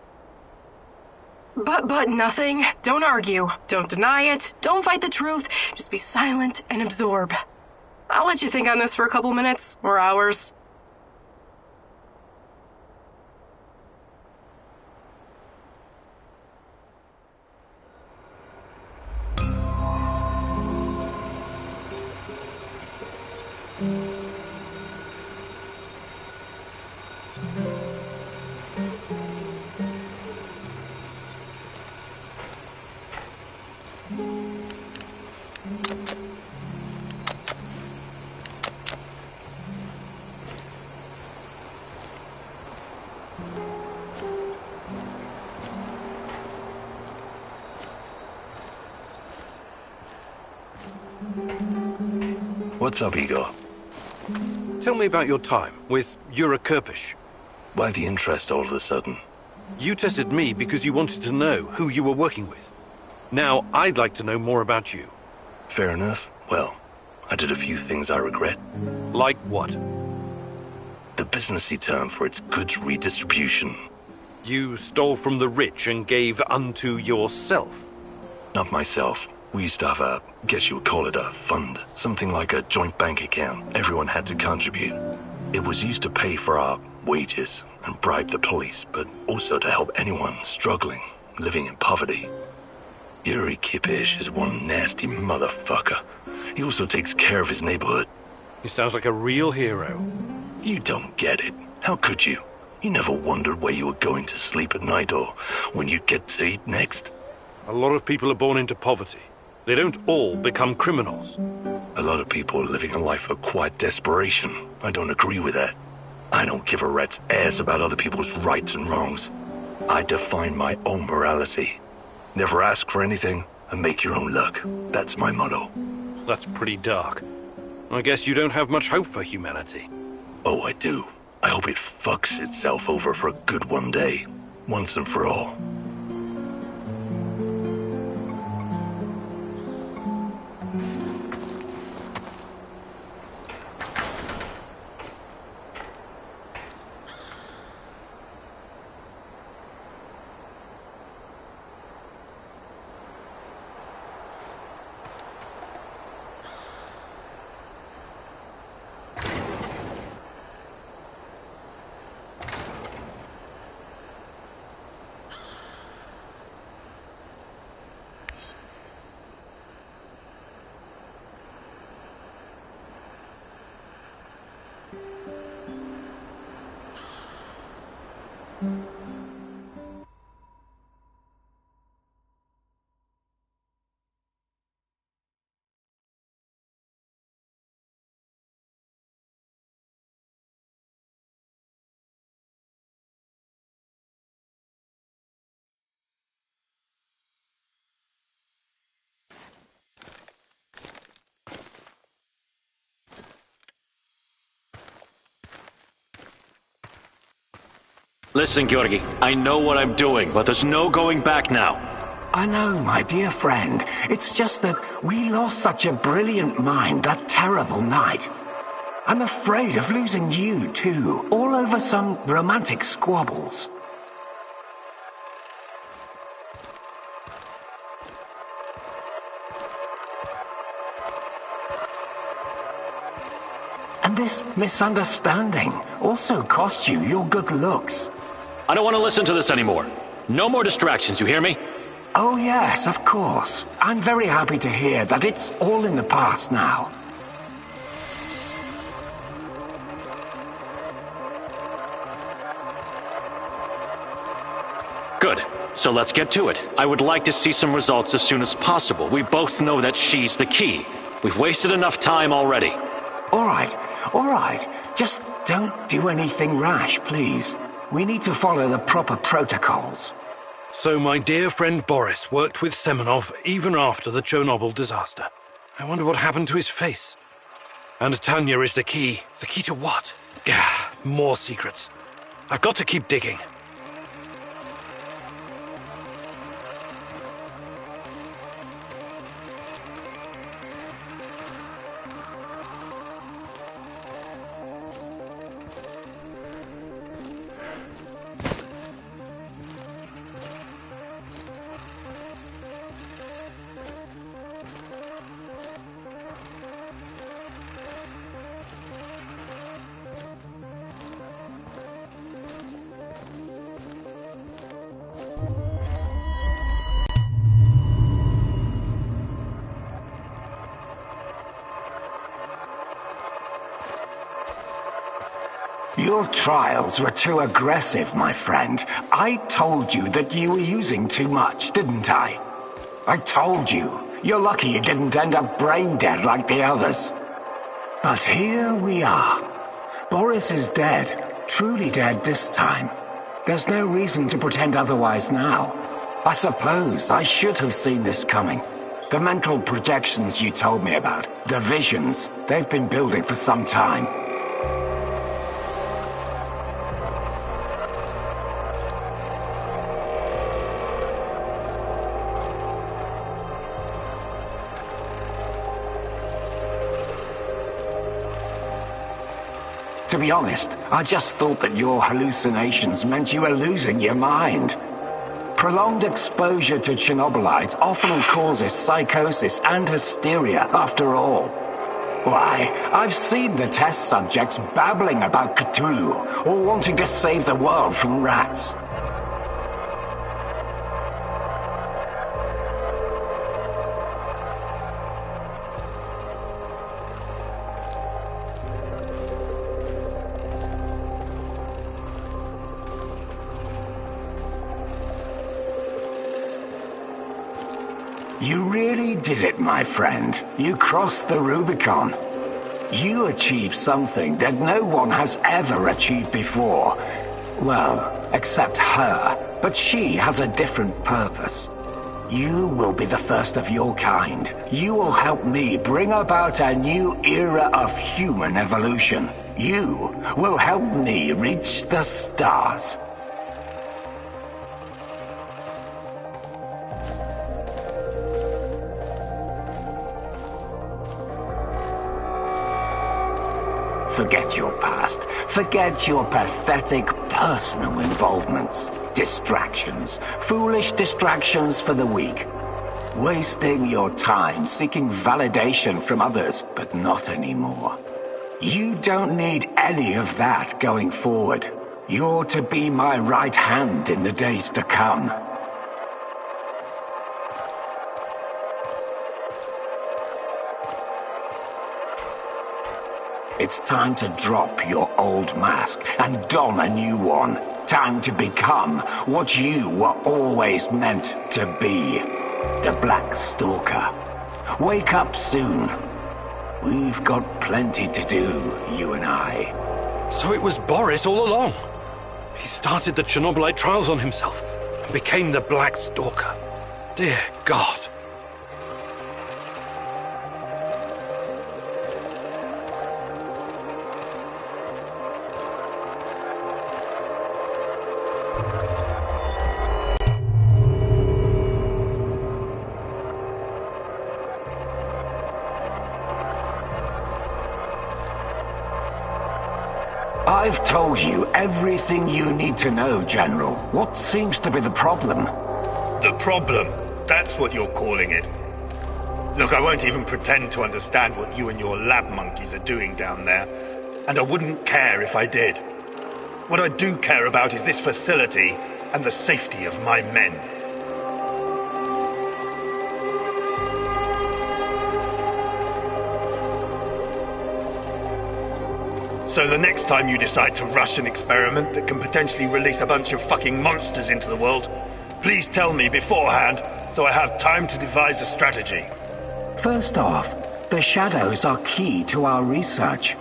nothing. Don't argue. Don't deny it. Don't fight the truth. Just be silent and absorb. I'll let you think on this for a couple minutes or hours. What's up, Igor? Tell me about your time with Yura Kirpish. Why the interest all of a sudden? You tested me because you wanted to know who you were working with. Now, I'd like to know more about you. Fair enough. Well, I did a few things I regret. Like what? The businessy term for its goods redistribution. You stole from the rich and gave unto yourself? Not myself. We used to have a, guess you would call it a fund. Something like a joint bank account. Everyone had to contribute. It was used to pay for our wages and bribe the police, but also to help anyone struggling, living in poverty. Yuri Kipish is one nasty motherfucker. He also takes care of his neighborhood. He sounds like a real hero. You don't get it. How could you? You never wondered where you were going to sleep at night or when you'd get to eat next? A lot of people are born into poverty. They don't all become criminals. A lot of people are living a life of quiet desperation. I don't agree with that. I don't give a rat's ass about other people's rights and wrongs. I define my own morality. Never ask for anything and make your own luck. That's my motto. That's pretty dark. I guess you don't have much hope for humanity. Oh, I do. I hope it fucks itself over for good one day. Once and for all. Listen, Georgi, I know what I'm doing, but there's no going back now. I know, my dear friend. It's just that we lost such a brilliant mind that terrible night. I'm afraid of losing you, too, all over some romantic squabbles. And this misunderstanding also cost you your good looks. I don't want to listen to this anymore. No more distractions, you hear me? Oh yes, of course. I'm very happy to hear that it's all in the past now. Good. So let's get to it. I would like to see some results as soon as possible. We both know that she's the key. We've wasted enough time already. All right. Just don't do anything rash, please. We need to follow the proper protocols. So my dear friend Boris worked with Semenov even after the Chernobyl disaster. I wonder what happened to his face. And Tanya is the key. The key to what? More secrets. I've got to keep digging. Your trials were too aggressive, my friend. I told you that you were using too much, didn't I? I told you. You're lucky you didn't end up brain dead like the others. But here we are. Boris is dead. Truly dead this time. There's no reason to pretend otherwise now. I suppose I should have seen this coming. The mental projections you told me about, the visions, they've been building for some time. To be honest, I just thought that your hallucinations meant you were losing your mind. Prolonged exposure to Chernobylite often causes psychosis and hysteria, after all. Why, I've seen the test subjects babbling about Cthulhu, or wanting to save the world from rats. You really did it, my friend. You crossed the Rubicon. You achieved something that no one has ever achieved before. Well, except her. But she has a different purpose. You will be the first of your kind. You will help me bring about a new era of human evolution. You will help me reach the stars. Forget your past. Forget your pathetic personal involvements. Distractions. Foolish distractions for the weak. Wasting your time seeking validation from others, but not anymore. You don't need any of that going forward. You're to be my right hand in the days to come. It's time to drop your old mask and don a new one. Time to become what you were always meant to be. The Black Stalker. Wake up soon. We've got plenty to do, you and I. So it was Boris all along. He started the Chernobylite trials on himself and became the Black Stalker. Dear God. I've told you everything you need to know, General. What seems to be the problem? The problem? That's what you're calling it. Look, I won't even pretend to understand what you and your lab monkeys are doing down there, and I wouldn't care if I did. What I do care about is this facility and the safety of my men. So the next time you decide to rush an experiment that can potentially release a bunch of fucking monsters into the world, please tell me beforehand so I have time to devise a strategy. First off, the shadows are key to our research.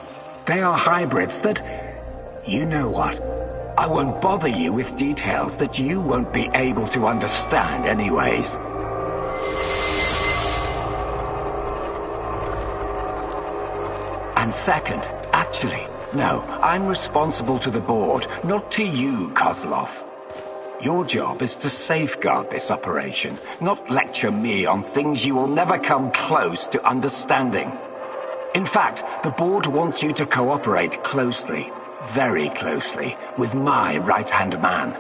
They are hybrids that... You know what? I won't bother you with details that you won't be able to understand anyways. And second, actually, no, I'm responsible to the board, not to you, Kozlov. Your job is to safeguard this operation, not lecture me on things you will never come close to understanding. In fact, the board wants you to cooperate closely, very closely, with my right-hand man.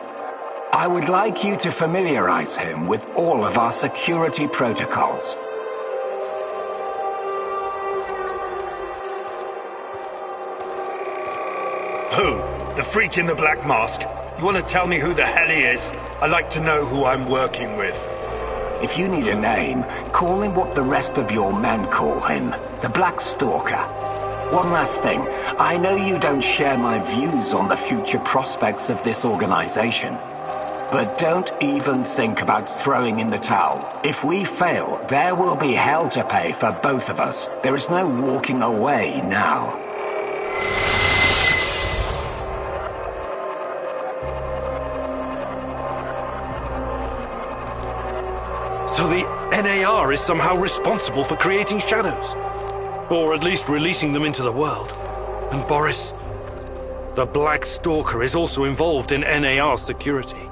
I would like you to familiarize him with all of our security protocols. Who? The freak in the black mask? You want to tell me who the hell he is? I'd like to know who I'm working with. If you need a name, call him what the rest of your men call him, the Black Stalker. One last thing, I know you don't share my views on the future prospects of this organization, but don't even think about throwing in the towel. If we fail, there will be hell to pay for both of us. There is no walking away now. So the NAR is somehow responsible for creating shadows. Or at least releasing them into the world. And Boris, the Black Stalker is also involved in NAR security.